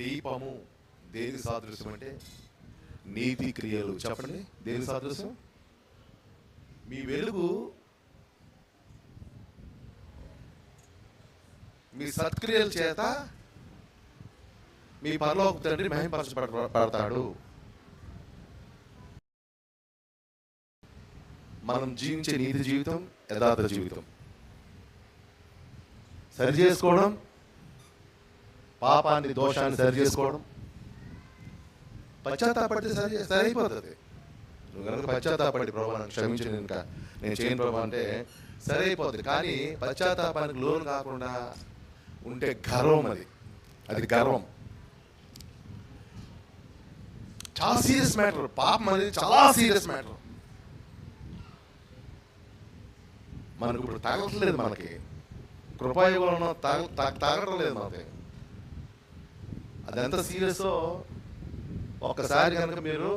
దీపము దేని సాదృశ్యం అంటే నీతి క్రియలు. చెప్పండి, దేని సాదృశ్యం? మీ వెలుగు మీ సత్క్రియల చేత మీ పరలోక తండ్రి మహిమపరచబడతాడు. మనం జీవించే నీతి జీవితం, యథార్థ జీవితం, సరి చేసుకోవడం, పాపాన్ని దోషాన్ని సరి చేసుకోవడం, పశ్చాత్తాపడితే సరైపోతుంది. నువ్వు కనుక పశ్చాత్తాపడి ప్రభు నన్ను క్షమించి నేను చేయను ప్రభు అంటే సరైపోతుంది. కానీ పశ్చాత్తాపానికి లోను కాకుండా ఉంటే గర్వం, అది గర్వం. చాలా సీరియస్ మ్యాటర్. పాపం అనేది చాలా సీరియస్ మ్యాటర్. మనకు ఇప్పుడు తగలట్లేదు, మనకి కృపాయుగంలో తాగటం లేదు మనకి. అది ఎంత సీరియస్తో ఒక్కసారి కనుక మీరు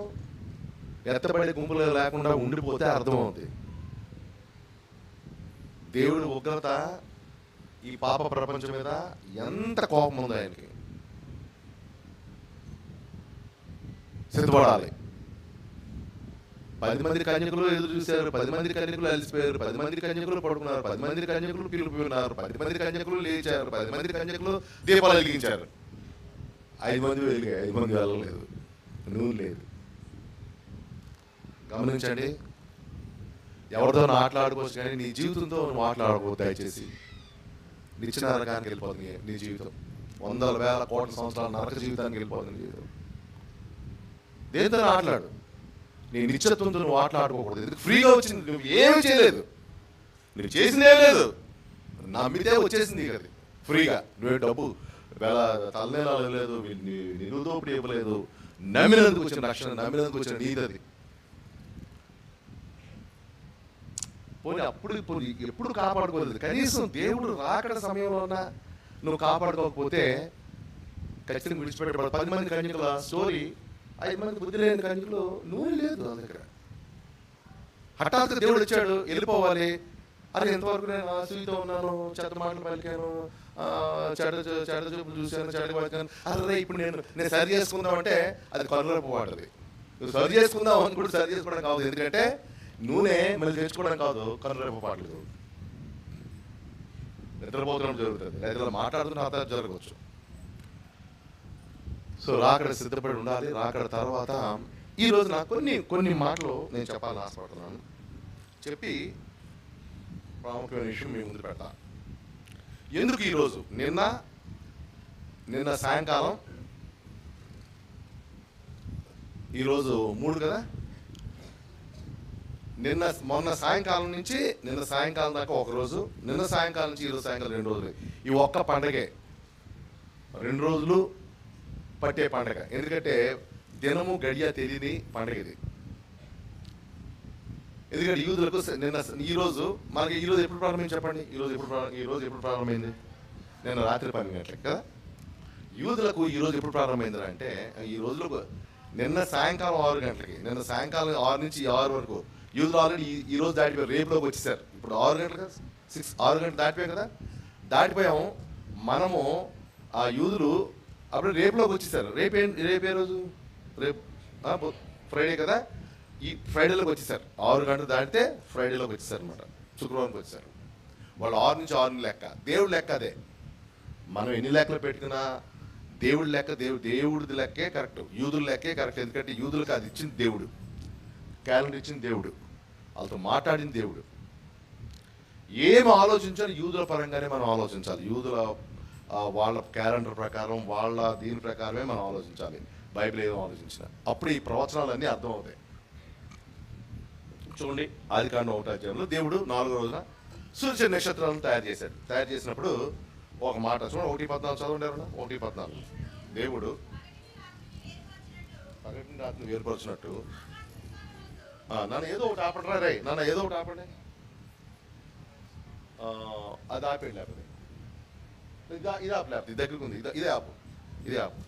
ఎత్తబడే గుంపులు లేకుండా ఉండిపోతే అర్థమవుతుంది. దేవుడి ఉగ్రత ఈ పాప ప్రపంచం మీద ఎంత కోపం ఉందో ఆయనకి. సిద్ధపడాలి. 10 మంది కన్యకులు ఎదురు చూశారు, 10 మంది కన్యకులు అలసిపోయారు, 10 మంది కన్యకులు పడుకున్నారు, 10 మంది కన్యకులు పిలుపున్నారు, 10 మంది కన్యకులు లేచారు, 10 మంది కన్యకులు దీపాలు వెలిగించారు. 5 మంది వెలిగాయి, 5 మంది వెళ్ళలేదు, నువ్వు లేదు. గమనించండి, ఎవరితో మాట్లాడుకోవచ్చు కానీ నీ జీవితంతో నువ్వు మాట్లాడకూడదు దయచేసి. నిచ్చిన నరకానికి వెళ్ళిపోతుంది నీ జీవితం. 100,000 వేల కోట్ల సంవత్సరాల నరక జీవితానికి వెళ్ళిపోతుంది నీ జీవితం. దేంతో మాట్లాడు, నీ నిత్యత్వంతో నువ్వు మాట్లాడుకోకూడదు. ఎందుకు? ఫ్రీగా వచ్చింది, నువ్వు ఏమి చేయలేదు, నువ్వు చేసిందేం లేదు, నమ్మితే వచ్చేసింది కదా ఫ్రీగా. నువ్వే డబ్బు తలనేలాలు లేదు, నిరుదోపిడి ఇవ్వలేదు, నమ్మినందుకు వచ్చిన రక్షణ, నమ్మినందుకు వచ్చిన నీతి అది. పోనీ అప్పుడు ఎప్పుడు కాపాడుకోలేదు. కనీసం దేవుడు రాకడ సమయంలోన నువ్వు కాపాడుకోకపోతే ఖచ్చితంగా విడిచిపెట్టబడు. 10 మంది కన్యకుల స్టోరీ, 5 మంది బుద్ధి లేని కన్యకులు నువ్వు లేదు నా దగ్గర. హఠాత్తుగా దేవుడు వచ్చాడు, వెళ్ళిపోవాలి. అరే ఎంతవరకు నేను ఆశతో ఉన్నాను, చెత్త మాటలు పలికాను, చెడ్డ చూపులు చూశాను, చెడ్డ పలికాను. అరే ఇప్పుడు నేను సరి చేసుకుందాం అంటే అది కనురపు వాడది. నువ్వు సరి చేసుకుందాం అని కూడా సరి చేసుకోవడం కాదు. ఎందుకంటే నూనె మళ్ళీ తెచ్చుకోవడం కాదు, కనురేపు పాటలు. నిద్రపోతడం జరుగుతుంది, లేదా మాట్లాడుతున్న హతాలు జరగవచ్చు. సో రాకడ సిద్ధపడి ఉండాలి. రాకడ తర్వాత ఈ రోజు నాకు కొన్ని మాటలు నేను చెప్పాలని ఆశపడుతున్నాను. చెప్పి ప్రాముఖ్యమైన విషయం మీ ముందు పెడతా. ఎందుకు ఈరోజు నిన్న సాయంకాలం, ఈరోజు 3 కదా, మొన్న సాయంకాలం నుంచి నిన్న సాయంకాలం దాకా ఒక రోజు, నిన్న సాయంకాలం నుంచి ఈరోజు సాయంకాలం 2 రోజులు. ఈ ఒక్క పండగే 2 రోజులు పట్టే పండగ. ఎందుకంటే దినము గడియ తెలియని పండగ ఇది. ఎందుకంటే యూదులకు ఈరోజు మనకి ఈరోజు ఎప్పుడు ప్రారంభించి చెప్పండి, ఈరోజు ఎప్పుడు ప్రారంభమైంది? నిన్న రాత్రి 12 గంటలకు కదా. యూదులకు ఈరోజు ఎప్పుడు ప్రారంభమైంది అంటే, ఈ రోజులకు నిన్న సాయంకాలం 6 గంటలకి, నిన్న సాయంకాలం 6 నుంచి 6 వరకు యూదులు ఆల్రెడీ ఈ రోజు దాటిపోయారు, రేపులోకి వచ్చేసారు. ఇప్పుడు 6 గంటలు 6 గంటలు దాటిపోయాం కదా, దాటిపోయాము మనము. ఆ యూదులు అప్పుడు రేపులోకి వచ్చేసారు. రేపే రోజు, రేపు ఫ్రైడే కదా, ఈ ఫ్రైడేలోకి వచ్చేసారు. 6 గంటలు దాటితే ఫ్రైడేలోకి వచ్చేసారు అనమాట, శుక్రవారంకి వచ్చేసారు. వాళ్ళు 6 నుంచి 6 లెక్క, దేవుడి లెక్క అదే. మనం ఎన్ని లెక్కలు పెట్టుకున్నా దేవుడి లెక్క, దేవుడిది లెక్కే కరెక్ట్, యూదుల లెక్కే కరెక్ట్. ఎందుకంటే యూదులకు అది ఇచ్చింది దేవుడు, క్యాలెండర్ ఇచ్చింది దేవుడు, వాళ్ళతో మాట్లాడిన దేవుడు. ఏం ఆలోచించాలి యూదుల పరంగానే మనం ఆలోచించాలి. యూదుల వాళ్ళ క్యాలెండర్ ప్రకారం, వాళ్ళ దీని ప్రకారమే మనం ఆలోచించాలి. బైబిల్ ఏమో ఆలోచించిన అప్పుడు ఈ ప్రవచనాలన్నీ అర్థమవుతాయి. చూడండి, ఆదికాండం 1వ అధ్యాయంలో దేవుడు 4వ రోజున సూర్య నక్షత్రాలను తయారు చేశాడు. తయారు చేసినప్పుడు ఒక మాట చూడండి, 1:14 చదవండి ఎవరన్నా. 1:14 దేవుడు పగటిని రాత్రిని వేరుపరుచినట్టు. నన్ను ఏదో ఒకటి ఆపడరా రే, నన్ను ఏదో ఒకటి ఆపండి. అది ఆపేది, లేకపోతే ఇది ఆపు, లేకపోతే ఇది దగ్గరకు ఉంది, ఇదే ఆపు, ఇదే ఆపు.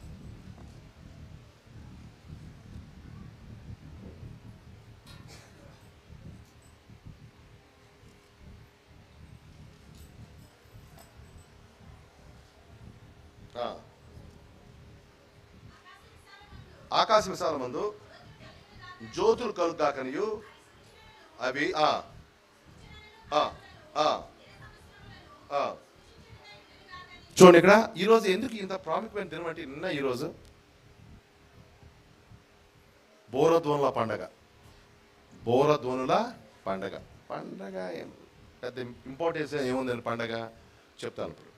ఆకాశ విశాలమందు జ్యోతులు కలుగాకనియు అవి ఆ ఆ ఆ ఆ చూడండి ఇక్కడ ఈరోజు ఎందుకు ఇంత ప్రాముఖ్యమైన దినం అంటే నిన్న ఈరోజు బోరధ్వనుల పండగ. బోరధ్వనుల పండగ. పండగ పెద్ద ఇంపార్టెన్స్ ఏముందని పండగ చెప్తాను. ఇప్పుడు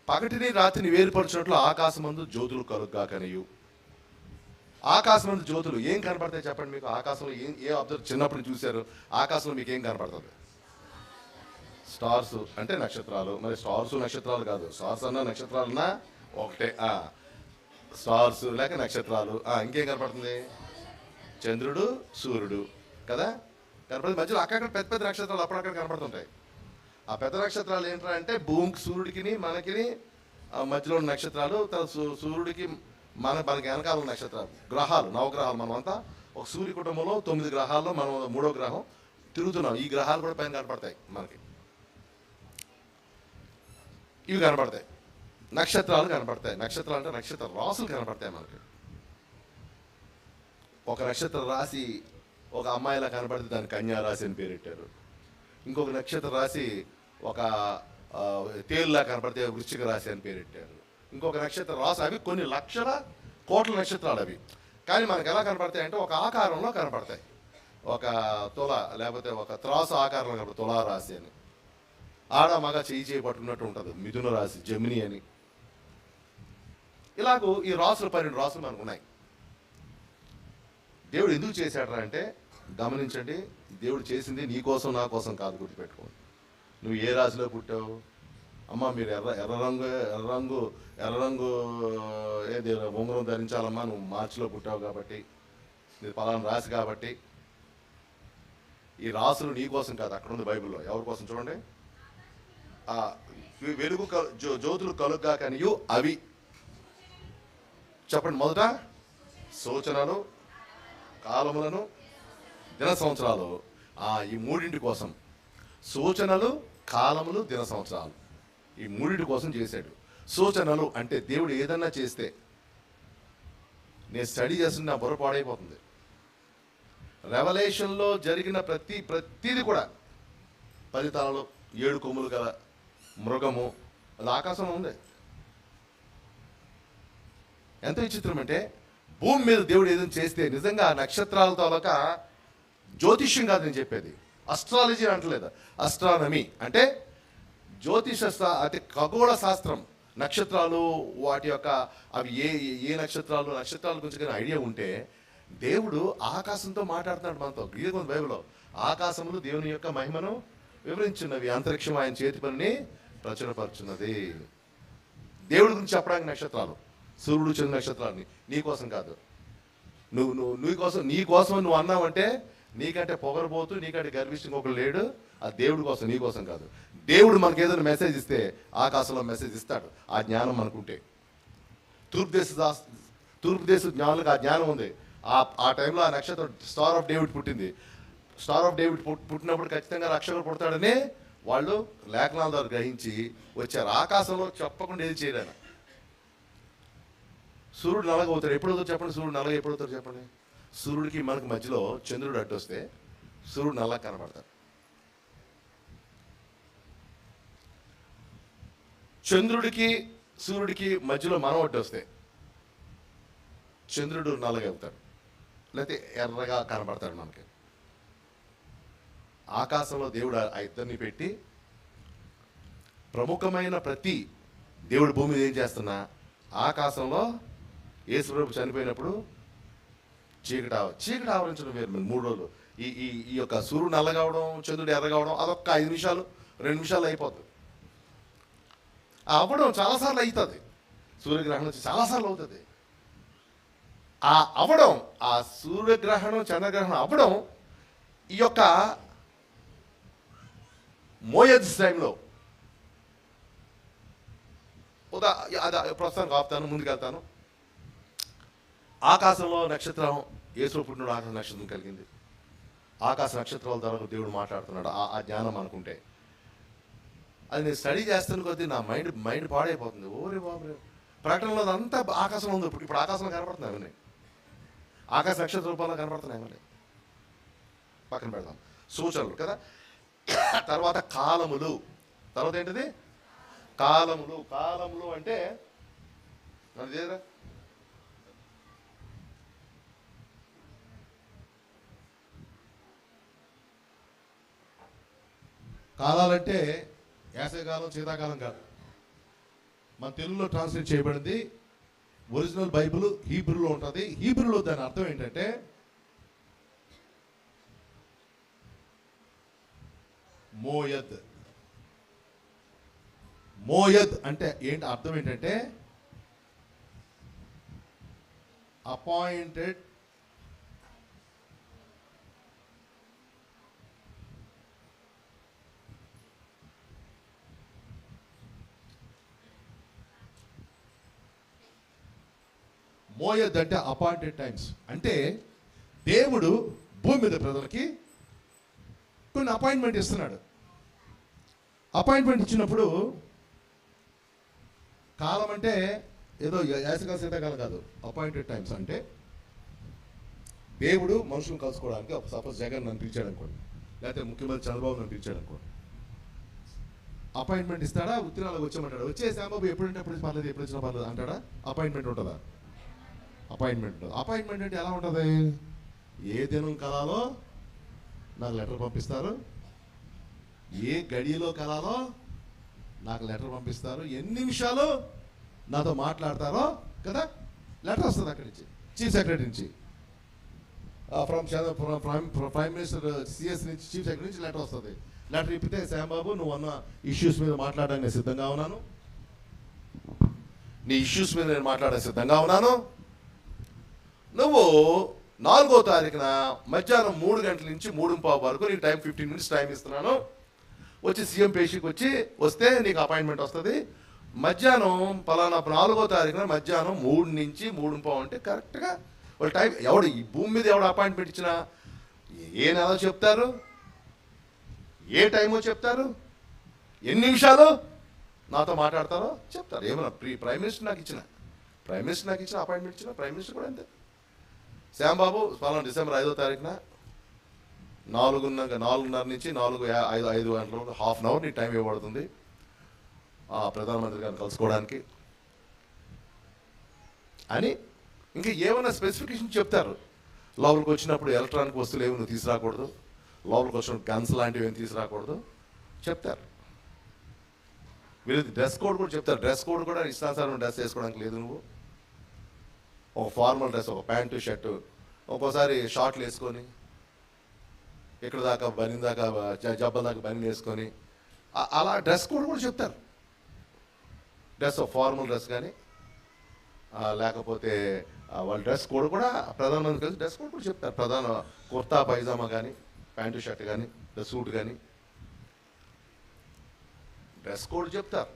పగటిని రాత్రిని వేరుపరిచినట్లు ఆకాశమందు జ్యోతులు కలుగాకనియు. ఆకాశమందు జ్యోతులు ఏం కనపడతాయి చెప్పండి మీకు? ఆకాశంలో ఏ అబ్జర్వ్ చిన్నప్పుడు చూశారు? ఆకాశంలో మీకు ఏం కనపడుతుంది? స్టార్స్ అంటే నక్షత్రాలు. మరి స్టార్స్ నక్షత్రాలు కాదు, స్టార్స్ అన్నా నక్షత్రాలన్నా ఒకటే. స్టార్స్ లేక నక్షత్రాలు. ఇంకేం కనపడుతుంది? చంద్రుడు, సూర్యుడు కదా కనపడుతుంది. మధ్యలో అక్కడక్కడ పెద్ద పెద్ద నక్షత్రాలు అప్పుడక్కడ కనపడుతుంటాయి. ఆ పెద్ద నక్షత్రాలు ఏంటంటే భూమికి, సూర్యుడికి మనకి మధ్యలో ఉన్న నక్షత్రాలు, సూర్యుడికి మనకి వెనకాల నక్షత్రాలు, గ్రహాలు, నవగ్రహాలు. మనం అంతా ఒక సూర్య కుటుంబంలో 9 గ్రహాల్లో మనం 3వ గ్రహం తిరుగుతున్నాం. ఈ గ్రహాలు కూడా పైన కనపడతాయి మనకి. ఇవి కనపడతాయి. నక్షత్రాలు కనపడతాయి. నక్షత్రాలు అంటే నక్షత్ర రాసులు కనపడతాయి మనకి. ఒక నక్షత్ర రాశి ఒక అమ్మాయిలా కనపడితే దాన్ని కన్యా రాశి అని పేరెట్టారు. ఇంకొక నక్షత్ర రాశి ఒక తేలులా కనపడితే వృశ్చిక రాశి అని పేరెట్టారు. ఇంకొక నక్షత్ర రాశి, అవి కొన్ని లక్షల కోట్ల నక్షత్రాలు అవి. కానీ మనకు ఎలా కనపడతాయి అంటే ఒక ఆకారంలో కనపడతాయి. ఒక తుల లేకపోతే ఒక త్రాసు ఆకారంలో కనపడతాయి. తులా రాశి అని. ఆడ మగ చేయి పట్టుకున్నట్టు ఉంటుంది. మిథున రాశి, జమిని అని. ఇలాగూ ఈ రాసులు 12 రాసులు మనకు ఉన్నాయి. దేవుడు ఎందుకు చేశాడరా అంటే గమనించండి, దేవుడు చేసింది నీ కోసం నా కోసం కాదు. గుర్తుపెట్టుకోండి. నువ్వు ఏ రాశిలో పుట్టావు? అమ్మ మీరు ఎర్ర రంగు ఏది ఉంగరం ధరించాలమ్మా, నువ్వు మార్చిలో పుట్టావు కాబట్టి, ఇది పలానా రాశి కాబట్టి. ఈ రాసులు నీ కోసం కాదు. అక్కడ ఉంది బైబిల్లో. ఎవరి కోసం చూడండి. వెలుగు జ్యోతులు కలుగాకనియు అవి. చెప్పండి. మొదట సూచనలు, కాలములను, దిన సంవత్సరాలు. ఈ మూడింటి కోసం. సూచనలు, కాలములు, దిన సంవత్సరాలు. ఈ మూడింటి కోసం చేశాడు. సూచనలు అంటే దేవుడు ఏదన్నా చేస్తే, నేను స్టడీ చేస్తున్న నా బుర్ర పాడైపోతుంది. రెవల్యూషన్లో జరిగిన ప్రతిది కూడా 10 తలలు 7 కొమ్ములు గల మృగము, అది ఆకాశంలో ఉంది. ఎంత విచిత్రం అంటే భూమి మీద దేవుడు ఏదైనా చేస్తే నిజంగా నక్షత్రాల తాలూకా జ్యోతిష్యం కాదు నేను చెప్పేది. అస్ట్రాలజీ అంటలేదు, అస్ట్రానమీ అంటే జ్యోతిష అంటే ఖగోళ శాస్త్రం. నక్షత్రాలు వాటి యొక్క అవి ఏ నక్షత్రాల గురించి కానీ ఐడియా ఉంటే దేవుడు ఆకాశంతో మాట్లాడుతున్నాడు మనతో. గీత బైబిల్లో ఆకాశములు దేవుని యొక్క మహిమను వివరించున్నవి, అంతరిక్షం ఆయన చేతి పనిని ప్రచురపరుచున్నది. దేవుడి గురించి చెప్పడానికి నక్షత్రాలు, సూర్యుడు, చంద్ర నక్షత్రాలని నీ కోసం కాదు. నీ కోసం నువ్వు అన్నావంటే నీకంటే పొగరబోతూ, నీకంటే గర్విష్టి ఇంకొకరు లేడు. ఆ దేవుడి కోసం, నీ కోసం కాదు. దేవుడు మనకు ఏదైనా మెసేజ్ ఇస్తే ఆకాశంలో మెసేజ్ ఇస్తాడు. ఆ జ్ఞానం మనకుంటే. తూర్పు దేశ జ్ఞానులకు ఆ జ్ఞానం ఉంది. ఆ టైంలో ఆ నక్షత్రం స్టార్ ఆఫ్ డేవిడ్ పుట్టింది. స్టార్ ఆఫ్ డేవిడ్ పుట్టినప్పుడు ఖచ్చితంగా రక్షకుడు పుడతాడని వాళ్ళు లేఖనాల ద్వారా గ్రహించి వచ్చారు. ఆకాశంలో చెప్పకుండా ఏది చేయడానికి. సూర్యుడు నల్లగవుతాడు. ఎప్పుడవుతాడు చెప్పండి? సూర్యుడు నల్లగా ఎప్పుడవుతాడు చెప్పండి? సూర్యుడికి మనకు మధ్యలో చంద్రుడు అడ్డొస్తే సూర్యుడు నల్లగా కనబడతాడు. చంద్రుడికి సూర్యుడికి మధ్యలో మనం అడ్డొస్తే చంద్రుడు నల్లగా అవుతాడు, లేకపోతే ఎర్రగా కనబడతాడు మనకి. ఆకాశంలో దేవుడు ఆ ఇద్దరిని పెట్టి ప్రముఖమైన ప్రతి దేవుడు భూమి మీద ఏం చేస్తున్నా ఆకాశంలో యేసుప్రభు చనిపోయినప్పుడు చీకటి ఆవరించడం వేరు. 3 రోజులు ఈ యొక్క సూర్యుడు నల్లగవడం, చంద్రుడు ఎర్రగవడం అదొక్క 5 నిమిషాలు 2 నిమిషాలు అయిపోతుంది. అవ్వడం చాలాసార్లు అవుతుంది. సూర్యగ్రహణం చాలాసార్లు అవుతుంది. అవ్వడం, ఆ సూర్యగ్రహణం చంద్రగ్రహణం అవ్వడం ఈ యొక్క మోయజ్ టైంలో ప్రస్తుతానికి ఆపుతాను, ముందుకెళ్తాను. ఆకాశంలో నక్షత్రం, యేసు పుట్టినప్పుడు ఆకాశ నక్షత్రం కలిగింది. ఆకాశ నక్షత్రాల ద్వారా దేవుడు మాట్లాడుతున్నాడు. ఆ జ్ఞానం అనుకుంటే అది నేను స్టడీ చేస్తాను కొద్దీ నా మైండ్ పాడైపోతుంది. ఓరే బాబు, ప్రకటనలో అంతా ఆకాశంలో ఉంది. ఇప్పుడు ఆకాశంలో కనపడుతున్నాయి అవన్నీ, ఆకాశ నక్షత్ర రూపంలో కనపడుతున్నాయి అవన్నీ. పక్కన పెడదాం. సూచనలు కదా. తర్వాత కాలములు. తర్వాత ఏంటిది? కాలములు. కాలములు అంటే అదేరా, కాలాలంటే వేసవికాలం శీతాకాలం కాదు. మన తెలుగులో ట్రాన్స్లేట్ చేయబడింది. ఒరిజినల్ బైబిల్ హీబ్రూలో ఉంటుంది. హీబ్రూలో దాని అర్థం ఏంటంటే మోయద్. మోయద్ అంటే ఏంటి అర్థం ఏంటంటే అపాయింటెడ్ మోయద్ అంటే అపాయింటెడ్ టైమ్స్. అంటే దేవుడు భూమి మీద ప్రజలకి కొన్ని అపాయింట్మెంట్ ఇస్తున్నాడు. అపాయింట్మెంట్ ఇచ్చినప్పుడు కాలం అంటే ఏదో యాసకాల శీతాకాలం కాదు. అపాయింటెడ్ టైమ్స్ అంటే దేవుడు మనుషులను కలుసుకోవడానికి, సపోజ్ జగన్ నన్ను పిలిచాడు అనుకోండి, లేకపోతే ముఖ్యమంత్రి చంద్రబాబు నన్ను పిలిచాడు అనుకోండి, అపాయింట్మెంట్ ఇస్తాడా? ఉత్తరాలకు వచ్చామంటాడు. వచ్చే శ్యాంబాబు ఎప్పుడంటే ఎప్పుడు పర్లేదు, ఎప్పుడు వచ్చినా పర్లేదు అంటాడా? అపాయింట్మెంట్ ఉంటుందా? అపాయింట్మెంట్ ఉంటుంది. అపాయింట్మెంట్ అంటే ఎలా ఉంటుంది? ఏ దినం కలాలో నాకు లెటర్ పంపిస్తారు, ఏ గడియలో కలాలో నాకు లెటర్ పంపిస్తారు, ఎన్ని నిమిషాలు నాతో మాట్లాడతారో కదా లెటర్ వస్తుంది అక్కడి నుంచి, చీఫ్ సెక్రటరీ నుంచి, ప్రైమ్ మినిస్టర్ సిఎస్ నుంచి, చీఫ్ సెక్రటరీ నుంచి లెటర్ వస్తుంది. లెటర్ ఇప్పితే శ్యాంబాబు నువ్వు అన్న ఇష్యూస్ మీద మాట్లాడడానికి నేను సిద్ధంగా ఉన్నాను, నీ ఇష్యూస్ మీద నేను మాట్లాడడానికి సిద్ధంగా ఉన్నాను. నువ్వు 4వ తారీఖున మధ్యాహ్నం 3 గంటల నుంచి 3:15 వరకు నీకు టైం 15 మినిట్స్ టైం ఇస్తున్నాను. వచ్చి సీఎం పేషీకి వస్తే నీకు అపాయింట్మెంట్ వస్తుంది. మధ్యాహ్నం పలానా 4వ తారీఖున మధ్యాహ్నం 3 నుంచి 3:15 అంటే కరెక్ట్గా వాళ్ళ టైం. ఎవడు ఈ భూమి మీద ఎవడు అపాయింట్మెంట్ ఇచ్చినా ఏ నెల చెప్తారు, ఏ టైమో చెప్తారు, ఎన్ని నిమిషాలు నాతో మాట్లాడతారో చెప్తారు. ఏమన్నా ప్రైమ్ మినిస్టర్ నాకు ఇచ్చిన అపాయింట్మెంట్ ఇచ్చిన ప్రైమ్ మినిస్టర్ కూడా అంతే. శ్యాంబాబు పలానా డిసెంబర్ 5వ తారీఖున 4:30 నుంచి 4:05 గంటల హాఫ్ అన్ అవర్ నీ టైం ఇవ్వబడుతుంది ప్రధానమంత్రి గారిని కలుసుకోవడానికి అని. ఇంకా ఏమైనా స్పెసిఫికేషన్ చెప్తారు. లోపలికి వచ్చినప్పుడు ఎలక్ట్రానిక్ వస్తువులు ఏమి నువ్వు తీసుకురాకూడదు, లోపలికి వచ్చినప్పుడు గన్స్ లాంటివి ఏమి తీసుకురాకూడదు చెప్తారు. వీళ్ళు డ్రెస్ కోడ్ కూడా చెప్తారు. డ్రెస్ కోడ్ కూడా ఇష్టానుసారం డ్రెస్ వేసుకోవడానికి లేదు. నువ్వు ఒక ఫార్మల్ డ్రెస్, ఒక ప్యాంటు షర్టు, ఒక్కోసారి షార్ట్లు వేసుకొని ఇక్కడ దాకా బనిన్ దాకా జబ్బల దాకా బనిన్ వేసుకొని అలా డ్రెస్ కోడ్ కూడా చెప్తారు. డ్రెస్ ఫార్మల్ డ్రెస్ కానీ లేకపోతే వాళ్ళ డ్రెస్ కోడ్ కూడా ప్రధానమంత్రి కలిసి డ్రెస్ కోడ్ కూడా చెప్తారు. ప్రధాన కుర్తా పైజామా కానీ, ప్యాంటు షర్ట్ కానీ, సూట్ కానీ డ్రెస్ కోడ్ చెప్తారు,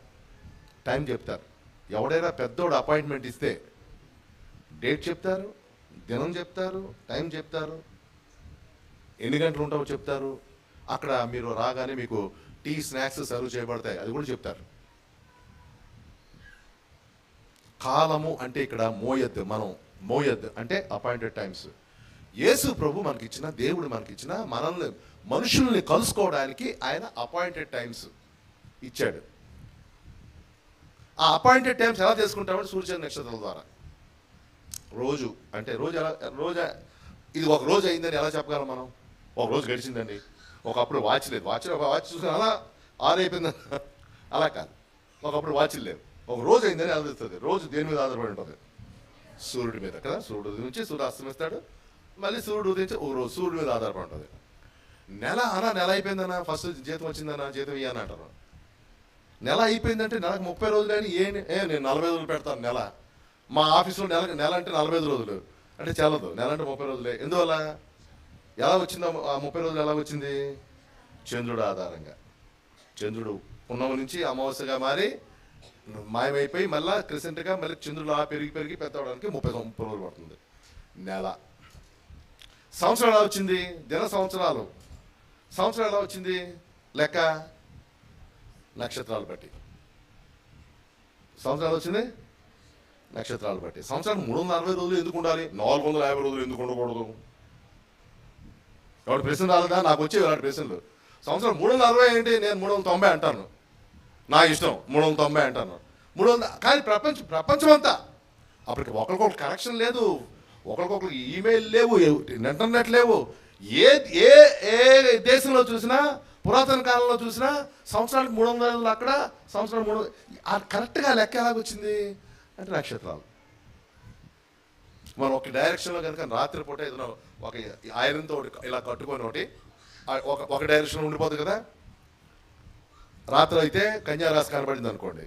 టైం చెప్తారు. ఎవడైనా పెద్దోడు అపాయింట్మెంట్ ఇస్తే డేట్ చెప్తారు, దినం చెప్తారు, టైం చెప్తారు, ఎన్ని గంటలు ఉంటావో చెప్తారు. అక్కడ మీరు రాగానే మీకు టీ స్నాక్స్ సర్వ్ చేయబడతాయి, అది కూడా చెప్తారు. కాలము అంటే ఇక్కడ మోయద్ అంటే అపాయింటెడ్ టైమ్స్. యేసు ప్రభు మనకిచ్చిన, దేవుడు మనకిచ్చిన, మనల్ని మనుషుల్ని కలుసుకోవడానికి ఆయన అపాయింటెడ్ టైమ్స్ ఇచ్చాడు. ఆ అపాయింటెడ్ టైమ్స్ ఎలా చేసుకుంటామంటే సూర్య నక్షత్రాల ద్వారా. రోజు అంటే రోజు ఇది ఒక రోజు అయిందని ఎలా చెప్పగలం మనం? ఒక రోజు గడిచిందండి. ఒకప్పుడు వాచ్ లేదు, వాచ్ చూసుకుని అలా 6 అయిపోయింది అలా కాదు. ఒకప్పుడు వాచ్లు లేవు, ఒక రోజు అయిందని ఎలా తెలుస్తుంది? రోజు దేని మీద ఆధారపడి ఉంటుంది? సూర్యుడి మీద కదా. సూర్యుడు ఉదయించి సూర్యుడు అస్తమిస్తాడు, మళ్ళీ సూర్యుడు ఉదయించి ఒక రోజు సూర్యుడి మీద ఆధారపడి ఉంటుంది. నెల అయిపోయిందన్నా, ఫస్ట్ జీతం వచ్చిందన్నా, జీతం ఇయ్యని అంటారు. నెల అయిపోయిందంటే నెలకు 30 రోజులు అని నేను 40 రోజులు పెడతాను నెల. మా ఆఫీసులో నెల అంటే 45 రోజులు అంటే చాలదు, నెల అంటే 30 రోజులే. ఎందువల్ల? ఎలా వచ్చిందో ఆ 30 రోజులు ఎలా వచ్చింది? చంద్రుడు ఆధారంగా. చంద్రుడు పున్నమ నుంచి అమావాస్యగా మారి మాయమైపోయి మళ్ళీ క్రిసెంట్గా మళ్ళీ చంద్రుడు అలా పెరిగి పెద్దవడానికి 30 రోజులు పడుతుంది. నెల. సంవత్సరం ఎలా వచ్చింది? సంవత్సరం ఎలా వచ్చింది? లెక్క నక్షత్రాలు బట్టి సంవత్సరాలు వచ్చింది. నక్షత్రాలు బట్టి. సంవత్సరానికి 360 రోజులు ఎందుకు ఉండాలి? 450 రోజులు ఎందుకు ఉండకూడదు? కాబట్టి ప్రశ్న రాలేదా? నాకు వచ్చేవి అలాంటి ప్రశ్నలు. సంవత్సరం 360 ఏంటి? నేను 390 అంటాను, నా ఇష్టం. 390 అంటాను, 300. కానీ ప్రపంచం అంతా అప్పటికి ఒకరికొకరు కనెక్షన్ లేదు, ఒకరికొకరికి ఈమెయిల్ లేవు, ఇంటర్నెట్ లేవు. ఏ ఏ ఏ దేశంలో చూసినా, పురాతన కాలంలో చూసినా సంవత్సరానికి 300 అక్కడ, సంవత్సరం 300. కరెక్ట్గా లెక్క ఎలాగొచ్చింది అంటే నక్షత్రాలు. మనం ఒక డైరెక్షన్లో కనుక రాత్రిపూట ఏదైనా ఒక ఐరన్తో ఇలా కట్టుకొని ఒక డైరెక్షన్ ఉండిపోతుంది కదా. రాత్రి అయితే కన్యారాశి కనబడింది అనుకోండి,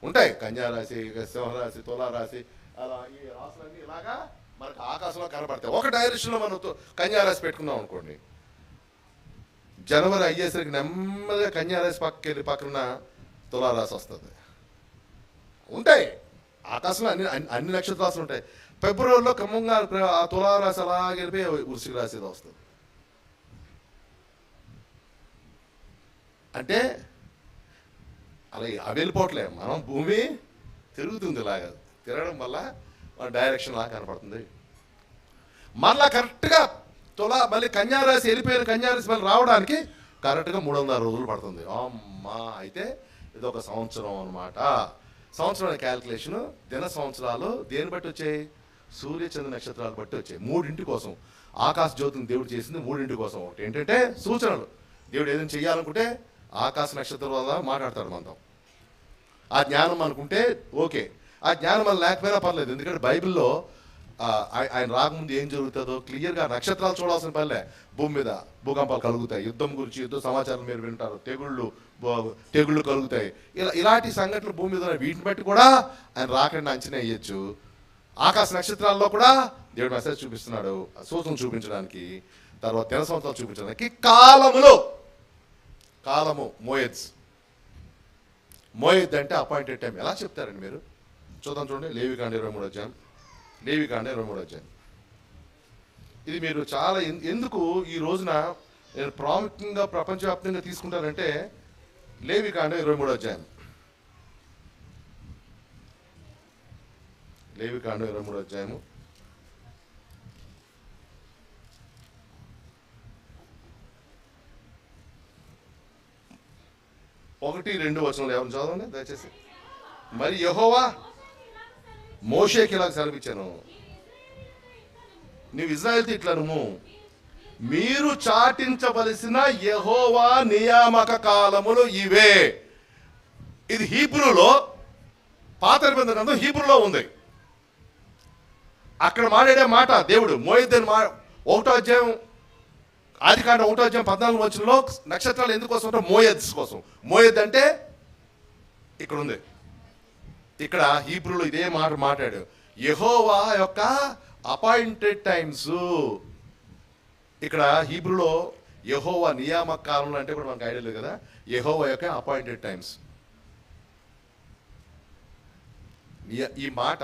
ఉంటాయి కన్యారాశి, సింహరాశి, తులారాశి, అలా ఈ రాశులన్నీ ఇలాగా మనకు ఆకాశంలో కనబడతాయి. ఒక డైరెక్షన్లో మనం కన్యారాశి పెట్టుకున్నాం అనుకోండి, జనవరి అయ్యేసరికి నెమ్మదిగా కన్యారాశి పక్కన తులారాశి వస్తుంది. ఉంటాయి ఆకాశంలో అన్ని నక్షత్రాలు ఉంటాయి. ఫిబ్రవరిలో క్రమంగా ఆ తులారాశి అలా గెలిపి వృశ్చిక రాశి వస్తుంది. అంటే అలా అవి వెళ్ళిపోవట్లే, మనం భూమి తిరుగుతుంది, ఇలాగా తిరగడం వల్ల మన డైరెక్షన్ లాగా కనపడుతుంది. మళ్ళా కరెక్ట్గా మళ్ళీ కన్యారాశి వెళ్ళిపోయిన కన్యారాశి మళ్ళీ రావడానికి కరెక్ట్గా 360 రోజులు పడుతుంది. అమ్మా, అయితే ఇది ఒక సంవత్సరం అనమాట. సంవత్సరం క్యాల్కులేషన్, దిన సంవత్సరాలు దేని బట్టి వచ్చాయి? సూర్య చంద్ర నక్షత్రాలు బట్టి వచ్చాయి. 3 కోసం ఆకాశ జ్యోతిని దేవుడు చేసింది 3 కోసం. ఒకటి ఏంటంటే సూచనలు. దేవుడు ఏదైనా చెయ్యాలనుకుంటే ఆకాశ నక్షత్రం వల్ల మాట్లాడతాడు మనతో. ఆ జ్ఞానం అనుకుంటే ఓకే, ఆ జ్ఞానం వల్ల లేకపోయినా పర్లేదు. ఎందుకంటే బైబిల్లో ఆయన రాకముందు ఏం జరుగుతుందో క్లియర్గా నక్షత్రాలు చూడాల్సిన పనిలే. భూమి మీద భూకంపాలు కలుగుతాయి, యుద్ధం గురించి యుద్ధ సమాచారం మీరు వింటారు, తెగుళ్ళు కలుగుతాయి. ఇలాంటి సంఘటనలు భూమి మీద వీటిని బట్టి కూడా ఆయన రాకుండా అంచనా వేయచ్చు. ఆకాశ నక్షత్రాల్లో కూడా దేవుడు మెసేజ్ చూపిస్తున్నాడు, సూచన చూపించడానికి, తర్వాత తెల సంవత్సరాలు చూపించడానికి. కాలము మోయెద్స్. మోయెద్ అంటే అపాయింటెడ్ టైం. ఎలా చెప్తారండి మీరు? చూడండి, లేవికాండ 23వ అధ్యాయం. లేవికాండ 23వ అధ్యాయం. ఇది మీరు చాలా ఎందుకు ఈ రోజున నేను ప్రాముఖ్యంగా ప్రపంచవ్యాప్తంగా తీసుకుంటానంటే లేవికాండ 23వ అధ్యాయం. లేవికాండ 23వ అధ్యాయము 1-2 వచనాలు ఎవరిని చదవండి దయచేసి. మరి యెహోవా మోషేకి ఇలాగ సెలవిచ్చాను, నీవు ఇశ్రాయేలుతో ఇట్లనుము, మీరు చాటించవలసిన యెహోవా నియామక కాలములు ఇవే. ఇది హీబ్రూలో, పాత నిబంధన గ్రంథం హీబ్రూలో ఉంది. అక్కడ మాట్లాడే మాట దేవుడు మోయెద్ అని 1వ అధ్యాయం ఆదికాండ 1వ అధ్యాయం 14వ వచనంలో నక్షత్రాలు ఎందుకు వస్తుంటే మోయెద్స్ కోసం. మోయెద్ అంటే ఇక్కడ ఉంది. ఇక్కడ హీబ్రూలో ఇదే మాట మాట్లాడు, యెహోవా యొక్క అపాయింటెడ్ టైమ్స్. ఇక్కడ హీబ్రూలో యెహోవా నియామక కాలంలో అంటే కూడా మనకు ఐడియా లేదు కదా. యెహోవా యొక్క అపాయింటెడ్ టైమ్స్. ఈ మాట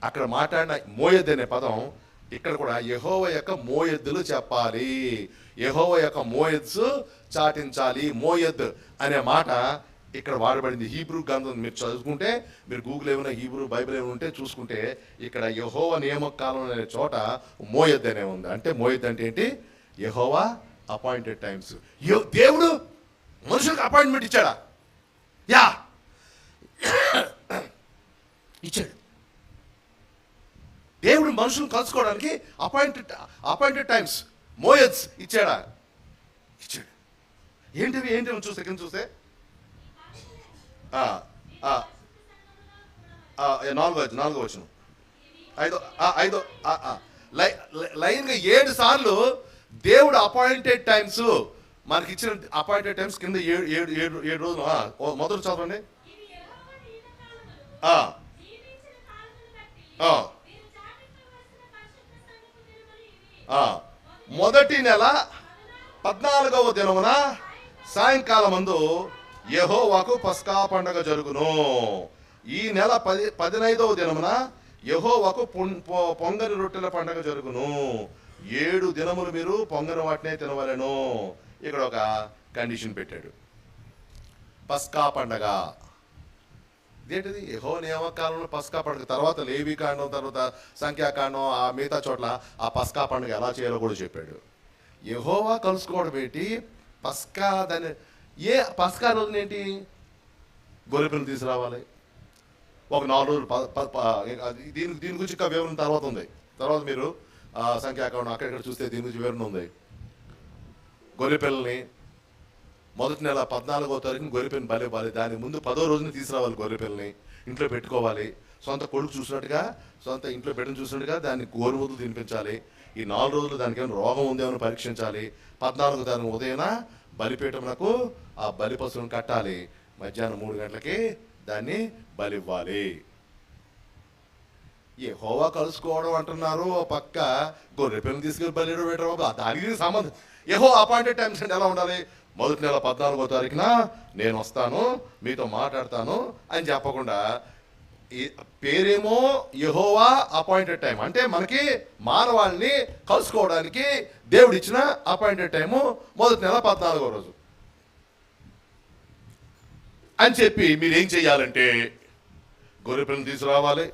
అక్కడ మాట్లాడిన మోయెద్ అనే పదం ఇక్కడ కూడా యెహోవా యొక్క మోయెద్దులు చెప్పాలి, యెహోవా యొక్క మోయెద్స్ చాటించాలి. మోయెద్ అనే మాట ఇక్కడ వాడబడింది. హీబ్రూ గ్రంథం మీరు చదువుకుంటే, మీరు గూగుల్ ఏమైనా హీబ్రూ బైబిల్ ఏమైనా ఉంటే చూసుకుంటే, ఇక్కడ యెహోవా నియామక కాలం అనే చోట మోయెద్ అనే ఉంది. అంటే మోయెద్ అంటే ఏంటి? యెహోవా అపాయింటెడ్ టైమ్స్. దేవుడు మనుషులకు అపాయింట్మెంట్ ఇచ్చాడా? యా, ఇచ్చాడు. దేవుడు మనుషులను కలుసుకోవడానికి అపాయింటెడ్ టైమ్స్ మోయెద్స్ ఇచ్చాడా? ఇచ్చాడు. ఏంటివి చూస్తే కింద చూస్తే 4వ వచనం 5 లైన్గా 7 సార్లు దేవుడు అపాయింటెడ్ టైమ్స్ మనకి ఇచ్చిన అపాయింటెడ్ టైమ్స్ కింద 7 రోజులు. మొదటి చదవండి. మొదటి నెల 14వ దినమున సాయంకాలమందు యెహోవాకు పస్కా పండగ జరుగును. ఈ నెల 15వ దినమున యెహోవాకు పొంగని రొట్టెల పండగ జరుగును. 7 దినములు మీరు పొంగని వాటినే తినవలెను. ఇక్కడ ఒక కండిషన్ పెట్టాడు, పస్కా పండగ. ఇదేంటిది యెహోవా నియామకాలంలో పస్కా పండుగ, తర్వాత లేవి కాండం, తర్వాత సంఖ్యాకాండం, ఆ మిగతా చోట్ల ఆ పస్కా పండుగ ఎలా చేయాలో కూడా చెప్పాడు. యెహోవా కలుసుకోవడం ఏంటి, పస్కా దాన్ని పస్కా రోజున ఏంటి, గొర్రెపిల్లని తీసుకురావాలి. ఒక 4 రోజులు దీని గురించి ఇంకా వివరణ తర్వాత ఉంది. తర్వాత మీరు సంఖ్యాకాండం అక్కడెక్కడ చూస్తే దీని గురించి వివరణ ఉంది. గొర్రెపిల్లని మొదటి నెల 14వ తారీఖున గొర్రెపిల్లని బలి ఇవ్వాలి. దానికి ముందు 10వ రోజున తీసుకురావాలి. గొర్రెపిల్లని ఇంట్లో పెట్టుకోవాలి. సొంత కొడుకు చూసినట్టుగా, సొంత ఇంట్లో బిడ్డను చూసినట్టుగా దాన్ని గోరుముద్దలు తినిపించాలి. ఈ 4 రోజులు దానికి ఏమైనా రోగం ఉందేమో పరీక్షించాలి. 14వ తారీఖు ఉదయం బలిపీఠమునకు ఆ బలి పశువులను కట్టాలి. మధ్యాహ్నం 3 గంటలకి దాన్ని బలివ్వాలి. యెహోవా కలుసుకోవడం అంటున్నారు, పక్క గొర్రె పిల్లలు తీసుకెళ్ళి బలి పెట్టడం, దానికి సంబంధం. యెహోవా అపాయింటెడ్ టైమ్స్ అంటే ఎలా ఉండాలి, మొదటి నెల 14వ తారీఖున నేను వస్తాను, మీతో మాట్లాడతాను అని చెప్పకుండా పేరేమో యెహోవా అపాయింటెడ్ టైం. అంటే మనకి మానవాళ్ళని కలుసుకోవడానికి దేవుడు ఇచ్చిన అపాయింటెడ్ టైము మొదటి నెల 14వ రోజు అని చెప్పి మీరు ఏం చెయ్యాలంటే గొర్రె పిల్లని తీసుకురావాలి,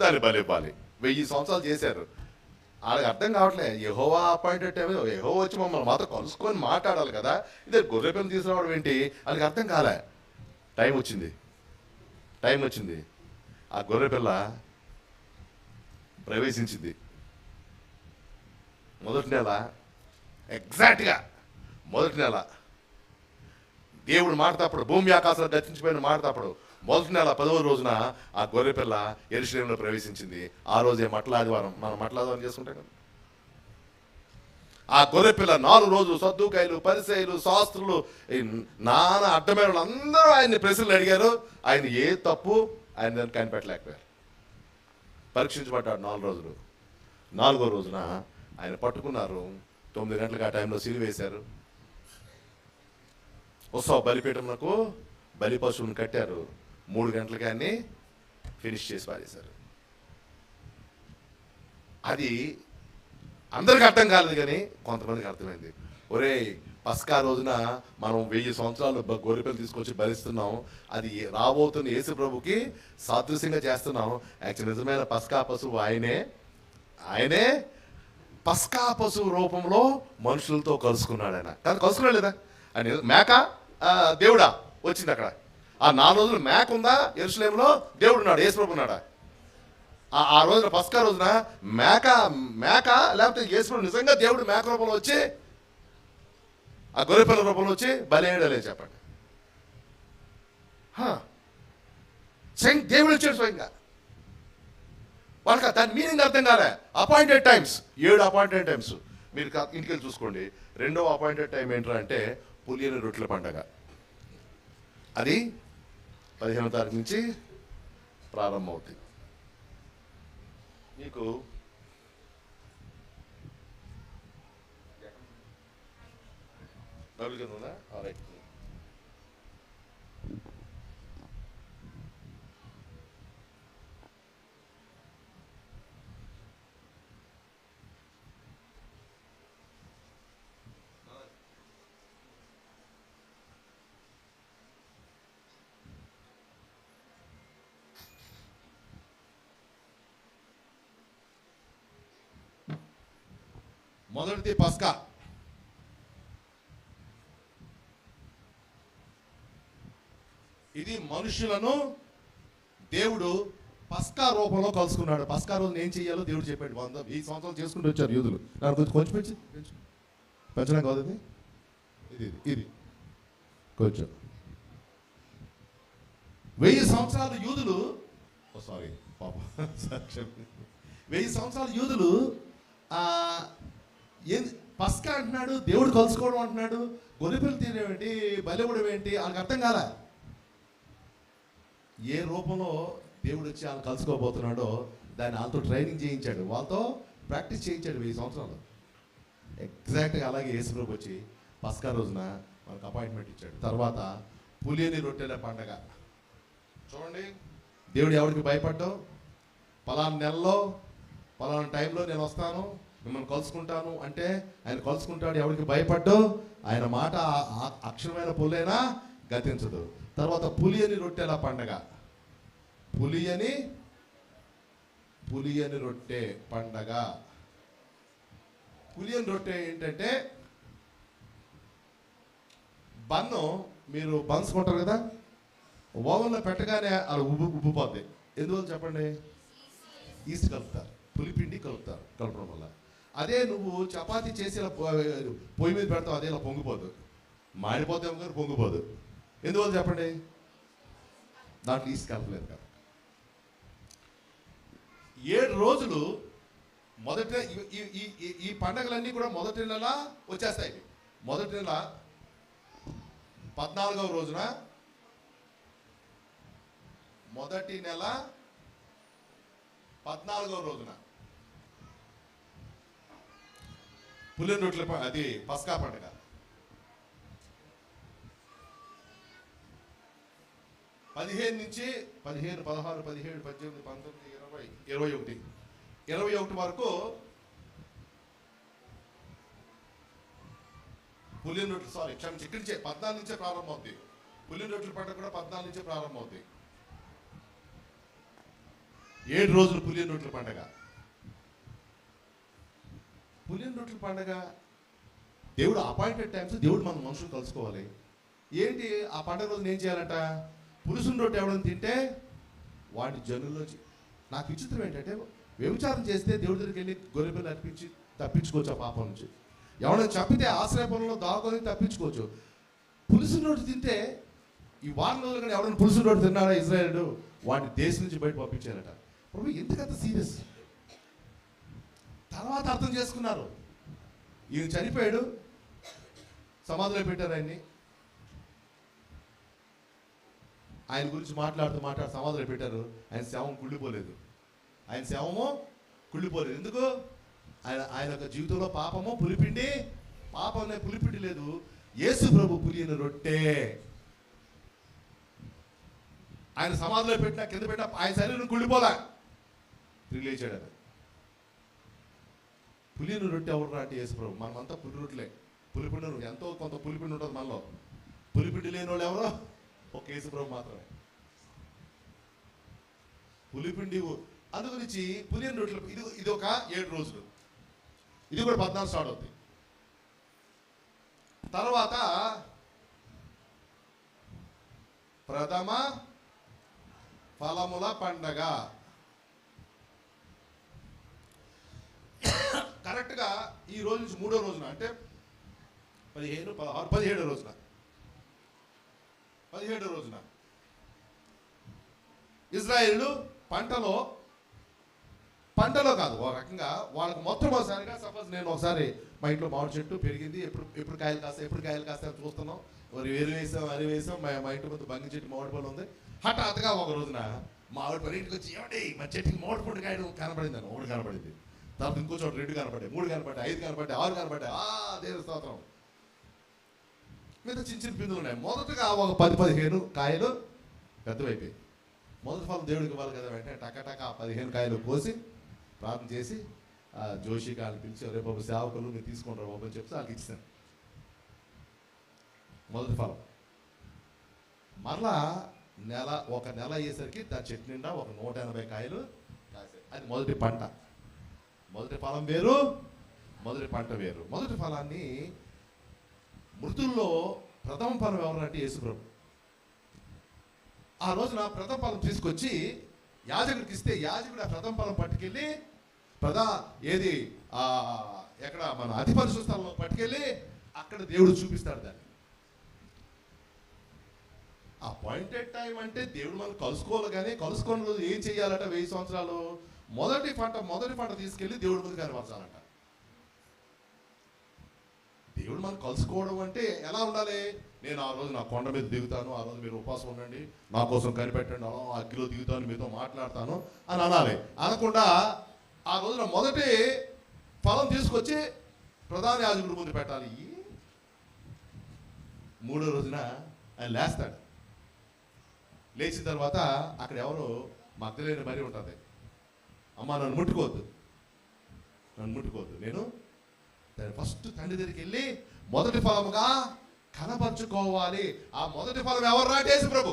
దాన్ని బలి ఇవ్వాలి. 1000 సంవత్సరాలు చేశారు. వాళ్ళకి అర్థం కావట్లే. యెహోవా అపాయింటెడ్ టైం, యెహోవా వచ్చి మమ్మల్ని మాతో కలుసుకొని మాట్లాడాలి కదా, ఇదే గొర్రె పిల్లని తీసుకురావడం ఏంటి, వాళ్ళకి అర్థం కాలే. టైం వచ్చింది. ఆ గొర్రె పిల్ల ప్రవేశించింది. మొదటి నెల ఎగ్జాక్ట్గా మొదటి నెల దేవుడు మాట్లాడప్పుడు, భూమి ఆకాశాలు దర్శించిపోయిన మాట్లాడప్పుడు మొదటి నెల 10వ రోజున ఆ గొర్రె పిల్ల యెరూషలేములో ప్రవేశించింది. ఆ రోజే మట్లాదివారం, మనం మట్లాదివారం చేసుకుంటాం కదా. ఆ గొర్రె పిల్ల 4 రోజులు సద్దుకాయలు, పరిసయ్యులు, శాస్త్రులు, నానా అడ్డమైన అందరూ ఆయన్ని ప్రశ్నలు అడిగారు. ఆయన ఏ తప్పు ఆయన దాన్ని కనిపెట్టలేకపోయారు. పరీక్షించబడ్డాడు 4 రోజులు. 4వ రోజున ఆయన పట్టుకున్నారు. 9 గంటలకు ఆ టైంలో సిలువేశారు. ఉత్సవ బలిపీఠమునకు బలి పశువుని కట్టారు. 3 గంటలకి ఆయన్ని ఫినిష్ చేసి పారేశారు. అది అందరికి అర్థం కాలేదు, కానీ కొంతమందికి అర్థమైంది. ఒరే, పస్కా రోజున మనం 1000 సంవత్సరాలు గొర్రెపిల్లని తీసుకొచ్చి బలిస్తున్నాం, అది రాబోతున్న యేసు ప్రభుకి సాదృశ్యంగా చేస్తున్నాం. యాక్చువల్ నిజమైన పస్కా పశువు ఆయనే పస్కా పశువు రూపంలో మనుషులతో కలుసుకున్నాడు. ఆయన కానీ కలుసుకున్నాడు లేదా, ఆయన మేక దేవుడా వచ్చింది అక్కడ. ఆ 4 రోజులు మేక ఉందా యెరూషలేములో, దేవుడు ఉన్నాడు, యేసు ప్రభు ఉన్నాడా? ఆ రోజున పస్కా రోజున మేక లేకపోతే యేసు ప్రభు నిజంగా దేవుడు మేక రూపంలో వచ్చి ఆ గొర్రెపిల్ల రూపంలో వచ్చి బలేయడలే చెప్పండి. దేవుడు వచ్చాడు స్వయంగా. వాళ్ళకి దాని మీనింగ్ అర్థం కాలే. Appointed times, 7 appointed times. మీరు ఇంటికి వెళ్ళి చూసుకోండి. 2వ అపాయింటెడ్ టైం ఏంటంటే పులియని రొట్టెల పండగ. అది 15వ తారీఖు నుంచి ప్రారంభమవుతుంది. మీకు డబ్బులు కింద ఉందా? రైట్. మొదటిది పస్కా. ఇది మనుషులను దేవుడు పస్కా రూపంలో కలుసుకున్నాడు. పస్కా రోజున ఏం చెయ్యాలో దేవుడు చెప్పాడు. 100 సంవత్సరాలు చేసుకుంటూ వచ్చారు యూదులు. నాకు కొంచెం పెంచడం కాదు, ఇది కొంచెం 1000 సంవత్సరాలు యూదులు 1000 సంవత్సరాలు యూదులు పస్కా అంటున్నాడు, దేవుడు కలుసుకోవడం అంటున్నాడు, గొర్రెపిల్లని తీయడం, బలివ్వడం ఏంటి, వాళ్ళకి అర్థం కాలే. ఏ రూపంలో దేవుడు వచ్చి వాళ్ళని కలుసుకోబోతున్నాడో దాన్ని వాళ్ళతో ట్రైనింగ్ చేయించాడు, వాళ్ళతో ప్రాక్టీస్ చేయించాడు 1000 సంవత్సరాలు. ఎగ్జాక్ట్గా అలాగే యేసు ప్రభు వచ్చి పస్కా రోజున మనకు అపాయింట్మెంట్ ఇచ్చాడు. తర్వాత పులియని రొట్టెల పండగ. చూడండి, దేవుడు ఎవరికి భయపడ్డావు, పలానా నెలలో పలానా టైంలో నేను వస్తాను, మిమ్మల్ని కలుసుకుంటాను అంటే ఆయన కలుసుకుంటాడు. ఎవరికి భయపడ్డు, ఆయన మాట అక్షరమైన పులైనా గతించదు. తర్వాత పులియని రొట్టెల పండగ. పులియని రొట్టె పండగ. పులియని రొట్టె ఏంటంటే బన్ను, మీరు బన్స్ కొంటారు కదా, ఓవెన్లో పెట్టగానే అలా ఉబ్బిపోద్ది. ఎందువల్ల చెప్పండి? ఈస్ట్ కలుపుతారు, పులిపిండి కలపడం వల్ల. అదే నువ్వు చపాతీ చేసి ఇలా పొయ్యి మీద పెడతావు, అదే ఇలా పొంగిపోదు, మాడిపోతే కానీ పొంగిపోదు. ఎందువల్ల చెప్పండి? దాంట్లో ఈస్ట్ కలపలేదు కదా. 7 రోజులు మొదట ఈ పండగలన్నీ కూడా మొదటి నెల వచ్చేస్తాయి. మొదటి నెల 14వ రోజున, మొదటి నెల 14వ రోజున పులియని రొట్టెల, అది పస్కా పండుగ. 15 నుంచి 15, 16, 17, 18, 19, 20, 21 వరకు పులియని రొట్టెలు, క్షమించి ఇక్కడి నుంచే 14 నుంచే ప్రారంభం అవుతుంది. పులియని రొట్టెల పండుగ కూడా 14 నుంచే ప్రారంభం అవుతుంది. 7 రోజులు పులియని రొట్టెల పండుగ. పులియని రొట్టెల పండుగ దేవుడు అపాయింటెడ్ టైమ్స్, దేవుడు మన మనుషులు కలుసుకోవాలి. ఏంటి ఆ పండుగ రోజున ఏం చేయాలంట? పులుసుని రొట్టె ఎవడని తింటే వాడి జనుల్లోంచి. నాకు విచిత్రం ఏంటంటే, వ్యభిచారం చేస్తే దేవుడి దగ్గరికి వెళ్ళి గొర్రెపిల్లని అర్పించి తప్పించుకోవచ్చు ఆ పాపం నుంచి. ఎవరైనా చంపితే ఆశ్రయపంలో దాచుకొని తప్పించుకోవచ్చు. పులుసుని రొట్టె తింటే, ఈ వారం రోజులు కానీ ఎవరైనా పులుసుని రొట్టె తిన్నాడా ఇజ్రాయేలు, వాడిని దేశం నుంచి బయట పంపించారట. ప్రభు ఎందుకంత సీరియస్? తర్వాత అర్థం చేసుకున్నారు. ఈయన చనిపోయాడు, సమాధిలో పెట్టారు ఆయన్ని. ఆయన గురించి మాట్లాడుతూ సమాధిలో పెట్టారు. ఆయన శవం కుళ్ళిపోలేదు. ఎందుకు? ఆయన యొక్క జీవితంలో పాపము పులిపిండి, పాపం అనే పులిపిండి లేదు. యేసు ప్రభు పులియని రొట్టె. ఆయన సమాధిలో పెట్టినా కింద పెట్టినా ఆయన శరీరం కుళ్ళిపోలే, తిరిగి లేచాడు. పులియని రొట్టె ఎవరు అంటే యేసు ప్రభు. మనమంతా పులి రొట్టెలే. పులిపిండి ఎంతో కొంత పులిపిండి ఉంటుంది మనలో. పులిపిండి లేని వాళ్ళు ఎవరో ఒక యేసు ప్రభు మాత్రమే. పులిపిండి. అందు గురించి పులియని రొట్టెలు ఇది ఒక 7 రోజులు. ఇది కూడా 14 స్టార్ట్ అవుతుంది. తర్వాత ప్రథమ ఫలముల పండగ. కరెక్ట్గా ఈ రోజు నుంచి 3వ రోజున, అంటే 15, 16, 17వ రోజున, 17వ రోజున ఇజ్రాయేలు పంటలో కాదు, ఒక రకంగా వాళ్ళకి మొట్టమొదటిసారిగా, సపోజ్ నేను ఒకసారి మా ఇంట్లో మామిడి చెట్టు పెరిగింది, ఎప్పుడు కాయలు కాస్తాయి చూస్తున్నాం, వేరు వేసాం, అరి వేసాం, మా ఇంటి ముందు బంగి చెట్టు మామిడి పళ్ళు ఉంది. హఠాత్తుగా ఒక రోజున మామిడి పళ్ళు ఇంటికి వచ్చి, ఏమండి మా చెట్టుకి మామిడి పండు కాయలు కనపడింది అని. 3 కనపడింది. తర్వాత ఇంకో చోట 2 కనపడ్డాయి, 3 కనపడ్డాయి, 5 కనపడ్డాయి, 6 కనపడ్డాయి. దేవుని స్తోత్రం. మీద చిన్న పిందులు ఉన్నాయి. మొదటగా ఒక 10-15 కాయలు పెద్దవైపోయాయి. మొదటి ఫలం దేవుడికి ఇవ్వాలి కదా. వెంటనే టకటక 15 కాయలు కోసి ప్రార్థన చేసి జోషి కాళ్ళని పిలిచి, రేపు బాబు సేవకులు మీరు తీసుకుంటారు బాబు అని చెప్తే వాళ్ళకి ఇచ్చాను మొదటి ఫలం. మరలా ఒక నెల అయ్యేసరికి దాని చెట్టు నిండా ఒక 180 కాయలు కాసాయి. అది మొదటి పంట. మొదటి ఫలం వేరు, మొదటి పంట వేరు. మొదటి ఫలాన్ని మృతుల్లో ప్రథమ ఫలం ఎవరంటే యేసు ప్రభు. ఆ రోజున ప్రథమ ఫలం తీసుకొచ్చి యాజకుడికి ఇస్తే, యాజకుడు ఆ ప్రథమ ఫలం పట్టుకెళ్ళి ఎక్కడ మన అతి పరిశుద్ధ స్థలంలో పట్టుకెళ్ళి అక్కడ దేవుడు చూపిస్తాడు దాన్ని. అపాయింటెడ్ టైం అంటే దేవుడు మనం కలుసుకోవాలి. కానీ కలుసుకున్న రోజు ఏం చెయ్యాలట? 1000 సంవత్సరాలు మొదటి పంట తీసుకెళ్ళి దేవుడి ముందు కనపరచాలంట. దేవుడు మనం కలుసుకోవడం అంటే ఎలా ఉండాలి? నేను ఆ రోజు నా కొండ మీద దిగుతాను, ఆ రోజు మీరు ఉపవాసం ఉండండి, నా కోసం కనిపెట్టండి, అలా అగ్గిలో దిగుతాను, మీతో మాట్లాడతాను అని అనాలి. అనకుండా ఆ రోజున మొదటి ఫలం తీసుకొచ్చి ప్రధాన యాజకుడి ముందు పెట్టాలి. 3వ రోజున ఆయన లేస్తాడు. లేచిన తర్వాత అక్కడ ఎవరు మగ్ధలేని మరి ఉంటుంది. అమ్మ నన్ను ముట్టుకోవద్దు, నేను ఫస్ట్ తండ్రి దగ్గరికి వెళ్ళి మొదటి ఫలముగా కనపరుచుకోవాలి. ఆ మొదటి ఫలం ఎవరు? యేసు ప్రభు.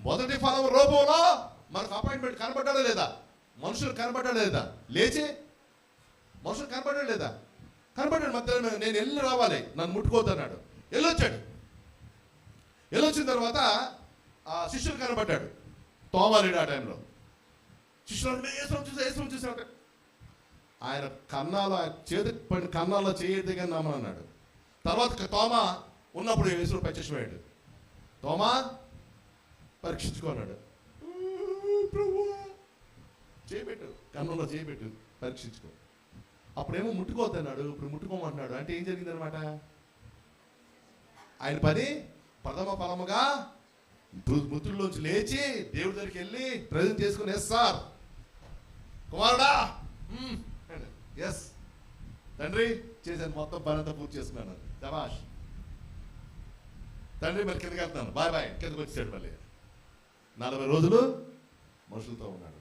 మొదటి ఫలం రూపంలో మనకు అపాయింట్మెంట్ కనబడ్డా లేదా? మనుషులు కనబడ్డా లేదా? లేచి మనుషులు కనబడ్డా లేదా? కనబడ్డాడు. మధ్యలో నేను వెళ్ళి రావాలి, నన్ను ముట్టుకోవద్దన్నాడు. వెళ్ళొచ్చాడు. వెళ్ళొచ్చిన తర్వాత ఆ శిష్యులు కనబడ్డాడు. తోమాలేడు ఆ టైంలో. శిష్యులు వేసుకొని చూసాడు. ఆయన కన్నాల చేతి పడిన కన్నాల్లో చేయదు కానీ నమ్మన్నాడు. తర్వాత తోమా ఉన్నప్పుడు యేసు ప్రత్యక్షమయ్యాడు. తోమా పరీక్షించుకున్నాడు. చేయబెట్టు, కన్నులో చేయబెట్టు, పరీక్షించుకో. అప్పుడేమో ముట్టుకోవద్దన్నాడు, ఇప్పుడు ముట్టుకోమంటున్నాడు. అంటే ఏం జరిగిందనమాట? ఆయన పని ప్రథమ ఫలముగా మృతుల్లోంచి లేచి దేవుడి దగ్గరికి వెళ్ళి ప్రజెంట్ చేసుకుని, ఎస్ సార్ కుమారుడా, ఎస్ తండ్రి చేశాను, మొత్తం పని అంతా పూర్తి చేసుకున్నాను, శభాష్ తండ్రి, మరి కిందకి వెళ్తాను, బాయ్ బాయ్. కిందకి వచ్చాడు. మళ్ళీ 40 రోజులు మనుషులతో ఉన్నాడు.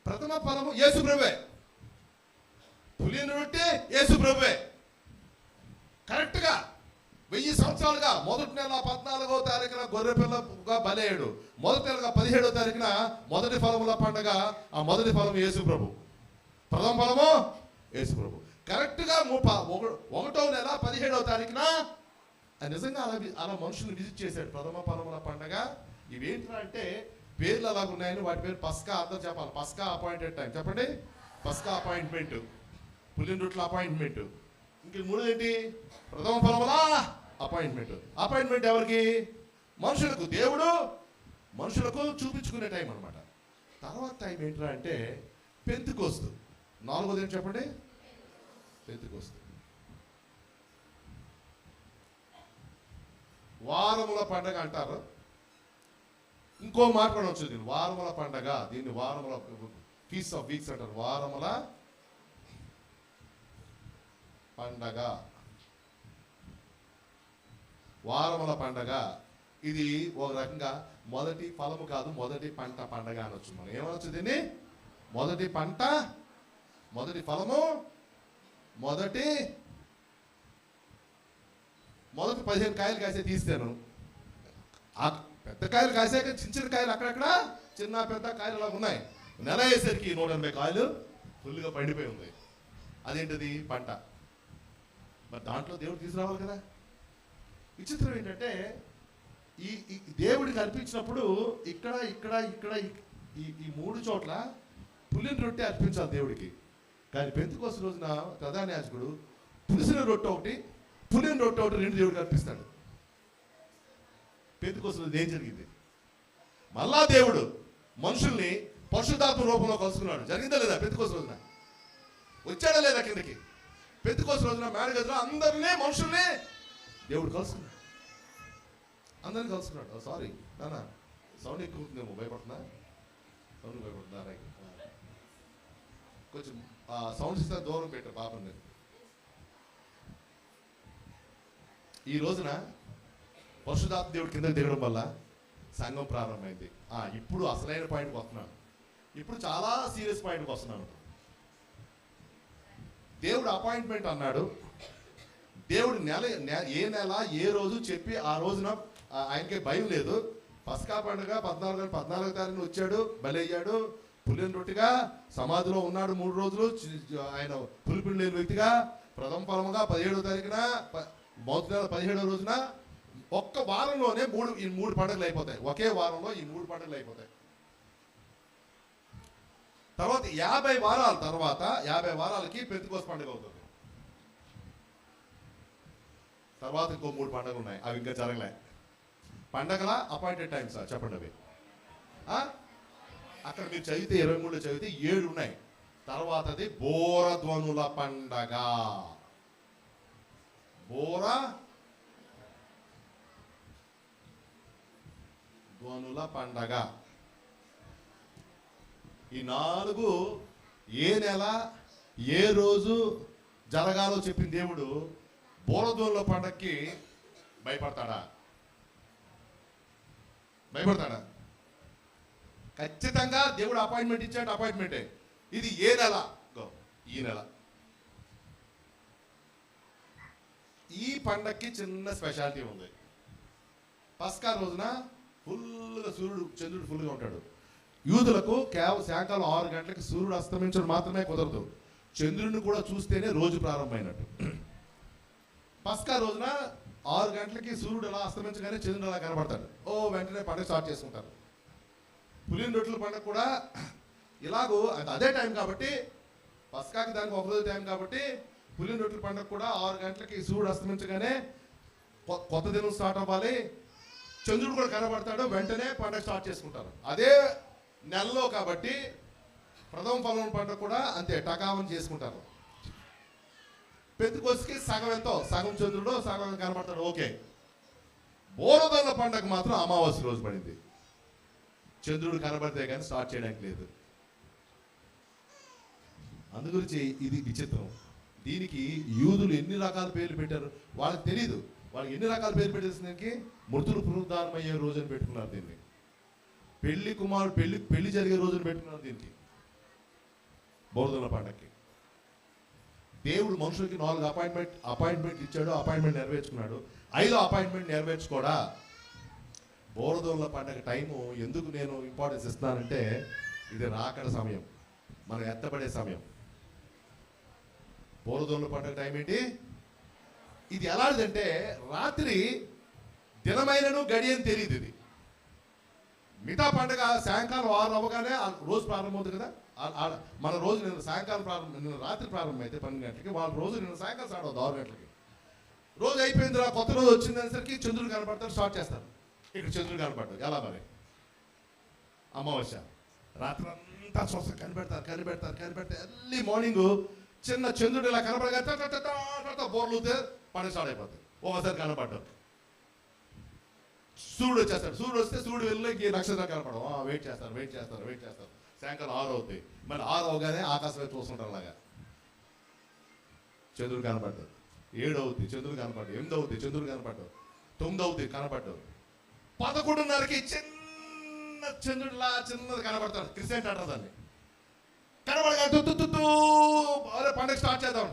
ప్రథమ ఫలము యేసు ప్రభువే. పులిన రొట్టె యేసు ప్రభువే. కరెక్ట్గా 1000 సంవత్సరాలుగా మొదటి నెల 14వ తారీఖున గొర్రెపిల్లగా బలయ్యాడు. మొదటి నెలగా 17వ తారీఖున మొదటి ఫలముల పండగ. ఆ మొదటి ఫలము యేసు ప్రభు. ప్రథమ ఫలము యేసు ప్రభు. కరెక్ట్గా 1వ నెల 17వ తారీఖున నిజంగా అలా మనుషుల్ని విజిట్ చేశాడు. ప్రథమ ఫలముల పండగ. ఇవేంట్రా అంటే పేర్లు అలాగ ఉన్నాయని వాటి పేరు పస్కా. అందరూ చెప్పాలి, పస్కా అపాయింటెడ్ టైం. చెప్పండి, పస్కా అపాయింట్మెంట్, పులిన రొట్టెల అపాయింట్మెంట్. ఇంక మూడో ఏంటి? ప్రథమ ఫలముల అపాయింట్మెంట్. అపాయింట్మెంట్ ఎవరికి? మనుషులకు. దేవుడు మనుషులకు చూపించుకునే టైం అనమాట. తర్వాత టైం ఏంట్రా అంటే పెంతెకోస్తు. 4వది ఏంటి చెప్పండి? పెంతెకోస్తు. వారముల పండగ అంటారు. ఇంకో మాట కూడా వచ్చింది, దీన్ని వారముల పండగ, దీన్ని వారముల ఫీస్ట్ ఆఫ్ వీక్స్ అంటారు. వారముల పండగ, వారముల పండగ. ఇది ఒక రకంగా మొదటి ఫలము కాదు, మొదటి పంట పండగ అనొచ్చు. మనం ఏమనొచ్చు దీన్ని? మొదటి పంట, మొదటి ఫలము, మొదటి 15 కాయలు కాసే తీస్తాను. ఆ పెద్ద కాయలు కాసాక చిన్న చిన్న కాయలు అక్కడక్కడ చిన్న పెద్ద కాయలు అలా ఉన్నాయి. నెల అయ్యేసరికి 180 కాయలు ఫుల్గా పండిపోయి ఉంది. అదేంటిది? పంట. మరి దాంట్లో దేవుడు తీసుకురావాలి కదా. విచిత్రం ఏంటంటే ఈ దేవుడికి అర్పించినప్పుడు ఇక్కడ ఇక్కడ ఇక్కడ ఈ 3 చోట్ల పులిన రొట్టె అర్పించాలి దేవుడికి. కానీ పెంతెకోస్తు రోజున ప్రధాన యాజకుడు పులిసిన రొట్టె ఒకటి, పులిన రొట్టె ఒకటి 2 దేవుడికి అర్పిస్తాడు. పెంతెకోస్తు రోజు ఏం జరిగింది? మళ్ళా దేవుడు మనుషుల్ని పరిశుద్ధాత్మ రూపంలో కలుసుకున్నాడు. జరిగిందా లేదా? పెంతెకోస్తు రోజున వచ్చాడా లేదా కిందకి? పెంతెకోస్తు రోజున మేడగదిలో అందరినీ మనుషుల్ని దేవుడు కలుసుకున్నాడు. అందరినీ కలుసుకున్నాడు. సారీ నాన్న, సౌండ్ ఎక్కువ ఉంటుందేమో, భయపడుతుందా? సౌండ్ భయపడుతుందా? కొంచెం సౌండ్ సిస్టమ్ దూరం పెట్టారు పాపని. ఈ రోజున పరిశుద్ధాత్మ దేవుడు కిందకి దిగడం వల్ల సంఘం ప్రారంభమైంది. ఇప్పుడు అసలైన పాయింట్కి వస్తున్నాను. ఇప్పుడు చాలా సీరియస్ పాయింట్కి వస్తున్నాను. దేవుడు అపాయింట్మెంట్ అన్నాడు. దేవుడు ఏ నెల ఏ రోజు చెప్పి ఆ రోజున ఆయనకే భయం లేదు. పస్కా పండుగ 14వ తారీఖున వచ్చాడు, బలయ్యాడు, పులిన రొట్టెగా సమాధిలో ఉన్నాడు 3 రోజులు. ఆయన పులిపిడి లేని వ్యక్తిగా ప్రథమ ఫలముగా 17వ తారీఖున మొదటి నెల 17వ రోజున ఒక్క వారంలోనే ఈ మూడు పండుగలు అయిపోతాయి. ఒకే వారంలో ఈ 3 పండుగలు అయిపోతాయి. తర్వాత 50 వారాల తర్వాత 50 వారాలకి పెంతెకోస్తు పండుగ అవుతుంది. తర్వాత ఇంకో 3 పండుగలు ఉన్నాయి, అవి ఇంకా జరగలే. పండగల అపాయింటెడ్ టైమ్స్ చెప్పండి అవి. అక్కడ మీరు చదివితే 23లో చదివితే 7 ఉన్నాయి. తర్వాతది బోరధ్వనుల పండగ. బోరధ్వనుల పండగ. ఈ 4 ఏ నెల ఏ రోజు జరగాలో చెప్పిన దేవుడు బోరధ్వనుల పండగకి భయపడతాడా? ఖచ్చితంగా దేవుడు అపాయింట్మెంట్ ఇచ్చాడు. అపాయింట్మెంటే. ఇది ఏ నెల? ఈ నెల. ఈ పండగకి చిన్న స్పెషాలిటీ ఉంది. పస్కా రోజున ఫుల్గా చంద్రుడు ఫుల్గా ఉంటాడు. యూదులకు కేవలం సాయంకాలం 6 గంటలకి సూర్యుడు అస్తమించడం మాత్రమే కుదరదు, చంద్రుడిని కూడా చూస్తేనే రోజు ప్రారంభమైనట్టు. పస్కా రోజున 6 గంటలకి సూర్యుడు అలా అస్తమించగానే చంద్రుడు అలా కనబడతాడు. వెంటనే పండుగ స్టార్ట్ చేసుకుంటారు. పులిన రొట్టెల పండుగ కూడా ఇలాగూ అదే టైం కాబట్టి, పస్కాకి దానికి ఒకరోజు టైం కాబట్టి పులిన రొట్టెల పండుగ కూడా 6 గంటలకి సూర్యుడు అస్తమించగానే కొత్త దినం స్టార్ట్ అవ్వాలి, చంద్రుడు కూడా కనబడతాడు, వెంటనే పండుగ స్టార్ట్ చేసుకుంటారు. అదే నెలలో కాబట్టి ప్రథమ ఫలం పండుగ కూడా అంతే టకామని చేసుకుంటారు. పెంతెకొస్తేకి సగం ఎంతో, సగం చంద్రుడు సగం కనబడతాడు. ఓకే, బోరదొల్ల పండుగ మాత్రం అమావాస్య రోజు పడింది, చంద్రుడు కనబడితే కానీ స్టార్ట్ చేయడానికి లేదు. అందుగురించి ఇది విచిత్రం. దీనికి యూదులు ఎన్ని రకాల పేర్లు పెట్టారు వాళ్ళకి తెలియదు. వాళ్ళకి ఎన్ని రకాల పేర్లు పెట్టేసరికి మృతులు పునరుద్ధారమయ్యే రోజుని పెట్టుకున్నారు దీన్ని. పెళ్లి జరిగే రోజుని పెట్టుకున్నారు దీనికి, బోరదొల్ల పండగకి. దేవుడు మనుషులకి 4 అపాయింట్మెంట్ ఇచ్చాడు, అపాయింట్మెంట్ నెరవేర్చుకున్నాడు. 5వ అపాయింట్మెంట్ నెరవేర్చుకోడా. బోరదొల్ల పండగ టైము ఎందుకు నేను ఇంపార్టెన్స్ ఇస్తున్నానంటే, ఇది రాకడ సమయం, మనం ఎత్తబడే సమయం. బోరదొల్ల పండగ టైం ఏంటి? ఇది ఎలాంటిదంటే రాత్రి దినమైనను గడి అని తెలియదు. ఇది మిగతా పండుగ సాయంకాలం 6 అవ్వగానే రోజు ప్రారంభమవుతుంది కదా. మన రోజు నిన్న సాయంకాలం నిన్న రాత్రి ప్రారంభమైతే 12 గంటలకి, వాళ్ళ రోజు నిన్న సాయంకాలం స్టార్ట్ అవుతుంది 6 గంటలకి. రోజు అయిపోయింది, కొత్త రోజు వచ్చిందనేసరికి చంద్రుడు కనపడతారు, స్టార్ట్ చేస్తారు. ఇక్కడ చంద్రుడు కనపడ్డాడు ఎలా మరి? అమావాస్య రాత్రి అంతా చూస్తారు, కనిపెడతారు. ఎర్లీ మార్నింగ్ చిన్న చంద్రుడు ఇలా కనపడగా బోర్లుతే పండుగ స్టార్ట్ అయిపోతుంది. ఒకసారి కనపడ్డారు, సూర్యుడు వచ్చేస్తాడు. సూర్యుడు వస్తే సూర్యుడు వెళ్ళి నక్షత్రం కనపడవు. వెయిట్ చేస్తారు. సాయంకాలం 6 అవుతాయి. మళ్ళీ 6 అవగానే ఆకాశం వైపు చూస్తుంటారు. అలాగా చంద్రుడు కనపడ్డాడు. 7 అవుతుంది, చంద్రుడు కనపడ్డాడు. 8 అవుతుంది, చంద్రుడు కనపడ్డాడు. 9 అవుతుంది, కనపడ్డాడు. 11:30కి చిన్న చంద్రుడులా చిన్నది కనపడతాడు. క్రిసెంట్ అంటారు దాన్ని. కనబడగా పండుగ స్టార్ట్ చేద్దాం.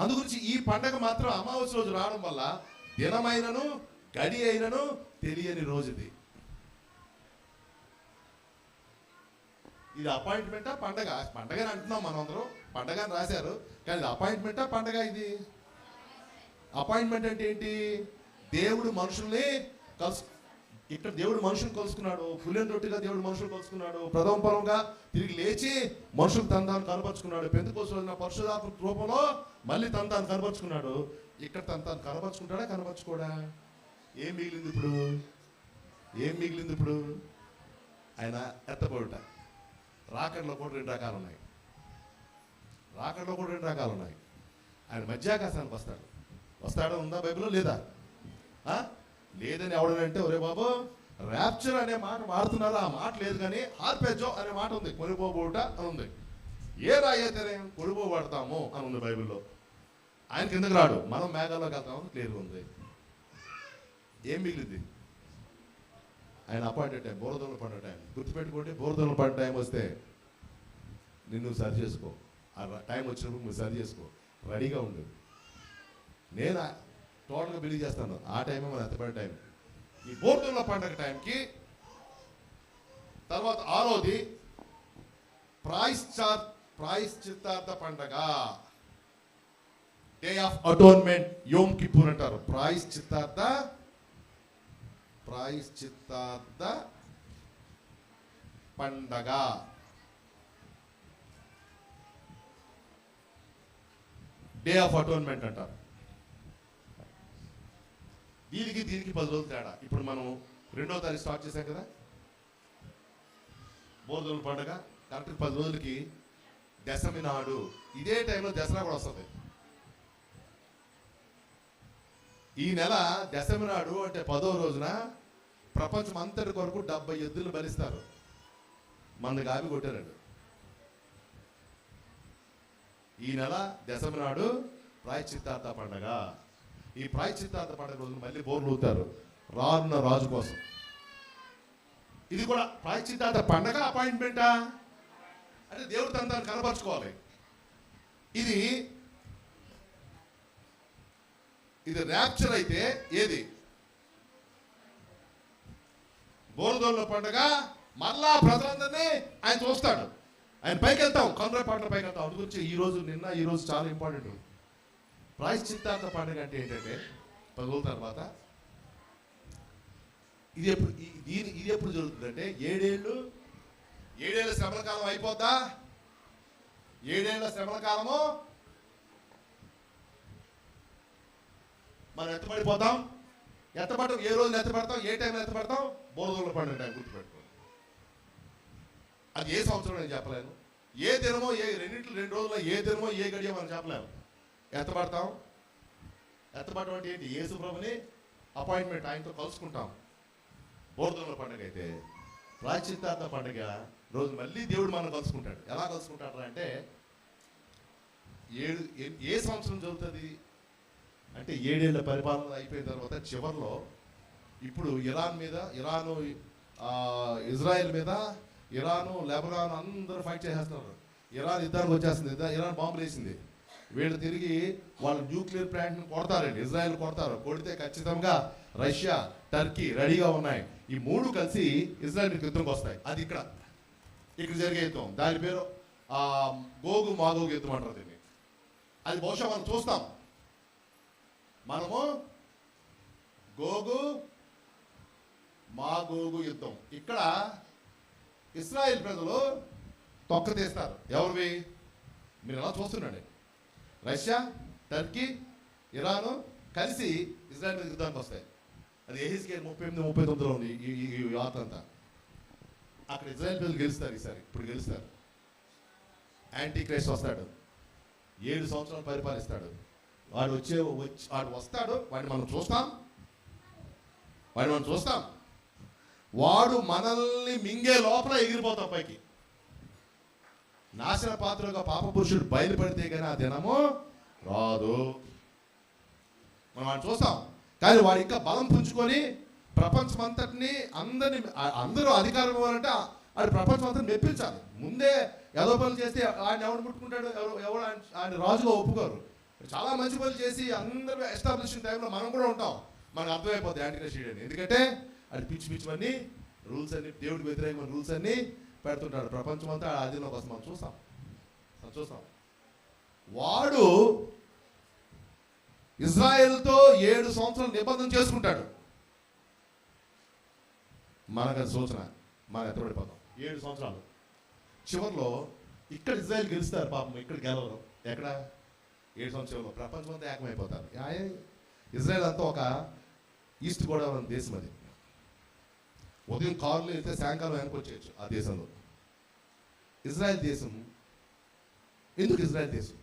అందుగురించి ఈ పండగ మాత్రం అమావాస్య రోజు రావడం వల్ల దినమైనను గడి అయినను తెలియని రోజుది. ఇది అపాయింట్మెంటా పండగ? పండగని అంటున్నాం మనం అందరం, పండగ అని రాశారు, కానీ ఇది అపాయింట్మెంటా పండగ? ఇది అపాయింట్మెంట్ అంటే ఏంటి? దేవుడు మనుషుల్ని ఇక్కడ దేవుడు మనుషులు కలుసుకున్నాడు. పులిన రొట్టెగా దేవుడు మనుషులు కలుసుకున్నాడు. ప్రథమ ఫలంగా తిరిగి లేచి మనుషులు తంతాను కనపరుచుకున్నాడు. పెంతెకొస్తు రోజున పరిశుద్ధాత్మ రూపంలో మళ్ళీ తంతాను కనపరుచుకున్నాడు. ఇక్కడ తంతాను కనపరుచుకుంటాడా, కనపరుచుకోడా? ఏం మిగిలింది ఇప్పుడు? ఆయన ఎత్తబడుట. రాకడలో కూడా 2 రకాలు ఉన్నాయి. ఆయన మధ్యాకాశానికి వస్తాడా? ఉందా బైబిల్లో? లేదా? లేదని ఎవడనంటే, ఒరే బాబు ర్యాప్చర్ అనే మాట వాడుతున్నారు, ఆ మాట లేదు. కానీ ఆర్పెజో అనే మాట ఉంది, కొనిపోబోట అని ఉంది. ఏ రాయితేనే కొనిపోబడతాము అని ఉంది బైబిల్లో. ఆయన కిందకి రాడు, మనం మేఘాల్లోకి వెళ్తామని క్లియర్గా ఉంది. ఏం మిగిలింది? ఆయన అపాయింటెడ్ టైం, బోరదొల్ల పండుగ టైం. గుర్తుపెట్టుకోండి, బోరదొల్ల పండుగ టైం వస్తే నిన్ను సరి చేసుకో. ఆ టైం వచ్చినప్పుడు నువ్వు సరి చేసుకో, రెడీగా ఉండు. నేను టోటల్గా బిలీవ్ చేస్తాను, ఆ టైమే మన ఎత్తబడే టైం. ఈ బోరదొల్ల పండుగ టైంకి తర్వాత 6వది ప్రాయశ్చిత్తార్థ పండగ, డే ఆఫ్ అటోన్మెంట్, యోమ్ కిప్పూర్ అంటారు. ప్రాయశ్చిత్తార్థ పండగ. డే ఆఫ్ అటోన్మెంట్ అంటారు. దీనికి 10 రోజులు తేడా. ఇప్పుడు మనం 2వ తారీఖు స్టార్ట్ చేశాం కదా బోరదొల్ల పండుగ. కరెక్ట్ 10 రోజులకి దశమి నాడు, ఇదే టైంలో దసరా కూడా వస్తుంది. ఈ నెల దశమి నాడు అంటే 10వ రోజున ప్రపంచం అంతటి కొరకు 70 ఎద్దులు బలిస్తారు. మన గాబి కొట్టారండి. ఈ నెల దశమి నాడు ప్రాయశ్చిత్తార్థ పండగ. ఈ ప్రాయశ్చిత్తార్థ పండుగ రోజున మళ్ళీ బోర్లు ఊతారు రానున్న రాజు కోసం. ఇది కూడా ప్రాయశ్చిత్తార్థ పండగ అపాయింట్మెంటా అంటే దేవుడు తను కనపరుచుకోవాలి. ఇది ర్యాప్చర్ అయితే ఏది? బోరదోళ్ళ పండుగ మరలా ప్రజలందరినీ ఆయన చూస్తాడు. ఆయన పైకి వెళ్తాం, కనుర పాటల పైకి వెళ్తాం. అందు గురించి ఈ రోజు చాలా ఇంపార్టెంట్. ప్రాయశ్చిత్తార్థ పండుగ అంటే ఏంటంటే 10 రోజుల తర్వాత ఇది ఎప్పుడు జరుగుతుందంటే 7 ఏళ్ళ శ్రమల కాలం అయిపోద్దా? 7 ఏళ్ల శ్రమల కాలము మనం ఎత్తపడిపోతాం. ఎత్తపడటం ఏ రోజున ఎత్తపడతాం, ఏ టైంలో ఎత్తపడతాం? బోరదోళ్ళ పండుగ టైం గుర్తుపెట్టుకోండి. అది ఏ సంవత్సరం నేను చెప్పలేను, ఏ దినమో, 2 రోజుల్లో ఏ దినమో ఏ గడియో మనం చెప్పలేము. ఎత్తపడటం అంటే ఏంటి? యేసు ప్రభుని అపాయింట్మెంట్, ఆయనతో కలుసుకుంటాం. బోరదోళ్ళ పండుగ అయితే ప్రాయశ్చిత్తార్థ పండుగ రోజు మళ్ళీ దేవుడు మనం కలుసుకుంటాడు. ఎలా కలుసుకుంటాడు అంటే ఏ సంవత్సరం జరుగుతుంది అంటే 7 ఏళ్ల పరిపాలన అయిపోయిన తర్వాత చివరిలో ఇప్పుడు ఇరాను ఇజ్రాయెల్ మీద ఇరాను లెబనాన్ అందరూ ఫైట్ చేసేస్తున్నారు. ఇరాన్ యుద్ధానికి వచ్చేస్తుంది. ఇరాన్ బాంబులు వేసింది. వీళ్ళు తిరిగి వాళ్ళు న్యూక్లియర్ ప్లాంట్ని కొడతారండి. ఇజ్రాయెల్ కొడతారు. కొడితే ఖచ్చితంగా రష్యా, టర్కీ రెడీగా ఉన్నాయి. ఈ 3 కలిసి ఇజ్రాయెల్ మీద యుద్ధంకి వస్తాయి. అది ఇక్కడ జరిగే యుద్ధం. దాని పేరు గోగు మాగోగు యుద్ధం అంటారు దీన్ని. అది బహుశా మనం చూస్తాం. మనము గోగు మాగోగు యుద్ధం. ఇక్కడ ఇస్రాయేల్ ప్రజలు తొక్క తీస్తారు. ఎవరివి? మీరు ఎలా చూస్తున్నాండి. రష్యా, టర్కీ, ఇరాను కలిసి ఇజ్రాయెల్ మీద యుద్ధానికి వస్తాయి. అది ఎహెజ్కేల్ 38-39లో ఉంది ఈ వార్త అంతా. అక్కడ ఇజ్రాయెల్ ప్రజలు గెలుస్తారు. ఇప్పుడు గెలుస్తారు. యాంటీ క్రైస్ట్ వస్తాడు. 7 సంవత్సరాలు పరిపాలిస్తాడు. వాడు వస్తాడు. వాడిని మనం చూస్తాం. వాడు మనల్ని మింగే లోపల ఎగిరిపోతాం పైకి. నాశన పాత్రగా పాప పురుషుడు బయలుపడితే కానీ ఆ దినము రాదు. మనం వాడిని చూస్తాం. కానీ వాడు ఇంకా బలం పుంజుకొని ప్రపంచమంతటిని అందరూ అధికారం ఇవ్వాలంటే వాడు ప్రపంచమంతా మెప్పించాలి. ముందే ఏదో పనులు చేస్తే ఆయన ఎవరు ముట్టుకుంటాడు? ఎవరు ఆయన రాజుగా ఒప్పుకోరు. చాలా మంచి పనులు చేసి అందరూ ఎస్టాబ్లిషింగ్ టైంలో మనం కూడా ఉంటాం. మనకు అర్థమైపోతుంది యాంటీ అని. ఎందుకంటే అది పిచ్చివన్నీ రూల్స్ అన్ని, దేవుడికి వ్యతిరేకమైన రూల్స్ అన్ని పెడుతుంటాడు. ప్రపంచం అంతా ఆధీనం కోసం మనం చూస్తాం. వాడు ఇజ్రాయెల్తో 7 సంవత్సరాలు నిబంధన చేసుకుంటాడు. మనకు అది సూచన. మనం ఎత్తబడిపోతాం 7 సంవత్సరాలు. చివరిలో ఇక్కడ ఇజ్రాయెల్ గెలుస్తారు. పాపం ఇక్కడ గెలవరు. ఎక్కడ? 7 సంవత్సరాల్లో ప్రపంచం అంతా ఏకమైపోతారు. ఇజ్రాయెల్ అంతా ఒక ఈస్ట్ గోదావరి దేశం. అది ఉదయం కారులో వెళ్తే సాయంకాలం వెనక్కి వచ్చేయచ్చు ఆ దేశంలో. ఇజ్రాయెల్ దేశం ఎందుకు ఇజ్రాయెల్ దేశం?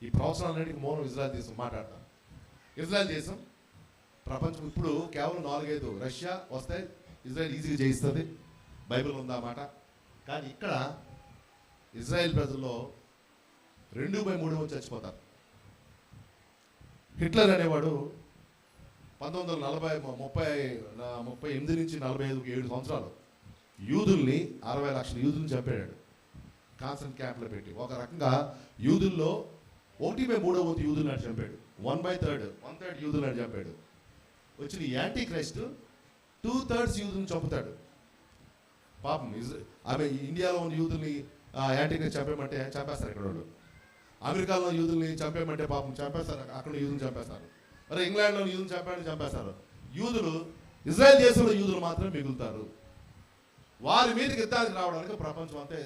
ఈ ప్రవచనాలన్నిటికీ మూలం ఇజ్రాయెల్ దేశం. మాట్లాడతాం. ఇజ్రాయెల్ దేశం ప్రపంచం ఇప్పుడు కేవలం 4-5 రష్యా వస్తాయి, ఇజ్రాయెల్ ఈజీగా జయిస్తుంది. బైబిల్ ఉందన్నమాట. కానీ ఇక్కడ ఇజ్రాయెల్ ప్రజల్లో 2/3 మంది చచ్చిపోతారు. హిట్లర్ అనేవాడు 1938 నుంచి 45 7 సంవత్సరాలు యూదుల్ని 60 లక్షల యూదుల్ని చంపాడు. కాన్సెంట్ క్యాంప్లో పెట్టి ఒక రకంగా యూదుల్లో 1/3 వంతు యూదుల్ని చంపాడు. 1/3 యూదుల్ని చంపాడు. వచ్చిన యాంటీ క్రైస్ట్ 2/3 యూదుల్ని చంపుతాడు. పాపం ఆమె ఇండియాలో ఉన్న యూదుల్ని యాంటీ క్రైస్ట్ చంపేమంటే చంపేస్తారు. ఇక్కడ వాళ్ళు అమెరికాలో యూదుల్ని చంపేమంటే పాపం చంపేస్తారు. అక్కడ యూదుల్ని చంపేస్తారు. మరి ఇంగ్లాండ్లో యూదులు చంపేస్తారు. యూదులు ఇజ్రాయెల్ దేశంలో యూదులు మాత్రమే మిగులుతారు. వారి మీదకి యుద్ధానికి రావడానికి ప్రపంచం అంతా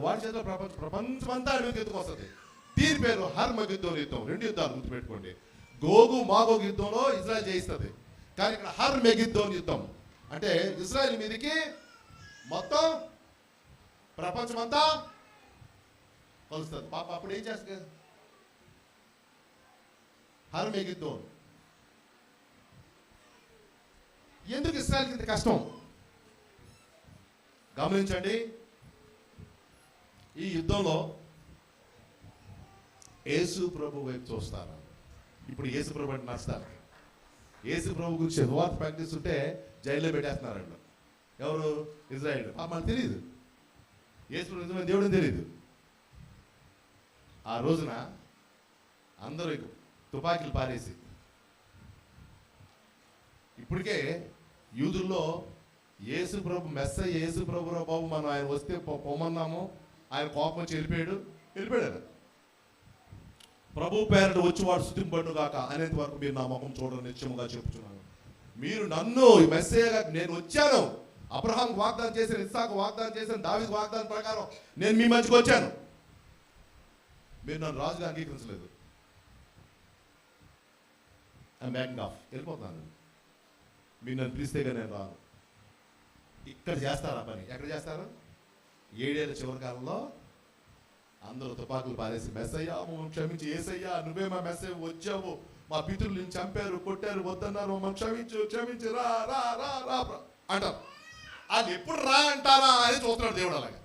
వాడి చేతిలో ప్రపంచమంతా ఆడి మీదకి ఎత్తుకొస్తుంది. దీని పేరు హర్మగిద్దోన్ యుద్ధం. 2 యుద్ధాలు గుర్తుపెట్టుకోండి. గోగు మాగోగు యుద్ధంలో ఇజ్రాయెల్ జయిస్తుంది. కానీ ఇక్కడ హర్మగిద్దోన్ యుద్ధం అంటే ఇజ్రాయెల్ మీదకి మొత్తం ప్రపంచమంతా కలుస్తుంది. పాప అప్పుడు ఏం చేస్తుంది? హర్మగిద్దోన్. ఎందుకు ఇశ్రాయేలుకి ఇంత కష్టం? గమనించండి. ఈ యుద్ధంలో యేసు ప్రభు వైపు చూస్తారు. ఇప్పుడు యేసు ప్రభు అంటే నస్తారు. యేసు ప్రభు గురించి సువార్త ప్రకటిస్తుంటే జైల్లో పెట్టేస్తున్నారు. ఎవరు? ఇజ్రాయేల్. మనకు తెలియదు యేసు నిజమైన దేవుడని తెలియదు. ఆ రోజున అందరూ తుపాకీలు పారేసి ఇప్పటికే యూదుల్లో యేసు ప్రభు మెస్సయ్య యేసు ప్రభు బాబు మనం ఆయన వస్తే పొమ్మన్నాము, ఆయన కోపం వచ్చి వెళ్ళిపోయాడు ఆయన. ప్రభు పేరట వచ్చి వాడు స్తుతింపబడును గాక అనేంత వరకు మీరు నా ముఖం చూడని నిత్యముగా చెప్తున్నాను. మీరు నన్ను మెస్సయ్యగా నేను వచ్చాను, అబ్రహాం వాగ్దానం చేసిన, ఇస్సాకు వాగ్దానం చేసిన, దావీదు వాగ్దానం ప్రకారం నేను మీ మధ్యకి వచ్చాను. మీరు నన్ను రాజుగా అంగీకరించలేదు. ఐఎమ్ బ్యాకింగ్ ఆఫ్, వెళ్ళిపోతున్నాను. మీరు నన్ను పిలిస్తేగా నేను రాను. ఇక్కడ చేస్తారా పని? ఎక్కడ చేస్తారు? 7 ఏళ్ళ చివరి కాలంలో అందరూ తుపాకులు పారేసి మెస్సయ్యా మమ్మల్ని క్షమించి, యేసయ్యా నువ్వే మా మెస్సయ్య వచ్చావు, మా పితరులు నేను చంపారు, కొట్టారు, వద్దన్నారు, మమ్మల్ని క్షమించి రా రా రా రా అంటారు. అది ఎప్పుడు రా అంటారా అని చూస్తున్నాడు దేవుడు. అలాగా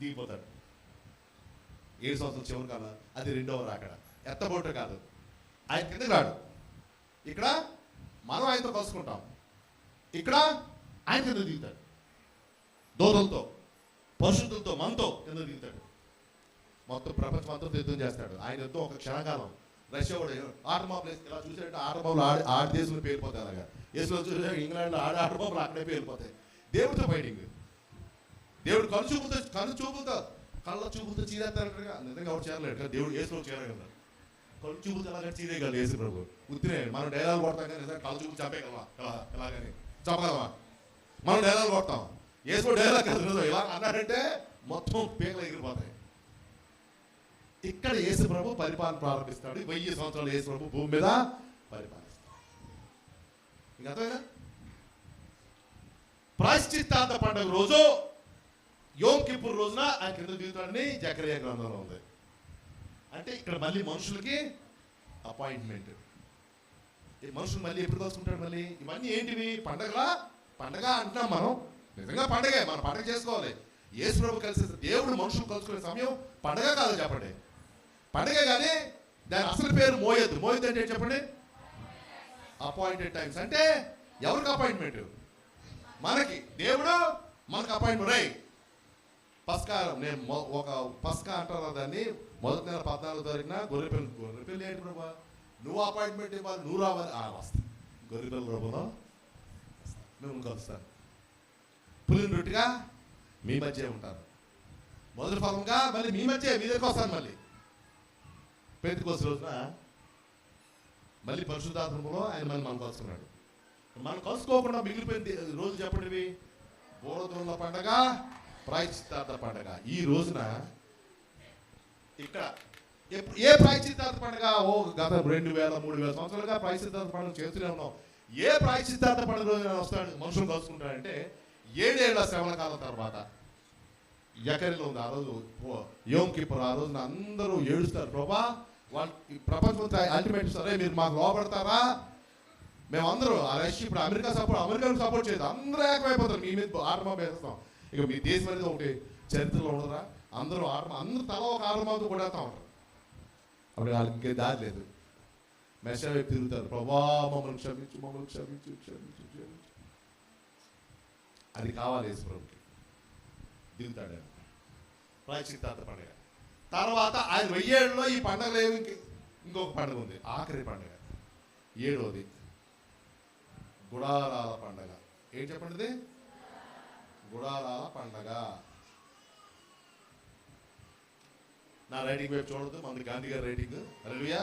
దిగిపోతాడు. 7 సంవత్సరాల చివరి కాలం అది రెండవ రాకడ. ఎత్తబోట కాదు, ఆయన కిందకి రాడు. ఇక్కడ మనం ఆయనతో కలుసుకుంటాం, ఇక్కడ ఆయన కింద దిగుతాడు. దూతలతో, పరిశుద్ధులతో, మనతో కింద దిగుతాడు. మొత్తం ప్రపంచం అంతా యుద్ధం చేస్తాడు. ఆయన యుద్ధం ఒక క్షణకాలం. రష్యా కూడా ఆటబాబులు ఇలా చూసాడంటే ఆటబాబులు ఆడి దేశంలో పేలిపోతాయి. అలాగా దేశంలో చూసా ఇంగ్లాండ్లో ఆటబాబులు అక్కడే పేలిపోతాయి. దేవుడితో ఫైటింగ్. దేవుడు కళ్ళ చూపులతో చీరేస్తారంటగా. నిజంగా ఎవరు చేరలేడు కదా, దేవుడు యేసులో చేరగలరు. కళ్ళు చూపులతో ఎలాగని చీరేయగలరు యేసు ప్రభు. ఉత్తినే మనం డైలాగ్ కొడతాం కానీ నిజంగా కళ్ళు చూపులు చంపేయగలమా? ఎలాగని చెప్పగలమా? మనం డైలాగ్ కొడతాం. యేసు డైలాగ్ కదా, ఇలా అన్నాడంటే మొత్తం పీకలు ఎగిరిపోతాయి. ఇక్కడ యేసు ప్రభు పరిపాలన ప్రారంభిస్తాడు. 1000 సంవత్సరాలు యేసు ప్రభు భూమి మీద పరిపాలిస్తాడు. ఇంకా అర్థమైనా? ప్రాయశ్చిత్తార్థ పండుగ రోజు, యోమ్ కిప్పుర్ రోజున ఆయన కింద దిగుతాడని జకరియా గ్రంథంలో ఉంది. అంటే ఇక్కడ మళ్ళీ మనుషులకి అపాయింట్మెంట్. మనుషులు మళ్ళీ ఎప్పుడు కలుసుకుంటాడు? మళ్ళీ ఇవన్నీ ఏంటివి? పండగ అంటున్నాం మనం. నిజంగా పండగే, మనం పండగ చేసుకోవాలి. యేసు ప్రభు కలిసి దేవుడు మనుషులు కలుసుకునే సమయం పండగ కాదు చెప్పండి. పండగే, కానీ దాని అసలు పేరు మోయద్దు. మోయద్దు అంటే చెప్పండి, అపాయింటెడ్ టైమ్స్. అంటే ఎవరికి అపాయింట్మెంట్? మనకి. దేవుడు మనకు అపాయింట్మెంట్. రై పస్కా, నేను ఒక పస్కా అంటారు దాన్ని, మొదటి నెల 14 తారీఖున గొర్రెపిల్ల ఏంటి ప్రభా, నువ్వు అపాయింట్మెంట్ ఇవ్వాలి, నువ్వు రావాలి. వస్తా గొర్రెపిల్ల ప్రభులో మిమ్మల్ని కలుస్తాను. పులిని రొట్టిగా మీ మధ్య ఉంటారు. మొదటి ఫలంగా మళ్ళీ మీ మధ్య మీ దగ్గరికి వస్తాను. మళ్ళీ పెంతెకోస్తు రోజున మళ్ళీ పరిశుద్ధాత్మలో ఆయన మళ్ళీ మనం కలుసుకున్నాడు. మనం కలుసుకోకుండా మిగిలిపోయింది రోజు చెప్పండి. బోధనల పండగ, ప్రాయశ్చిత్తార్థ పండగ. ఈ రోజున ఇక్కడ ఏ ప్రాయశ్చిత్తార్థ పండుగ? గత 2000-3000 సంవత్సరాలుగా ప్రాయశ్చిత్తార్థ పండుగ చేస్తూనే ఉన్నాం. ఏ ప్రాయశ్చిత్తార్థ పండుగ రోజున వస్తాడు మనుషులు కలుసుకుంటాడంటే 7 ఏళ్ల శ్రవణ కాలం తర్వాత ఎకరిలో ఉంది. ఆ రోజు యోమ్ కిప్పుర్. ఆ రోజున అందరూ ఏడుస్తారు. ప్రభా, వాళ్ళు ప్రపంచం అల్టిమేట్ సరే మీరు మాకు లోపడతారా? మేమందరూ రష్యా ఇప్పుడు అమెరికాను సపోర్ట్ చేయదు. అందరూ ఏకమైపోతారు. మీ మీద ఆటమాబు వేస్తాం. ఇక మీ దేశం అనేది ఒకటి చరిత్రలో ఉండరా? అందరూ తల ఒక ఆటమాబుతో కొడేస్తా ఉంటారు. అప్పుడు వాళ్ళకి ఇంకే దారి లేదు. మెసేజ్ వైపు తిరుగుతారు. ప్రభా మమ్మల్ని క్షమించు. అది కావాలి యేసు ప్రభుకి. దిగుతాడు ఆయన. ప్రాయశ్చిత్తార్థ పండుగ తర్వాత ఆయన 1000 ఏళ్ళలో ఈ పండుగ లేవు. ఇంకొక పండుగ ఉంది, ఆఖరి పండుగ, 7వది గుడారాల పండుగ. ఏం చెప్పండి? గుడారాల పండుగ. నా రైటింగ్ వైపు చూడదు, మనది గాంధీ గారి రైటింగ్. హల్లెలూయా.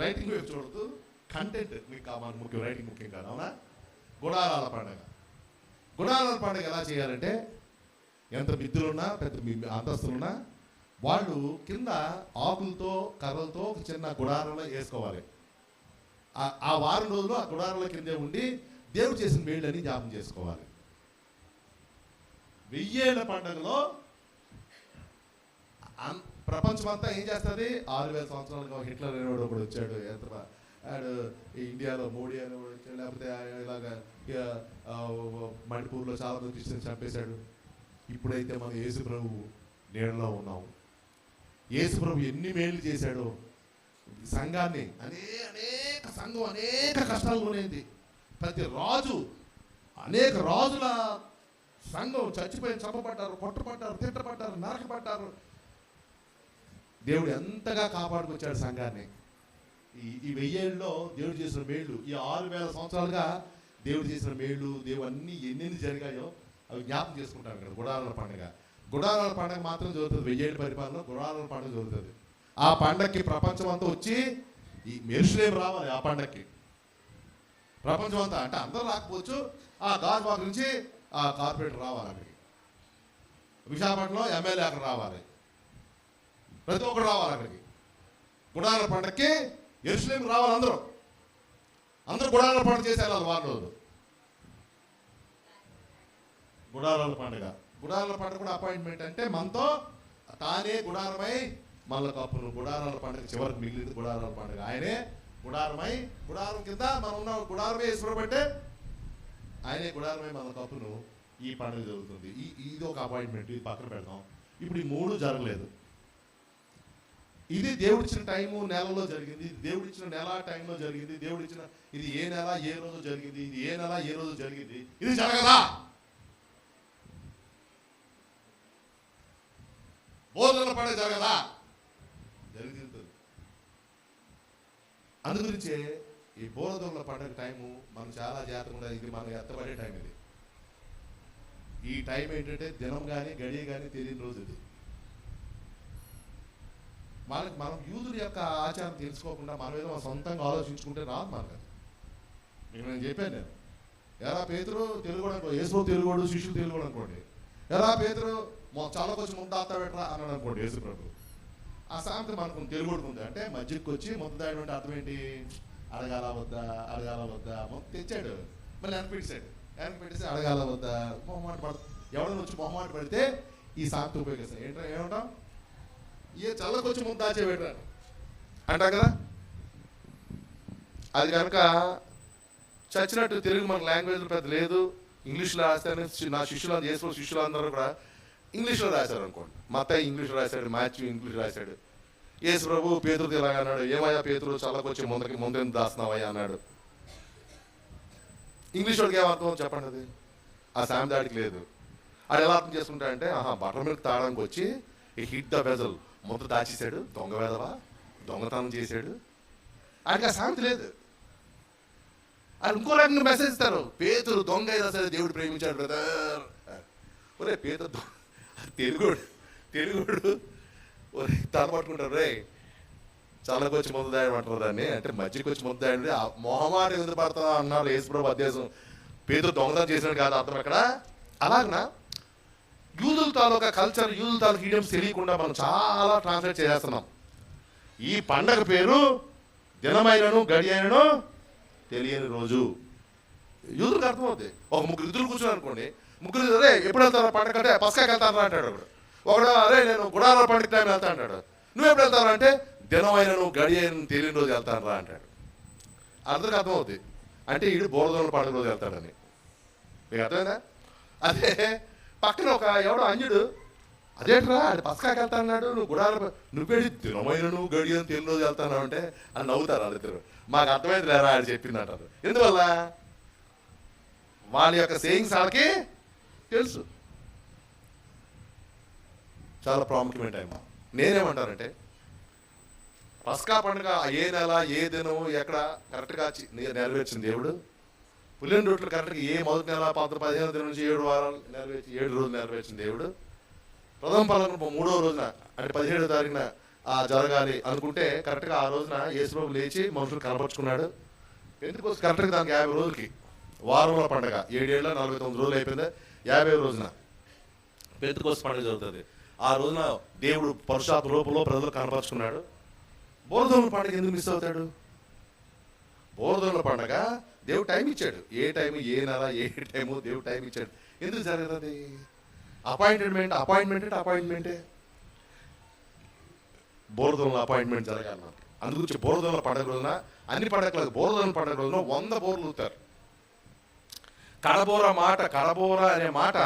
రైటింగ్ వైపు చూడదు, కంటెంట్ మీకు కావాలి ముఖ్యం, రైటింగ్ ముఖ్యం కాదు. అవునా? గుడారాల పండుగ. గుడారాల పండుగ ఎలా చేయాలంటే, ఎంత మిద్దులున్నా పెద్ద అంతస్తులున్నా వాళ్ళు కింద ఆకులతో కర్రలతో ఒక చిన్న గుడారంలో వేసుకోవాలి. ఆ వారం రోజులు ఆ గుడారంలో కిందే ఉండి దేవుడు చేసిన మేళ్ళని జ్ఞాపకం చేసుకోవాలి. 1000 ఏళ్ల పండుగలో ప్రపంచం అంతా ఏం చేస్తుంది? 6000 సంవత్సరాలుగా హిట్లర్ అనేవాడు ఒకడు వచ్చాడు. ఆడు ఇండియాలో మోడీ అనేవాడు వచ్చాడు. లేకపోతే ఇలాగా మణిపూర్లో చాలా మంది క్రిస్టియన్స్ చంపేశాడు. ఇప్పుడైతే మనం యేసు ప్రభు నీడలో ఉన్నాము. యేసు ప్రభు ఎన్ని మేలు చేశాడో సంఘాన్ని. అనేక సంఘం అనేక కష్టాలు కొనేది. ప్రతి రాజు, అనేక రాజుల సంఘం చచ్చిపోయి చంపబడ్డారు, కొట్టబడ్డారు, తిట్టబడ్డారు, నరకబడ్డారు. దేవుడు ఎంతగా కాపాడుకొచ్చాడు సంఘాన్ని. ఈ 1000 ఏళ్ళలో దేవుడు చేసిన మేళ్ళు, ఈ 6000 సంవత్సరాలుగా దేవుడు చేసిన మేళ్ళు, దేవుడు అన్నీ ఎన్నెన్ని జరిగాయో అవి జ్ఞాపకం చేసుకుంటారు ఇక్కడ. గుడారాల పండుగ, గుడారాల పండుగ మాత్రం జరుగుతుంది. 1000 ఏళ్ళ పరిపాలన గుడారాల పండుగ జరుగుతుంది. ఆ పండగకి ప్రపంచం అంతా వచ్చి ఈ మెరుసలేం రావాలి. ఆ పండగకి ప్రపంచం అంతా, అంటే అందరూ రాకపోవచ్చు, ఆ గాజువాక నుంచి ఆ కార్పొరేటర్ రావాలి అక్కడికి, విశాఖపట్నంలో ఎమ్మెల్యే అక్కడ రావాలి, ప్రతి ఒక్కరు రావాలి అక్కడికి. గుడారాల పండగకి యెరూషలేం రావాలి అందరూ గుడారాల పండుగ చేసి వెళ్ళాలి వారం రోజులు. గుడారాల పండుగ కూడా అపాయింట్మెంట్, అంటే మనతో తానే గుడారమై మళ్ళీ కప్పును. గుడారాల పండుగ చివరికి మిగిలింది గుడారాల పండుగ. ఆయనే గుడారమై, గుడారం కింద మనం ఉన్న గుడారమే వేసుకోబట్టే ఆయనే గుడారమై మన కప్పును. ఈ పండుగ జరుగుతుంది. ఇది ఒక అపాయింట్మెంట్, ఇది పక్కన పెడతాం. ఇప్పుడు ఈ 3 జరగలేదు. ఇది దేవుడిచ్చిన టైము నెలలో జరిగింది, దేవుడిచ్చిన నెల టైంలో జరిగింది, దేవుడిచ్చిన ఇది ఏ నెల ఏ రోజు జరిగింది, ఇది ఏ నెల ఏ రోజు జరిగింది. ఇది జరగదా? బోధనల పండుగ జరగదా? జరిగింది. అందుగురించే ఈ బోధనల పండుగ టైము మనం చాలా జాగ్రత్తగా ఉండాలి. ఇది మనం ఎత్తబడే టైం. ఇది ఈ టైం ఏంటంటే దినం కానీ గడియ కానీ తెలియని రోజు ఇది. మనం యూదుల యొక్క ఆచారం తెలుసుకోకుండా మనం ఏదో సొంతంగా ఆలోచించుకుంటే రాదు మనకు. మీకు నేను చెప్పాను, ఎరా పేతురు తెలుగుడు అనుకో, యేసు తెలుగుడు, శిష్యులు తెలుగుడు అనుకోండి. ఎరా పేతురు చల్లకొచ్చి ముద్ద ఆతా పెట్టరా అన్నాడు అనుకోండి యేసు ప్రభు. ఆ సామెత మనకు తెలుగుడు ఉంది. అంటే మధ్యకి వచ్చి ముద్ద తాగడం అంటే అర్థం ఏంటి? అడగాల వద్దా మొత్తం తెచ్చాడు, మళ్ళీ వెనక్కి పెట్టేసి అడగాల వద్దా మొహమాట ఎవరైనా వచ్చి మొహమాట పడితే ఈ సామెత ఉపయోగిస్తాం. ఏమంటాం? ఏ చల్లకొచ్చి ముద్ద దాచే పెట్టారు అంటాం కదా. అది కనుక చచ్చినట్టు తెలుగు మన లాంగ్వేజ్ పెద్ద లేదు, ఇంగ్లీష్లో రాస్తాను. నా శిష్యులు అందరూ కూడా ఇంగ్లీష్లో రాశారు అనుకోండి. మా అత్తయ్య ఇంగ్లీష్లో రాశాడు, మాథ్యూ ఇంగ్లీష్ రాశాడు. యేసు ప్రభు పేతురు ఇలాగ అన్నాడు, ఏమయ్యా పేతురు చల్లకొచ్చి ముందు దాస్తున్నావయ్యా అన్నాడు. ఇంగ్లీష్ వాడికి ఏమర్థం చెప్పండి? అది ఆ సామెదాడికి లేదు. అది ఎలా అర్థం చేసుకుంటాడంటే, బటర్ మిల్క్ తాగడానికి వచ్చి ఈ హిట్ ద వెజల్ ముద్ద దాచేశాడు, దొంగ వేదవా, దొంగతనం చేశాడు. ఆయనకి ఆ శాంతి లేదు. ఆయన ఇంకో రకంగా మెసేజ్ ఇస్తారు, పేతురు దొంగ అయినా సరే దేవుడు ప్రేమించాడు బ్రదర్. ఒరే పేతురు తెలుగుడు ఒరే తల పట్టుకుంటారు, రే చల్లకొచ్చి ముద్ద దాయమంటారు దాన్ని, అంటే మధ్యకి వచ్చి ముద్ద దాయండి. ఆ మొహమాట ఎందుకు పడతా అన్నారు యేసుప్రభు అధ్యాసం. పేతురు దొంగతనం చేసినాడు కాదు అర్థం ఎక్కడ. అలాగనా యూదుల తాలూకా కల్చర్, యూదుల తాలూకా ఈడియమ్స్ తెలియకుండా మనం చాలా ట్రాన్స్లేట్ చేస్తున్నాం. ఈ పండగ పేరు దినమైనను గడి అయినను తెలియని రోజు. యూదులకు అర్థమవుతుంది. ఒక 3 ఇద్దరు కూర్చున్నారు అనుకోండి, 3 అరే ఎప్పుడు వెళ్తారా పండగ అంటే పసకాకి వెళ్తారా అంటాడు ఒకడు అరే నేను గుడారాల పండుగ టైం వెళ్తా అంటాడు. నువ్వు ఎప్పుడు వెళ్తారా అంటే దినమైనను గడి అయినను తెలియని రోజు వెళ్తాను రా అంటాడు. అందరికి అర్థమవుతుంది, అంటే వీడు బోరదోళ్ళ పండుగ రోజు వెళ్తాడని. మీకు అర్థమైందా? అదే పక్కన ఒక ఎవడో అన్యుడు, అదేట్రా అది పసకాకి వెళ్తా అన్నాడు, నువ్వు గుడాల నువ్వేడి దినమైనను గడి అని తెలియని రోజు వెళ్తాను అంటే అని నవ్వుతారు వాళ్ళిద్దరు. మాకు అర్థమైంది లేరా అని చెప్పింది అంటారు. ఎందువల్ల? వాళ్ళ యొక్క సేయింగ్స్ వాళ్ళకి తెలుసు. చాలా ప్రాముఖ్యమైన టైం. నేనేమంటానంటే పస్కా పండుగ ఏ నెల ఏ దినం ఎక్కడ కరెక్ట్గా నెరవేర్చింది దేవుడు. పులిని రొట్టెలు కరెక్ట్గా ఏ మొదటి నెల 15వ దినం నుంచి 7 వారాలు నెరవేర్చి 7 రోజులు నెరవేర్చింది దేవుడు. ప్రథమ ఫలం 3వ రోజున అంటే 17వ తారీఖున జరగాలి అనుకుంటే కరెక్ట్గా ఆ రోజున యేసుప్రభు లేచి మనుషులు కనపరుచుకున్నాడు. పెంతెకోస్తు కరెక్ట్గా దానికి 50 రోజులకి వారంలో పండుగ. 7 ఏళ్ళ 49 రోజులు అయిపోయింది. 50వ రోజున పెంతెకోస్తు పండుగ జరుగుతుంది. ఆ రోజున దేవుడు పరుషాత్మ రూపంలో ప్రజలు కనపరుచుకున్నాడు. బోరదోముల పండుగ ఎందుకు మిస్ అవుతాడు? బోరదోముల పండుగ దేవుడు టైం ఇచ్చాడు. ఏ టైము ఏ నెల ఏ టైము దేవుడు టైం ఇచ్చాడు. ఎందుకు జరుగుతుంది? అపాయింట్మెంటే బోరదోముల అపాయింట్మెంట్ జరగాలి. అందుగురించి బోరదోముల పండుగ రోజున అన్ని పండుగలకు బోరదోముల పండుగ రోజున 100 బోర్లు ఊతారు. కడబోర అనే మాట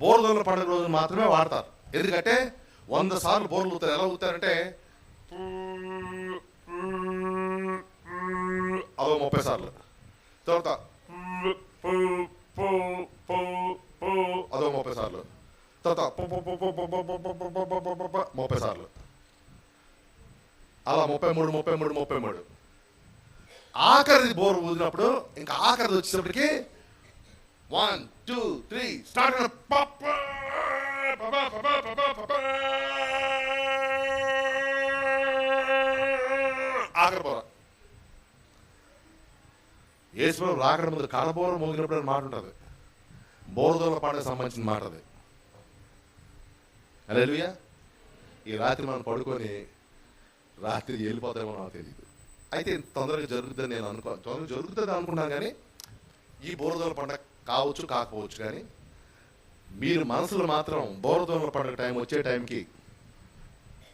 బోరదోముల పండుగ రోజున మాత్రమే వాడతారు. ఎందుకంటే 100 సార్లు బోర్లు ఊతారు. ఎలా ఊతారంటే అదో 30 సార్లు, తర్వాత అదో 30 సార్లు, తర్వాత 30 సార్లు, అలా 33. ఆఖరిది బోర్ ఊదినప్పుడు ఇంకా ఆఖరిది వచ్చేటప్పటికి 1 2 3 స్టార్ట్. ఆఖరి బోర. యేసుప్రభు రాకడ ముందు కడబోర మోగినప్పుడు మాట ఉంటుంది. బోరదోల పండుగ సంబంధించిన మాట అది. హల్లెలూయా. ఈ రాత్రి మనం పడుకొని రాత్రి వెళ్ళిపోతామో నాకు తెలియదు. అయితే తొందరగా జరుగుతుంది నేను తొందరగా జరుగుతుంది అనుకున్నాను. కానీ ఈ బోరదోల పండుగ కావచ్చు కాకపోవచ్చు, కానీ మీరు మనసులో మాత్రం బోరదోల పండుగ టైం వచ్చే టైంకి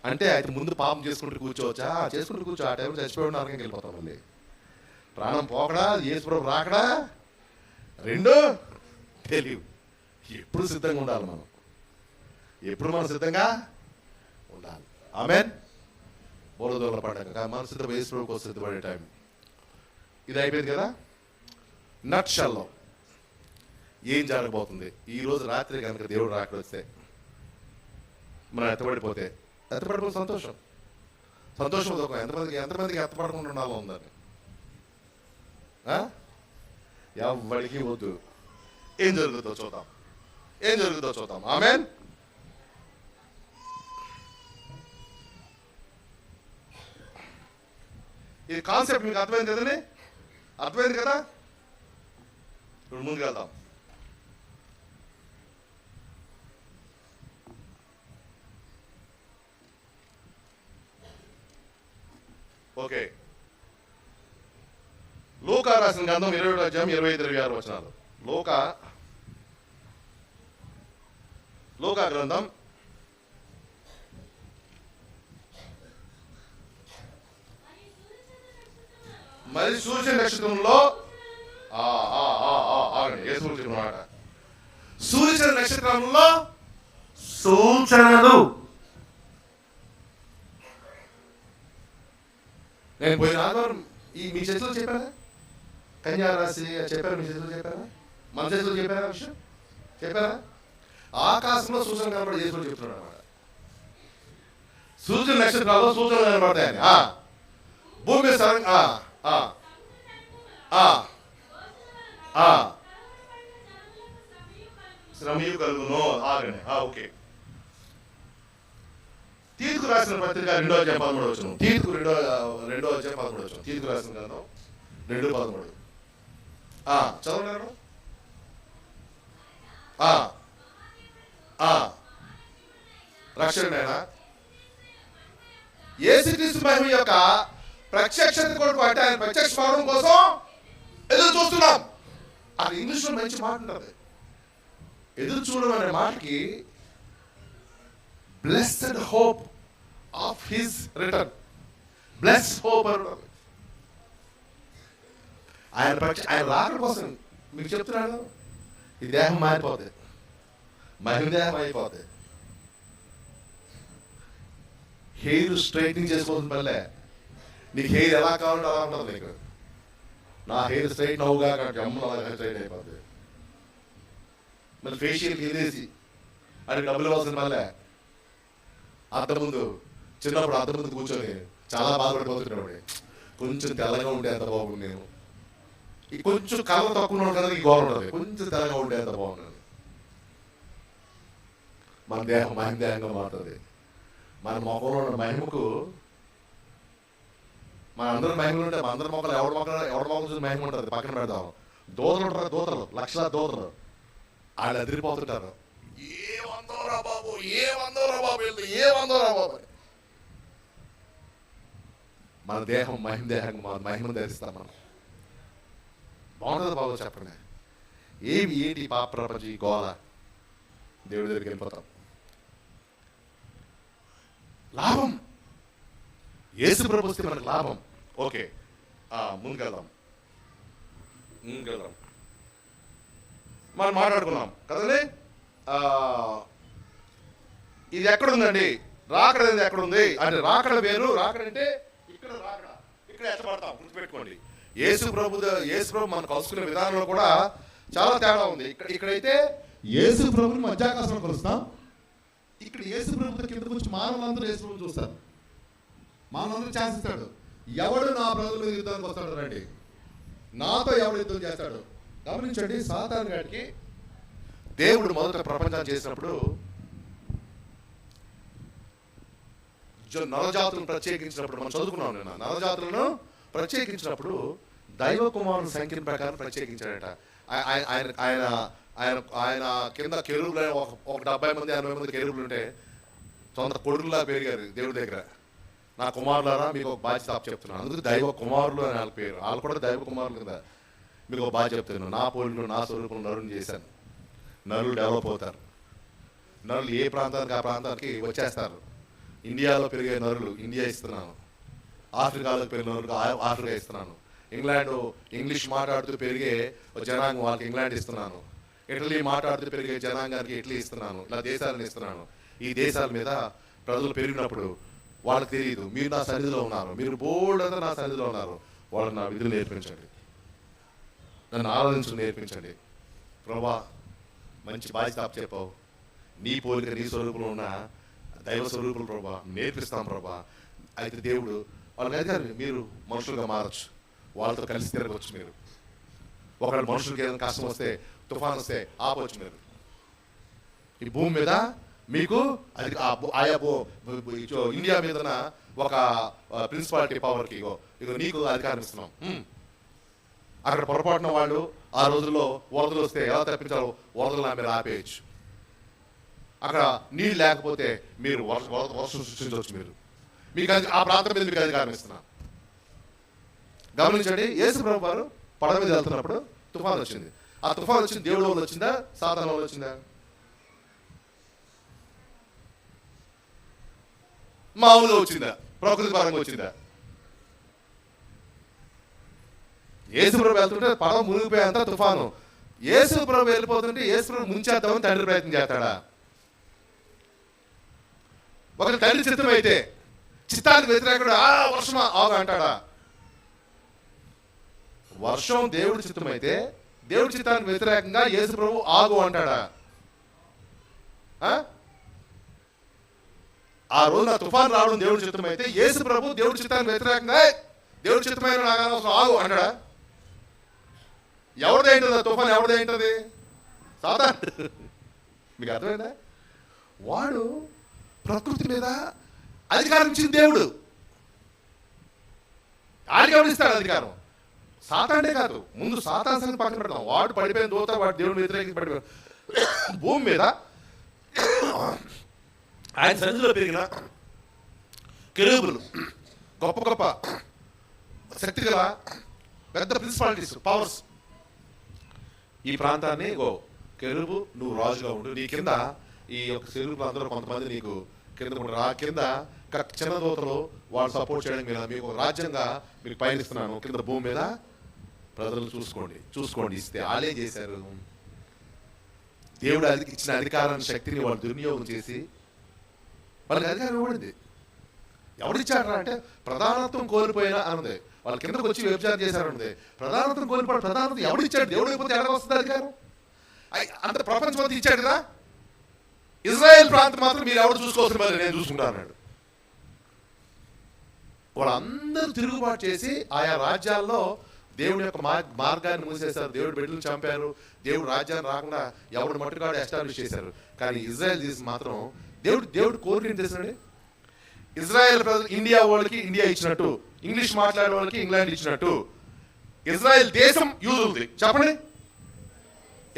అంటే అయితే ముందు పాపం చేసుకుంటూ కూర్చోవచ్చా? చేసుకుంటూ కూర్చో. ఆ టైంలో చచ్చిపోయిన నరకంకి వెళ్ళిపోతాం. మళ్ళీ ప్రాణం పోకడా, యేసుప్రభు రాకడా, రెండో తెలియవు. ఎప్పుడు సిద్ధంగా ఉండాలి మనం. ఎప్పుడు మనం సిద్ధంగా ఉండాలి. ఆమేన్. బోరదోల పండుగ మన సిద్ధం, యేసుప్రభు కోసం సిద్ధపడే టైం ఇది అయిపోయింది కదా. నట్షల్లో ఏం జరగబోతుంది ఈ రోజు రాత్రి కనుక దేవుడు రాకడ వస్తే, మనం ఎత్తబడిపోతే సంతోషం, సంతోషం దుఃఖం. ఎంతమందికి ఎత్తపడకుండా ఉండాలో ఉందని ఎవరికి వద్దు. ఏం జరుగుతుందో చూద్దాం. ఆమేన్. ఈ కాన్సెప్ట్ మీకు అర్థమైంది కదండి? అర్థమైంది కదా? ఇప్పుడు ముందుకు వెళ్దాం. ఓకే. లూకా రాసిన గ్రంథం 20:25-26 వచనాలు. లూకా గ్రంథం మరి సూర్య నక్షత్రంలో సూర్య నక్షత్రంలో సూచనలు. నేను పోయిన ఆదివారం మీ చేతిలో చెప్పారా? కన్యా రాశి చెప్పారా? మీ చేతిలో చెప్పారా? మన చేతిలో చెప్పారా? విషయం చెప్పారా? ఆకాశంలో సూచన కనబడి చేతిలో చెప్తున్నాడు అన్నమాట. సూర్య నక్షత్రాల్లో సూచనలు కనబడతాయని. భూమి శ్రమయు కలుగును. ఓకే. తీతుకు రాసిన పత్రిక 2:13 తీతుకు 2:13 తీతుకు రాసిన గ్రంథం 2:13 చదవలేరు? రక్షణేనా? యేసుక్రీస్తు మహిమ యొక్క ప్రత్యక్షత కొరకు అంటే ఆయన ప్రత్యక్ష అవడం కోసం ఎదురు చూస్తున్నాం. అది ఇంగ్లీష్లో మంచి మాట ఉంటుంది. ఎదురు చూడడం అనే మాటకి blessed hope of his return, blessed hope అని ఆయన రాకడ కోసం మీకు చెప్తున్నాడు. ఈ దేహం మారిపోతుంది, మహిమ దేహం అయిపోతుంది. హెయిర్ స్ట్రైట్నింగ్ చేసుకోవాల్సిన పనిలే. నీకు హెయిర్ ఎలా కావాలంటే అలా ఉంటుంది. నీకు నా హెయిర్ స్ట్రైట్ నవ్వుగా జమ్ములు అలా స్ట్రైట్ అయిపోతుంది. మళ్ళీ ఫేషియల్కి వెళ్ళేసి అది డబ్బులు ఇవ్వాల్సిన పనిలే. అంతకుముందు చిన్నప్పుడు అంతకుముందు కూర్చొని చాలా బాధపడిపోతున్నాడు. కొంచెం తెల్లగా ఉంటే ఎంత బాగుంది. నేను కొంచెం కలర్ తక్కువ ఉన్నాడు కదా, ఈ గౌరవం ఉంటుంది. కొంచెం తెల్లగా ఉంటే ఎంత బాగున్నాను. మన దేహం మహిమ దేహంగా మారుతుంది. మన మొక్కలో ఉన్న మహిమకు మన అందరి మహిమలు ఉంటాయి. మన అందరి మొక్కలు ఎవరి మొక్కలు చూసి మహిమ ఉంటుంది. పక్కన పెడతాం. దోతలు ఉంటారు, దోతలు లక్షల దోతలు. వాళ్ళు అదిరిపోతుంటారు. ఏమందోరా బాబు, ఏమందోరా బాబు, ఏమందోరా బాబు. మన దేహం మహిమ దేహంగా మన మహిమను ధరిస్తాం. మనం బాగుంటుంది బాబు. చెప్పండి, ఏంటి పాప ప్రపంచం ఈ గోళ? దేవుడి దగ్గరికి వెళ్ళిపోతాం. లాభం యేసు ప్రభు వస్తే మనకు లాభం. ఓకే, ముందుకెళ్దాం. మనం మాట్లాడుకున్నాం కదండి. ఇది ఎక్కడుందండి? రాకడ అనేది ఎక్కడుంది అంటే, రాకడ వేరు. రాకడ అంటే ఇక్కడ రాకడ, ఇక్కడ ఎత్తపడతాం. గుర్తుపెట్టుకోండి. యేసు ప్రభు మనం కలుసుకునే విధానంలో కూడా చాలా తేడా ఉంది. ఇక్కడైతే యేసు ప్రభుని మధ్యాకాశంలో కలుస్తాం. ఇక్కడ యేసు ప్రభుత్వ కిందకు వచ్చి మానవులందరూ యేసు ప్రభు చూస్తారు. మానవులందరూ ఛాన్స్ ఇస్తాడు. ఎవడు నా ప్రజల మీద యుద్ధానికి వస్తాడు రండి, నాతో ఎవడు యుద్ధం చేస్తాడు. గమనించండి, సాతాను గాడికి దేవుడు మొదట ప్రపంచం చేసినప్పుడు నరజాతులను ప్రత్యేకించినప్పుడు, మనం చదువుకున్నాం నేను, నరజాతులను ప్రత్యేకించినప్పుడు దైవ కుమారుని సంఖ్యను ప్రకారం ప్రత్యేకించాడట. ఆయన ఆయన ఆయన ఆయన కింద కెరూబులు ఒక 70 మంది 80 మంది కెరూబులు ఉంటే సొంత కొడుకులా పెరిగారు దేవుడి దగ్గర. నా కుమారులారా మీకు ఒక బాధ్యత చెప్తున్నాను, అందుకు దైవ కుమారులు అని వాళ్ళ పేరు, వాళ్ళు కూడా దైవ కుమారులు కదా. మీకు ఒక బాధ్యత చెప్తున్నాను, నా పోలికలు నా స్వరూపం నరుని చేశాను. నరులు డెవలప్ అవుతారు, నరులు ఏ ప్రాంతానికి ఆ ప్రాంతానికి వచ్చేస్తారు. ఇండియాలో పెరిగే నరులు ఇండియా ఇస్తున్నాను, ఆఫ్రికాలో పెరిగే నరులు ఆఫ్రికా ఇస్తున్నాను, ఇంగ్లీష్ మాట్లాడుతూ పెరిగే జనాంగం వాళ్ళకి ఇంగ్లాండ్ ఇస్తున్నాను, ఇటలీ మాట్లాడుతూ పెరిగే జనాంగానికి ఇటలీ ఇస్తున్నాను, ఇలా దేశాలను ఇస్తున్నాను. ఈ దేశాల మీద ప్రజలు పెరిగినప్పుడు వాళ్ళకి తెలియదు మీరు నా సన్నిధిలో ఉన్నారు, మీరు బోల్డ్ అంతా నా సన్నిధిలో ఉన్నారు. వాళ్ళకి నా విధులు నేర్పించండి, నన్ను ఆరాధించడం నేర్పించండి. ప్రభా మంచి బాధ్యత చెప్పావు, నీ పోలిక నీ స్వరూపంలో ఉన్న దైవ స్వరూపులు ప్రభా నేర్పిస్తాం ప్రభా. అయితే దేవుడు వాళ్ళకి అధికారం, మీరు మనుషులుగా మారచ్చు, వాళ్ళతో కలిసి తిరగవచ్చు. మీరు ఒకవేళ మనుషులకి ఏదైనా కష్టం వస్తే, తుఫాన్ వస్తే ఆపవచ్చు. మీరు ఈ భూమి మీద మీకు అది ఆయా ఇండియా మీద ఒక ప్రిన్సిపాలిటీ పవర్కి ఇగో నీకు అధికారం ఇస్తున్నాం. అక్కడ పొరపాటున వాళ్ళు ఆ రోజుల్లో వరదలు వస్తే ఎలా తప్పించాలో వరదలు నా మీద ఆపేయచ్చు. అక్కడ నీళ్ళు లేకపోతే మీరు వర్షం సృష్టించవచ్చు. మీకు ఆ ప్రాంతం మీద మీకు అధికారం ఇస్తున్నాం. గమనించండి, యేసు ప్రభు వారు పడవ మీద వెళ్తున్నప్పుడు తుఫాన్ వచ్చింది. ఆ తుఫాన్ వచ్చింది దేవుడి వల్ల వచ్చిందా, సాతాను వల్ల వచ్చిందా? మామూలుగా వచ్చిందా, ప్రకృతి పరంగా వచ్చిందా? యేసు ప్రభు వెళ్తుంటే పడవ మునిగిపోయేంత తుఫాను. యేసు ప్రభు వెళ్ళిపోతుంటే యేసు ప్రభు ముంచేద్దామని తండ్రి ప్రయత్నం చేస్తాడా? ఒకరి తండ్రి చిత్తం అయితే చిత్తానికి వ్యతిరేకుడు వర్షమా ఆగు అంటాడా? వర్షం దేవుడి చిత్తం అయితే దేవుడి చిత్తానికి వ్యతిరేకంగా యేసు ప్రభు ఆగు అంటాడా? ఆ రోజు నా తుఫాన్ రావడం దేవుడి చిత్తం అయితే యేసు ప్రభు దేవుడి చిత్తానికి వ్యతిరేకంగా దేవుడి చిత్తమైన నాకు ఆగు అంటాడా? ఎవరిదేంటది ఆ తుఫాన్? ఎవరిదేంటది? సాతాను. మీకు అర్థమైందా? వాడు ప్రకృతి మీద అధికారం ఇచ్చింది దేవుడు, ఆడికి ఎవరిస్తాడు అధికారం? సాతానే కాదు. ముందు సాతాను సంగతి పక్కన పెడతాం. వాడు పడిపోయిన దూత వాడు దేవుడిని వ్యతిరేకించి పడిపోయాడు. భూమి మీద ఆయన సన్నిధిలో పెరిగిన కెరూబులు గొప్ప గొప్ప శక్తి గల పెద్ద ప్రిన్సిపాలిటీస్, పవర్స్. ఈ ప్రాంతాన్ని కెరూబు నువ్వు రాజుగా ఉండు, నీ కింద ఈ యొక్క కెరూబులు అందరూ కొంతమంది నీకు కింద ఉంటారు. ఆ కింద చిన్న దూతలు వాళ్ళు సపోర్ట్ చేయడానికి మీద మీకు రాజ్యంగా మీకు పయనిస్తున్నాను. కింద భూమి మీద ప్రజలు చూసుకోండి ఇస్తే వాళ్ళేం చేశారు? దేవుడు ఇచ్చిన అధికారాన్ని శక్తిని వాళ్ళు దుర్వినియోగం చేసి వాళ్ళకి అధికారం ఇవ్వడింది. ఎవరిచ్చారా అంటే ప్రధానత్వం కోల్పోయినా అన్నది. వాళ్ళ కిందకు వచ్చి వ్యభిచారం చేశారన్నది. ప్రధానత్వం కోల్పోయాడు. ప్రధానత్వం ఎవడిచ్చాడు? దేవుడు అయిపోతే ఎలా వస్తుంది అధికారం? అంత ప్రపంచం అంతా ఇచ్చాడు కదా. ఇజ్రాయెల్ ప్రాంతం మాత్రం మీరు ఎవరు చూసుకోవచ్చు, మరి నేను చూసుకుంటా అన్నాడు. వాళ్ళందరూ తిరుగుబాటు చేసి ఆయా రాజ్యాల్లో దేవుడి యొక్క మార్గాన్ని మూసేశారు. దేవుడు బిడ్డలను చంపారు. దేవుడు రాజ్యాన్ని రాకుండా ఎవడు మట్టుకాడు ఎస్టాబ్లిష్ చేశారు. కానీ ఇజ్రాయెల్ దేశం మాత్రం దేవుడు కోరికని చేసినాడు. ఇజ్రాయెల్ ప్రజలు ఇండియా వాళ్ళకి ఇండియా ఇచ్చినట్టు, ఇంగ్లీష్ మాట్లాడే వాళ్ళకి ఇంగ్లాండ్ ఇచ్చినట్టు ఇజ్రాయెల్ దేశం యూదులది. చెప్పండి,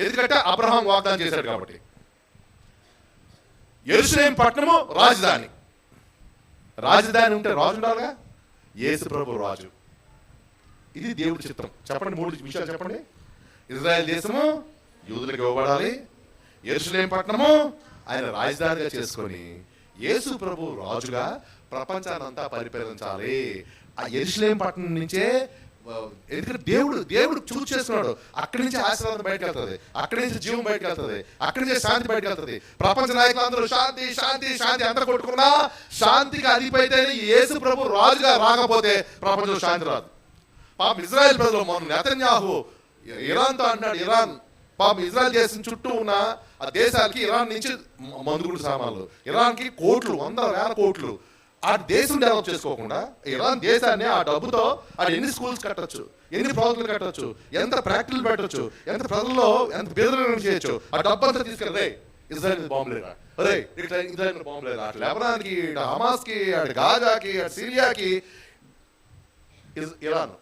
ఎందుకంటే అబ్రహాం వాగ్దానం చేశాడు కాబట్టి. యెరూషలేము పట్టణము రాజధాని. రాజధాని ఉంటే రాజు ఉండాలిగా. యేసు ప్రభు రాజు. ఇది దేవుడి చిత్తం. చెప్పండి, 3 విషయాలు చెప్పండి. ఇజ్రాయెల్ దేశము యూదులకు ఇవ్వబడాలి. యెరూషలేము పట్టణము ఆయన రాజధానిగా చేసుకొని యేసు ప్రభు రాజుగా ప్రపంచాన్ని అంతా పరిపాలించాలి. ఆ యెరూషలేము పట్టణం నుంచే, ఎందుకంటే దేవుడు చూస్ చేస్తున్నాడు. అక్కడి నుంచి ఆశీర్వాదం బయటకు వెళ్తుంది, అక్కడి నుంచి జీవం బయటకు వెళ్తుంది, అక్కడి నుంచి శాంతి బయటకు వెళ్తుంది. ప్రపంచ నాయకులందరూ శాంతి శాంతి శాంతి అంతా కొట్టుకున్నా శాంతికి అధిపైతేనే యేసు ప్రభు రాజుగా రాకపోతే ప్రపంచంలో శాంతి రాదు. పాపం ఇజ్రాయెల్ ప్రజలు మొన్న నెతన్యాహు ఇరాన్తో అంటాడు. ఇరాన్ పాపం ఇజ్రాయెల్ దేశం చుట్టూ ఉన్న ఆ దేశాలకి ఇరాన్ నుంచి మందుగుండు సామాన్లు, ఇరాన్కి కోట్లు, 100,000 కోట్లు ఆ దేశం డెవలప్ చేసుకోకుండా ఇరాన్ దేశాన్ని ఆ డబ్బుతో అది ఎన్ని స్కూల్స్ కట్టొచ్చు, ఎన్ని ప్రాజెక్టులు కట్టొచ్చు, ఎంత ఫ్యాక్టరీలు పెట్టొచ్చు, ఎంత ప్రజల్లో ఎంత బెదిరింపు చేయొచ్చు, ఆ డబ్బు అంతా తీసుకెళ్ళి రే ఇజ్రాయెల్ మీద బాంబు లేదా, రే ఇట్లా ఇజ్రాయెల్ మీద బాంబు లేదా, అటు లెబనాన్కి, అటు హమాస్కి, అటు గాజాకి, అటు సిరియాకి, ఇరాన్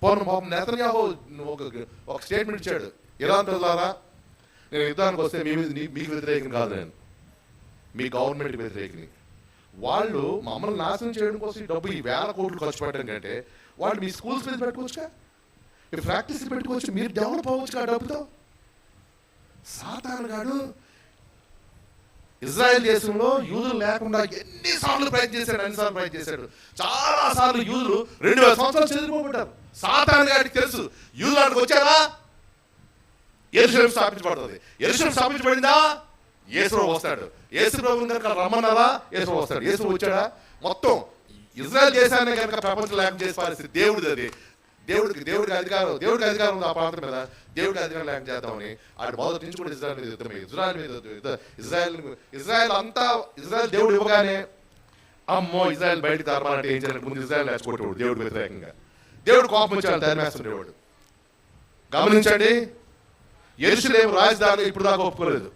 పాపం నెతన్యాహు ఒక స్టేట్మెంట్ ఇచ్చాడు, ఇరాన్ ప్రజలారా నేను యుద్ధానికి వస్తే మీకు వ్యతిరేకం కాదు, నేను మీ గవర్నమెంట్ వ్యతిరేకని. వాళ్ళు మమ్మల్ని నాశనం చేయడం కోసం ఈ డబ్బు ఈ 1000 కోట్లు ఖర్చు పెట్టడం కంటే వాళ్ళు మీ స్కూల్స్ మీద పెట్టుకోవచ్చుగా, మీ ప్రాక్టీస్ పెట్టుకోవచ్చు, మీరు డెవలప్ అవ్వచ్చు ఆ డబ్బుతో. సాతాను గాడు ఇజ్రాయెల్ దేశంలో యూదులు లేకుండా ఎన్నిసార్లు ప్రయత్నం చేశాడు. చాలా సార్లు యూదులు 2000 సంవత్సరాలు చెదిరిపోబడ్డారు. సాతాను గాడికి తెలుసు యూదులకు వచ్చారా యెరూషలేము స్థాపించబడుతుంది, యెరూషలేము స్థాపించబడిందా యేసుప్రభు వస్తాడు, యేసుప్రభుని కనుక రమ్మన్నారా యేసుప్రభు వస్తాడు. యేసు వచ్చాడా? మొత్తం ఇజ్రాయెల్ దేశాన్ని కనుక ప్రపంచం లేకుండా చేసే పరిస్థితి దేవుడిది. అది దేవుడికి అధికారం ఉంది ఆ ప్రాంతం మీద, దేవుడికి అధికారం లేకుండా చేద్దామని ఆడు మొదటి నుంచి కూడా ఇజ్రాయెల్ మీద యుద్ధమే, ఇజ్రాయెల్ దేవుడు ఇవ్వగానే అమ్మో ఇజ్రాయెల్ బయటకు తరమాలంటే ఏం చేయాలి, ముందు ఇజ్రాయెల్ నేర్చుకుంటాడు దేవుడికి వ్యతిరేకంగా. దేవుడు కోపం వచ్చాడు, తరిమేస్తుండేవాడు. గమనించండి, యెరూషలేము రాజధాని ఇప్పుడు దాకా ఒప్పుకోలేదు.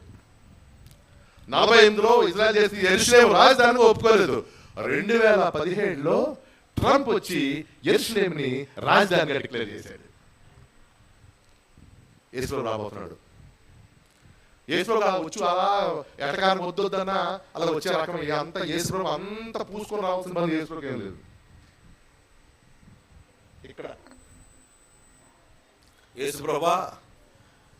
48లో ఇజ్రాయెల్ చేసి యెరూషలేము రాజధానిగా ఒప్పుకోలేదు. 2017లో ట్రంప్ వచ్చి యెరూషలేముని రాజధానిగా డిక్లేర్ చేశాడు. యేసుప్రభు రాబోతున్నాడు. యేసుప్రభు వచ్చు అలా ఎటకారం వద్దొద్దన్నా అలా వచ్చే రకం అంతా యేసుప్రభు అంతా పూసుకొని రావాల్సిన పని యేసుప్రభుకి ఏం లేదు. ఇక్కడ యేసుప్రభా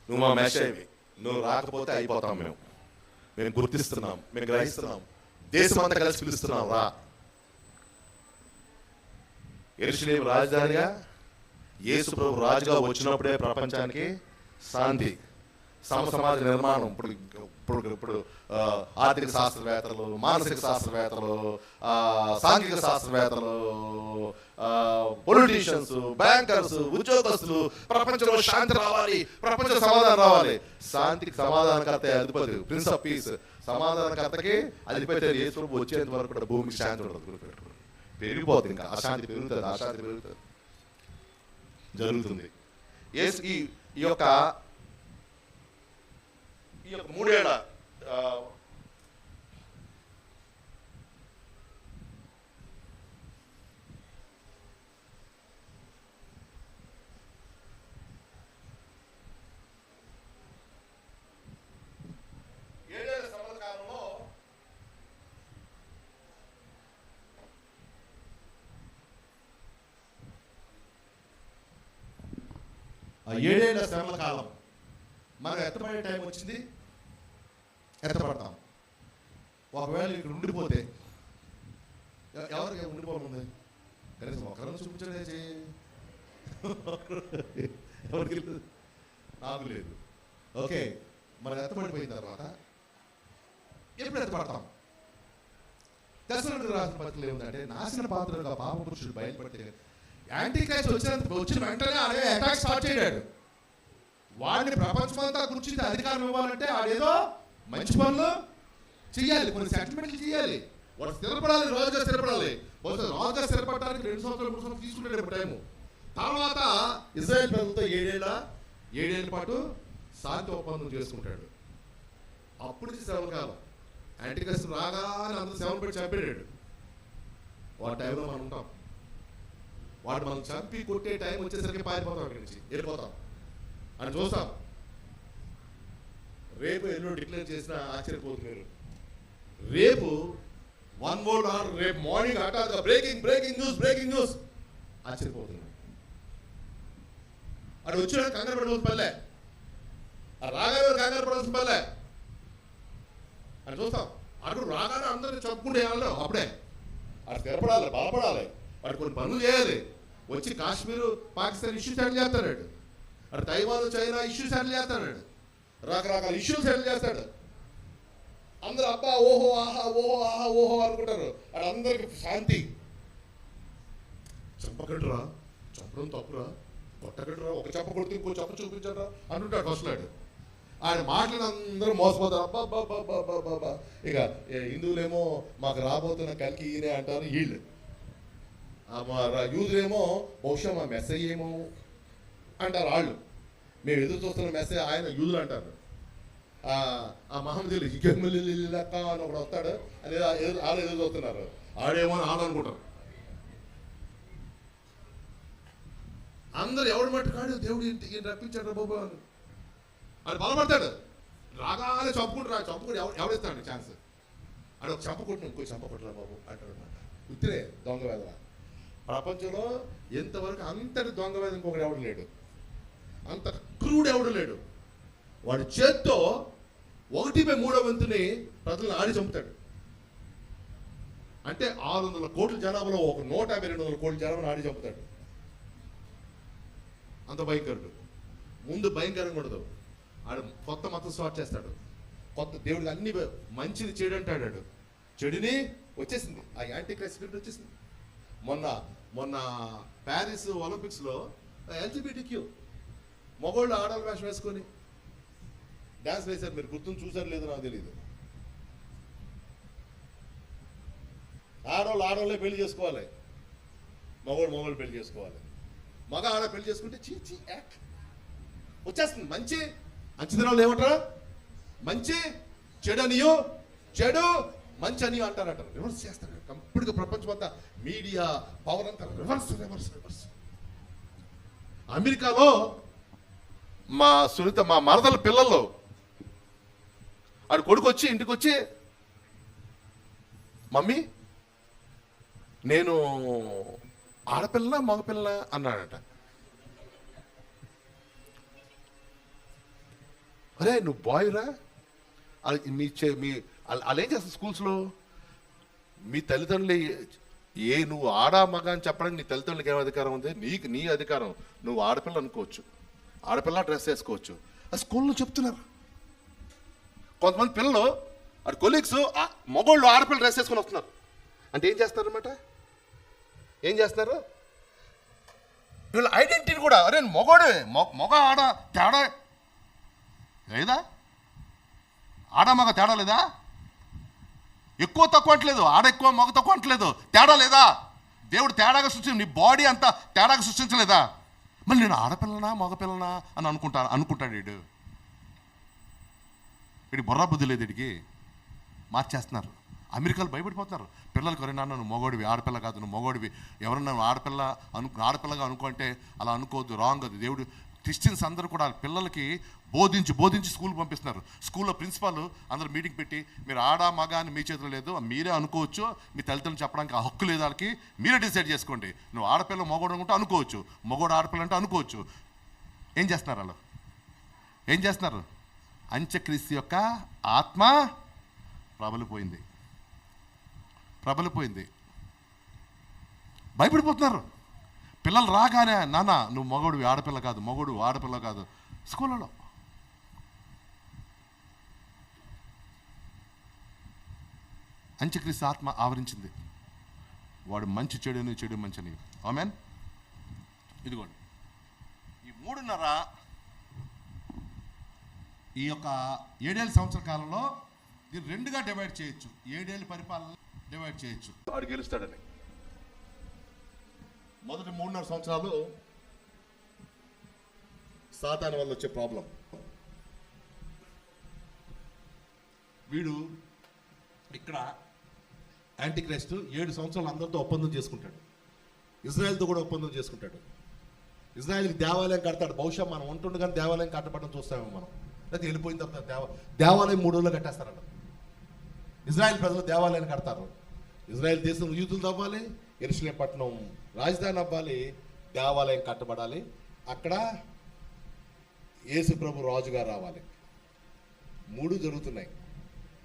నువ్వు మా మెషాయివి, నువ్వు రాకపోతే అయిపోతాం, మేము గుర్తిస్తున్నాం, మేము గ్రహిస్తున్నాం, దేశం అంతా కలిసి పిలుస్తున్నాం రా. యెరూషలేము రాజధానిగా యేసుప్రభు రాజుగా వచ్చినప్పుడే ప్రపంచానికి శాంతి, సమాజ నిర్మాణం. ఇప్పుడు ఆర్థిక శాస్త్రవేత్తలు, మానసిక శాస్త్రవేత్తలు, సాంఘిక శాస్త్రవేత్తలు, పొలిటీషియన్స్, బ్యాంకర్స్, ఉద్యోగస్తులు ప్రపంచంలో శాంతి రావాలి, ప్రపంచ సమాధానం రావాలి. శాంతికి సమాధానకర్త అధిపతి, ప్రిన్స్ ఆఫ్ పీస్. సమాధానకర్తకి అధిపతి యేసుప్రభు వచ్చేంత వరకు కూడా భూమికి శాంతి ఉండదు, పెరిగిపోతుంది, ఇంకా అశాంతి పెరుగుతుంది, అశాంతి పెరుగుతుంది, జరుగుతుంది. ఈ యొక్క 3 ఏళ్ల సమరకాలంలో ఆ 7 ఏళ్ల శ్రమల కాలం మనం ఎత్తపడే టైం వచ్చింది, ఎత్తపడతాం. ఒకవేళ ఇక్కడ ఉండిపోతే ఎవరికి ఉండిపోతుంది, కనీసం ఒకరిని చూపించడే చేయి, ఎవరికి నాకు లేదు. ఓకే, మనం ఎత్తపడిపోయిన తర్వాత ఎప్పుడు ఎత్తపడతాం? దశరథుడు రాసిన పత్రికలు ఏముందంటే, నాశన పాత్రగా పాప పురుషుడు బయలుపడితే యాంటీ క్రైస్ట్ వచ్చిన వెంటనే ఆడే అటాక్ స్టార్ట్ చేయడాడు. వాడిని ప్రపంచమంతా కూర్చుంది అధికారం ఇవ్వాలంటే ఆడేదో మంచి పనులు చెయ్యాలి, కొన్ని సెటిల్మెంట్లు చేయాలి, వాడు స్థిరపడాలి, రాజుగా స్థిరపడాలి. రాజుగా స్థిరపడడానికి 2 సంవత్సరాలు 3 సంవత్సరాలు తీసుకునేటప్పుడు టైము. తర్వాత ఇజ్రాయెల్ ప్రజలతో 7 ఏళ్ళ పాటు శాంతి ఒప్పందం చేసుకుంటాడు. అప్పుడు శ్రమల కాలం. యాంటీక్రైస్ట్ రాగానే అందరూ శ్రమలు పెట్టి చంపేడాడు. వాటి టైంలో మనం ఉంటాం. వాడు మనం చంపి కొట్టే టైం వచ్చేసరికి పారిపోతాం, అక్కడి నుంచి వెళ్ళిపోతాం అని చూస్తాం. రేపు ఎన్నో డిక్లేర్ చేసినా ఆశ్చర్యపోతున్నారు. రేపు 1 వరల్డ్ ఆర్డర్, రేపు మార్నింగ్ హఠాత్తుగా బ్రేకింగ్ న్యూస్ ఆశ్చర్యపోతున్నారు. అటు వచ్చిన కంగారు పడవలసిన పల్లె, ఆ రాగానే కంగారు పడవలసిన పల్లె అని చూస్తాం. అటు రాగానే అందరినీ చంపుకుంటే వెళ్ళడం, అప్పుడే అటు స్థిరపడాలి, బలపడాలి, వాడు కొన్ని పనులు చేయాలి. వచ్చి కాశ్మీరు పాకిస్తాన్ ఇష్యూ సెటిల్ చేస్తాడు, అటు తైవాన్ చైనా ఇష్యూ సెటిల్ చేస్తాడు, రకరకాల ఇష్యూలు సెటిల్ చేస్తాడు. అందరూ అబ్బా ఓహో ఆహా ఓహో అనుకుంటారు. అటు అందరికి శాంతి. చంపకడురా, చంపడం తప్పురా, కొట్టకడురా, ఒక చెప్ప కొడుతూ ఇంకో చెప్ప చూపించరా అంటుంటాడు ఫస్ట్ నాడు. ఆయన మాటలు అందరూ మోసపోతారు. అబ్బా. ఇక హిందువులేమో మాకు రాబోతున్న కలికి ఈయనే అంటారు వీళ్ళు. యూదులేమో బహుశా మా మెస్సయ్య ఏమో అంటారు వాళ్ళు. మేము ఎదురు చూస్తున్న మెస్సయ్య ఆయన యూదులు అంటారు. ఆ మహమ్మదీలు లెక్క అని ఒకడు వస్తాడు అని వాళ్ళు ఎదురు చూస్తున్నారు. ఆడేమో అని వాళ్ళు అనుకుంటారు. అందరు ఎవడు మట్టు కాడు దేవుడు ఈయన రప్పించాడు బాబు అని అది బలపడతాడు. రాగానే చంపుకుంటూ ఎవడిస్తాడు ఛాన్స్. అది ఒక చంపకుంటున్నా ఇంకో చంపకుంటున్నా బాబు అంటాడు అనమాట. ఉత్తిరే దొంగ వేదన. ప్రపంచంలో ఎంతవరకు అంతటి దొంగ వేదన ఇంకొకటి ఎవడు లేడు, అంత క్రూడ్ ఎవడు లేడు. వాడి చేత్తో 1/3 ప్రజలను ఆడి చంపుతాడు. అంటే 600 కోట్ల జనాభాలో ఒక 150-200 కోట్ల జనాభాను ఆడి చంపుతాడు. అంత భయంకరుడు. ముందు భయంకరంగా ఉండదు. ఆడు కొత్త మతం స్టార్ట్ చేస్తాడు. కొత్త దేవుడికి అన్ని మంచిది చెడు అంటాడు. చెడుని వచ్చేసింది, ఆ యాంటీ క్రైస్ట్ స్పిరిట్ వచ్చేసింది. మొన్న ప్యారిస్ ఒలింపిక్స్లో ఎల్జిబిటిక్యూ మగోళ్ళు ఆడవాళ్ళ వేషం వేసుకొని డ్యాన్స్ వేశారు. మీరు గుర్తుని చూసారు లేదో నాకు తెలియదు. ఆడవాళ్ళే పెళ్లి చేసుకోవాలి, మగవాళ్ళు పెళ్లి చేసుకోవాలి. మగ ఆడ పెళ్లి చేసుకుంటే చీచి యాక్ వచ్చేస్తుంది. మంచితనాలు ఏమంటారా? మంచి చెడు అనియో, చెడు మంచి అని అంటారట. రివర్స్ చేస్తారు కంప్లీట్గా. ప్రపంచం అంతా మీడియా పవర్ అంతా రివర్స్. అమెరికాలో మా మరదల పిల్లల్లో ఆడు కొడుకు వచ్చి ఇంటికి వచ్చి, మమ్మీ నేను ఆడపిల్లనా మగపిల్లనా అన్నాడట. అరే నువ్వు బాయ్రా, మీ అలా ఏం చేస్తారు స్కూల్స్లో? మీ తల్లిదండ్రులు నువ్వు ఆడా మగ అని చెప్పడానికి నీ తల్లిదండ్రులకి ఏం అధికారం ఉంది? నీ అధికారం. నువ్వు ఆడపిల్ల అనుకోవచ్చు, ఆడపిల్ల డ్రెస్ వేసుకోవచ్చు. ఆ స్కూల్లో చెప్తున్నారు. కొంతమంది పిల్లలు అటు కొలీగ్స్ మగోళ్ళు ఆడపిల్ల డ్రెస్ వేసుకొని వస్తున్నారు. అంటే ఏం చేస్తారన్నమాట? ఏం చేస్తున్నారు? వీళ్ళ ఐడెంటిటీ కూడా, అరే మగోడే మగ ఆడ తేడా లేదా? ఆడ మగ తేడా లేదా? ఎక్కువ తక్కువ అంటలేదు, ఆడ ఎక్కువ మగ తక్కువ అంటలేదు. తేడా లేదా? దేవుడు తేడాగా సృష్టించి నీ బాడీ అంతా తేడాగా సృష్టించలేదా? మరి నేను ఆడపిల్లనా మగపిల్లనా అని అనుకుంటాడు వీడు. వీడికి బుర్రా బుద్ధి లేదు. వీడికి మార్చేస్తున్నారు. అమెరికాలో భయపడిపోతున్నారు. పిల్లలకి ఎవరైనా నువ్వు మగోడివి, ఆడపిల్ల కాదు, నువ్వు మగోడివి, ఎవరన్నా ఆడపిల్లగా అనుకుంటే అలా అనుకోవద్దు, రాంగ్ అది. దేవుడు క్రిస్టియన్స్ అందరూ కూడా పిల్లలకి బోధించి స్కూల్కి పంపిస్తున్నారు. స్కూల్లో ప్రిన్సిపాల్ అందరూ మీటింగ్ పెట్టి, మీరు ఆడా మగ అని మీ చేతిలో లేదు, మీరే అనుకోవచ్చు, మీ తల్లిదండ్రులు చెప్పడానికి ఆ హక్కు లేదు వాళ్ళకి, మీరే డిసైడ్ చేసుకోండి. నువ్వు ఆడపిల్ల మగోడు అనుకుంటే అనుకోవచ్చు, మగోడు ఆడపిల్ల అంటే అనుకోవచ్చు. ఏం చేస్తున్నారు వాళ్ళు? ఏం చేస్తున్నారు? అంత్యక్రీస్తు యొక్క ఆత్మ ప్రబలిపోయింది. భయపడిపోతున్నారు. పిల్లలు రాగానే, నాన్న నువ్వు మగోడివి, ఆడపిల్ల కాదు, మగోడు ఆడపిల్ల కాదు. స్కూళ్ళలో అంత్యక్రీస్తు ఆత్మ ఆవరించింది. వాడు మంచి చెడుని, చెడు మంచిని. ఆమెన్. ఇదిగోండి ఈ 3.5 ఈ యొక్క 7 సంవత్సరాల కాలంలో దీన్ని 2గా డివైడ్ చేయొచ్చు. 7 పరిపాలన డివైడ్ చేయొచ్చు. వాడు గెలుస్తాడని. మొదటి 3.5 సంవత్సరాలు సాతాను వల్ల వచ్చే ప్రాబ్లం. వీడు ఇక్కడ యాంటీ క్రైస్ట్ 7 సంవత్సరాలు అందరితో ఒప్పందం చేసుకుంటాడు. ఇజ్రాయెల్తో కూడా ఒప్పందం చేసుకుంటాడు. ఇజ్రాయెల్కి దేవాలయం కడతాడు. బహుశా మనం ఉంటుండగానే దేవాలయం కట్టబడడం చూస్తామేమో మనం. అయితే వెళ్ళిపోయిన తర్వాత దేవాలయం 3 రోజుల్లో కట్టేస్తారట. ఇజ్రాయెల్ ప్రజలు దేవాలయాన్ని కడతారు. ఇజ్రాయెల్ దేశం యూదులు తవ్వాలి, యెరూషలేము పట్టణం రాజధాని అవ్వాలి, దేవాలయం కట్టబడాలి. అక్కడ యేసు ప్రభు రాజుగా రావాలి. 3 జరుగుతున్నాయి.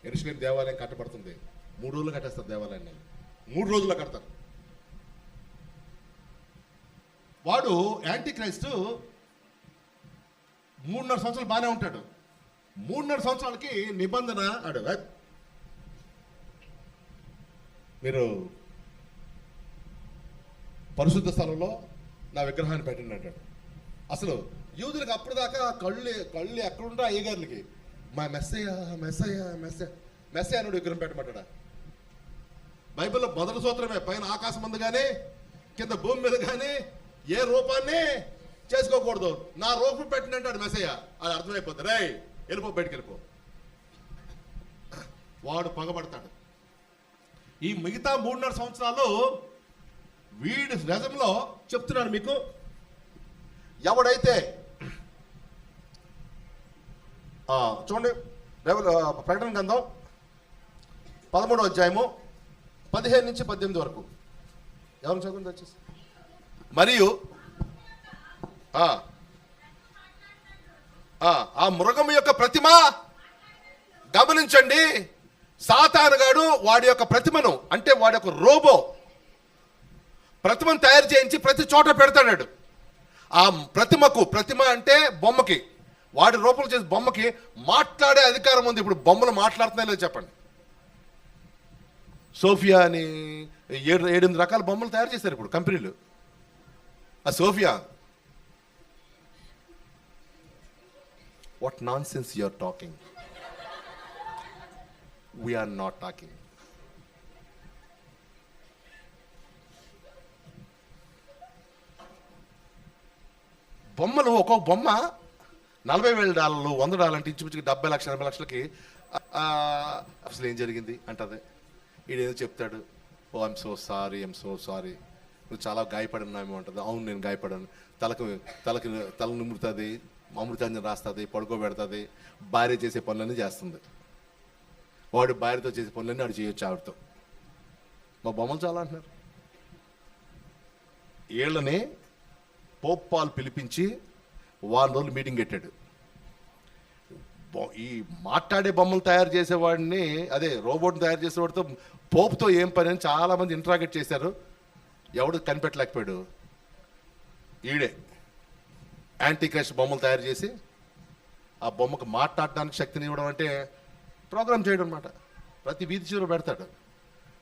యెరూషలేము దేవాలయం కట్టబడుతుంది. 3 రోజులు కట్టేస్తారు దేవాలయాన్ని. 3 రోజుల్లో కడతారు. వాడు యాంటీ క్రైస్ట్ 3.5 సంవత్సరాలు బాగానే ఉంటాడు. 3.5 సంవత్సరాలకి నిబంధన ఆడు, మీరు పరిశుద్ధ స్థలంలో నా విగ్రహాన్ని పెట్టండి అంటాడు. అసలు యూదులకు అప్పుడు దాకా కళ్ళు కళ్ళు ఎక్కడుంటా అయ్యగారులకి మా మెస్సయ్య మెస్సయ్య మెస్సయ్య మెస్సయ్య అనుడు విగ్రహం పెట్టమంటాడా? బైబిల్లో మొదటి సూత్రమే, పైన ఆకాశం ముందు కానీ కింద భూమి మీద కానీ ఏ రూపాన్ని చేసుకోకూడదు. నా రూపం పెట్టినంటాడు మెస్సయ్య. అది అర్థమైపోతుంది, రే వెళ్ళిపో, బయటికి వెళ్ళిపో. వాడు పగబడతాడు. ఈ మిగతా 3.5 సంవత్సరాలు వీడి నిజంలో చెప్తున్నాను మీకు, ఎవడైతే చూడండి ప్రకటన గ్రంథం 13వ అధ్యాయము 15 నుంచి 18 వరకు ఎవరు చదువుకుంది వచ్చేసి. మరియు ఆ మృగం యొక్క ప్రతిమ గమనించండి, సాతానుగాడు వాడి యొక్క ప్రతిమను, అంటే వాడి యొక్క రోబో ప్రతిమను తయారు చేయించి ప్రతి చోట పెడతాడు. ఆ ప్రతిమ అంటే బొమ్మకి, వాడి రూపం చేసి బొమ్మకి మాట్లాడే అధికారం ఉంది. ఇప్పుడు బొమ్మలు మాట్లాడుతున్నాయి లేదు చెప్పండి. సోఫియా అని 7-8 రకాల బొమ్మలు తయారు చేశారు ఇప్పుడు కంపెనీలు. ఆ Sophia, what nonsense you are talking, we're not talking. బొమ్మలు ఒక్కొక్క బొమ్మ $40,000 $100 అంటే ఇంచుమించుకి 70 లక్షలు 80 లక్షలకి. అసలు ఏం జరిగింది అంటది. ఈడేదో చెప్తాడు, ఓ ఐఎమ్ సో సారీ నువ్వు చాలా గాయపడినామేమో అంటుంది. అవును నేను గాయపడాను. తల నిమురుతుంది, అమృతాంజన్ రాస్తుంది, పడుకోబెడుతుంది, భార్య చేసే పనులన్నీ చేస్తుంది. వాడు భార్యతో చేసే పనులన్నీ వాడు చేయొచ్చు ఆవిడతో. మా బొమ్మలు చాలా అంటున్నారు. వీళ్ళని పోప్ పాల్ పిలిపించి 1 రోజులు మీటింగ్ పెట్టాడు. ఈ మాట్లాడే బొమ్మలు తయారు చేసేవాడిని, అదే రోబోట్ని తయారు చేసేవాడితో పోపుతో ఏం పని అని చాలామంది ఇంట్రాగేట్ చేశారు. ఎవడు కనిపెట్టలేకపోయాడు. ఈడే యాంటీ క్రైస్ట్ బొమ్మలు తయారు చేసి ఆ బొమ్మకు మాట్లాడడానికి శక్తిని ఇవ్వడం అంటే ప్రోగ్రామ్ చేయడం అనమాట. ప్రతి వీధి చివర పెడతాడు.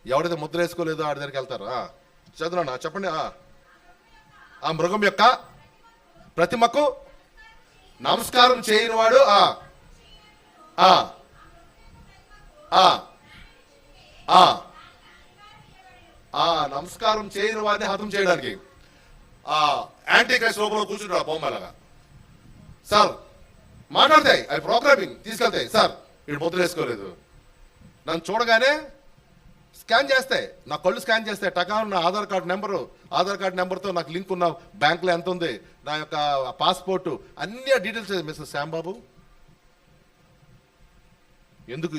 ఎవడైతే ముద్ర వేసుకోలేదో ఆడి దగ్గరికి వెళ్తారు. చదువునా చెప్పండి. ఆ మృగం యొక్క ప్రతిమకు నమస్కారం చేయని వాడు నమస్కారం చేయని వాడిని హతం చేయడానికి యాంటీ క్రైస్ట్ రూపంలో కూర్చుంటాడు ఆ బొమ్మలాగా. సార్ మాట్లాడతాయి, అవి ప్రోగ్రామింగ్ తీసుకెళ్తాయి. సార్ వీడు ముద్ర వేసుకోలేదు, నన్ను చూడగానే స్కాన్ చేస్తాయి, నా కళ్ళు స్కాన్ చేస్తాయి, టకా నా ఆధార్ కార్డు నెంబర్తో నాకు లింక్ ఉన్న బ్యాంకులో ఎంత ఉంది, నా యొక్క పాస్పోర్టు, అన్ని డీటెయిల్స్. మిస్టర్ శ్యాంబాబు, ఎందుకు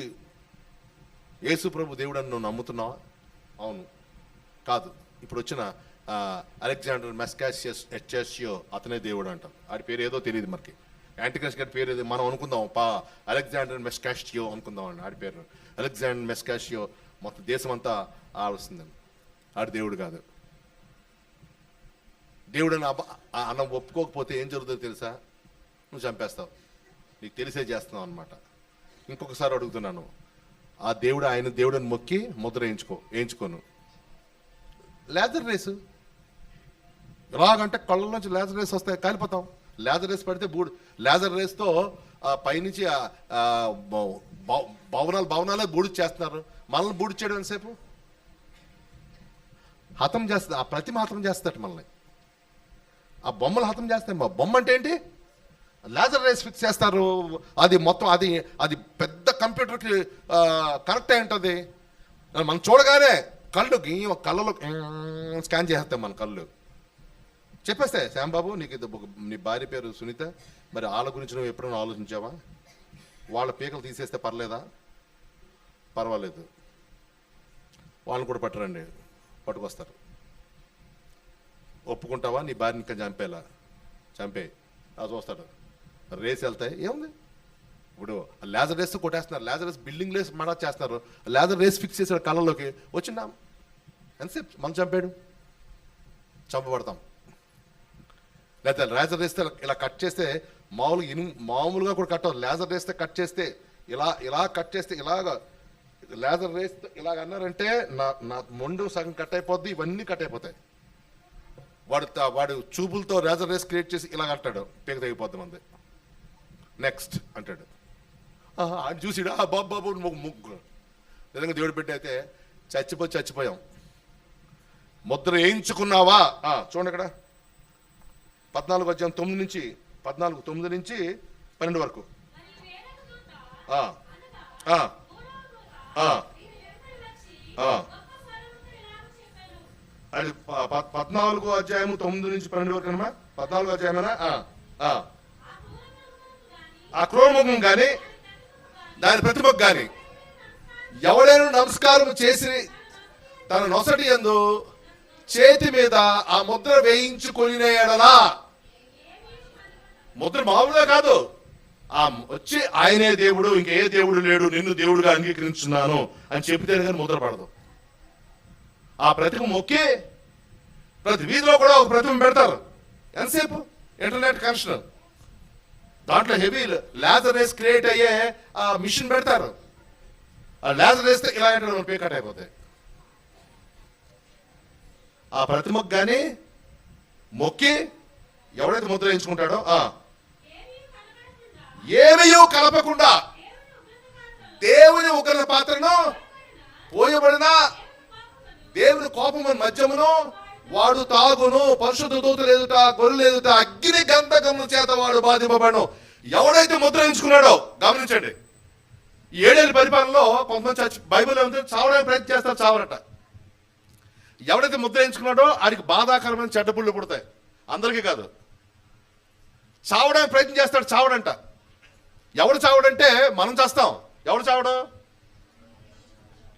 యేసు ప్రభు దేవుడని నువ్వు నమ్ముతున్నావా? అవును. కాదు, ఇప్పుడు వచ్చిన అలెగ్జాండర్ మెస్కాషియస్ హెచ్ఎస్యో అతనే దేవుడు అంటాం. ఆడి పేరు ఏదో తెలియదు మనకి. యాంటిక్రైస్ట్ గారి పేరు ఏదో మనం అనుకుందాం, అలెగ్జాండర్ మెస్కాషియో అనుకుందాం అండి. ఆడి పేరు అలెగ్జాండర్ మెస్కాషియో. మొత్తం దేశం అంతా ఆడుస్తుందండి. ఆడు దేవుడు కాదు. దేవుడు అని అన్నం ఒప్పుకోకపోతే ఏం జరుగుతుందో తెలుసా? నువ్వు చంపేస్తావు. నీకు తెలిసే చేస్తున్నావు అనమాట. ఇంకొకసారి అడుగుతున్నాను, ఆ దేవుడు ఆయన దేవుడిని మొక్కి ముద్ర వేయించుకోను. లేజర్ రేసు ఎలాగంటే కళ్ళలోంచి లేజర్ రేస్ వస్తాయి, కాలిపోతాం. లేజర్ రేస్ పడితే లేజర్ రేస్తో పైనుంచి భవనాలే బూడి చేస్తున్నారు. మనల్ని బూడి చేయడం ఎంతసేపు? హతం చేస్తుంది. ఆ ప్రతిమ హతం చేస్తాడు మనల్ని. ఆ బొమ్మలు హతం చేస్తాయి. బొమ్మ అంటే ఏంటి? లేజర్ రేస్ ఫిక్స్ చేస్తారు. అది మొత్తం అది పెద్ద కంప్యూటర్కి కనెక్ట్ అయి ఉంటుంది. మనం చూడగానే కళ్ళలో స్కాన్ చేస్తాం మన కళ్ళు. చెప్పేస్తే శ్యాంబాబు నీకు నీ భార్య పేరు సునీత, మరి వాళ్ళ గురించి నువ్వు ఎప్పుడైనా ఆలోచించావా? వాళ్ళ పీకలు తీసేస్తే పర్లేదా? పర్వాలేదు, వాళ్ళని కూడా పట్టరండి, పట్టుకొస్తారు. ఒప్పుకుంటావా? నీ భార్యని ఇంకా చంపే అది చూస్తాడు. రేస్ వెళ్తాయి, ఏముంది? ఇప్పుడు లేజర్ రేస్ కొట్టేస్తున్నారు, లేజర్ రేస్ బిల్డింగ్ రేస్ మడా చేస్తున్నారు. లేజర్ రేస్ ఫిక్స్ చేసిన కళ్ళలోకి వచ్చిందా? ఎంతసేపు మనం చంపబడతాం. లేకపోతే లేజర్ వేస్తే ఇలా కట్ చేస్తే మామూలుగా కూడా కట్ అవుతుంది. లేజర్ వేస్తే కట్ చేస్తే ఇలా కట్ చేస్తే ఇలాగ లేజర్ వేస్తే ఇలాగ అన్నారంటే నా మొండు సగం కట్ అయిపోద్ది, ఇవన్నీ కట్ అయిపోతాయి. వాడు చూపులతో రేజర్ రేస్ క్రియేట్ చేసి ఇలా అంటాడు, పీక తెగిపోద్ది మంది. నెక్స్ట్ అంటాడు, ఆయన చూసిడా బాబు ముగ్గు. నిజంగా దేవుడు పెట్టి అయితే చచ్చిపోయాం. ముద్ర వేయించుకున్నావా? చూడండి ఇక్కడ 14:9 నుంచి 12 వరకు. అది 14:9-12 వరకు అనమా? 14 అధ్యాయమేనా? ఆ క్రోముఖం కానీ దాని ప్రతిమకు కానీ ఎవడైనా నమస్కారం చేసి తన నొసటి యందు చేతి మీద ఆ ముద్ర వేయించుకొని ఎడలా, ముద్ర మామూలుగా కాదు, ఆ వచ్చి ఆయనే దేవుడు, ఇంకే దేవుడు లేడు, నిన్ను దేవుడుగా అంగీకరించున్నాను అని చెప్తే కానీ ముద్ర పడదు. ఆ ప్రతిమ మొక్కి ప్రతి వీధిలో కూడా ఒక ప్రతిమ పెడతారు. ఎంతసేపు? ఇంటర్నెట్ కనెక్షన్, దాంట్లో హెవీ లేజర్ రేస్ క్రియేట్ అయ్యే ఆ మిషన్ పెడతారు. ఆ లేజర్ వేస్తే ఇలా పీకట్ అయిపోతాయి. ఆ ప్రతిమకు కానీ మొక్కి ఎవడైతే ముద్ర వేయించుకుంటాడో ఏమయో కలపకుండా దేవుని ఉగ్రత పాత్రను పోయబడిన దేవుని కోపము మద్యమును వాడు తాగును, పరిశుద్ధ దూతలు ఎదుట గొర్రెలు ఎదుట అగ్ని గంధకము చేత వాడు బాధింపబడను. ఎవడైతే ముద్ర వేయించుకున్నాడో గమనించండి, 7 ఏళ్ళ పరిపాలనలో కొంతమంది బైబిల్ చావడానికి ప్రయత్నం చేస్తారు, చావరట. ఎవడైతే ముద్ర వేయించుకున్నాడో ఆడికి బాధాకరమైన చెడ్డపుళ్ళు పుడతాయి. అందరికీ కాదు, చావడానికి ప్రయత్నం చేస్తాడు, చావడంట. ఎవడు చావడంటే మనం చేస్తాం. ఎవడు చావడు?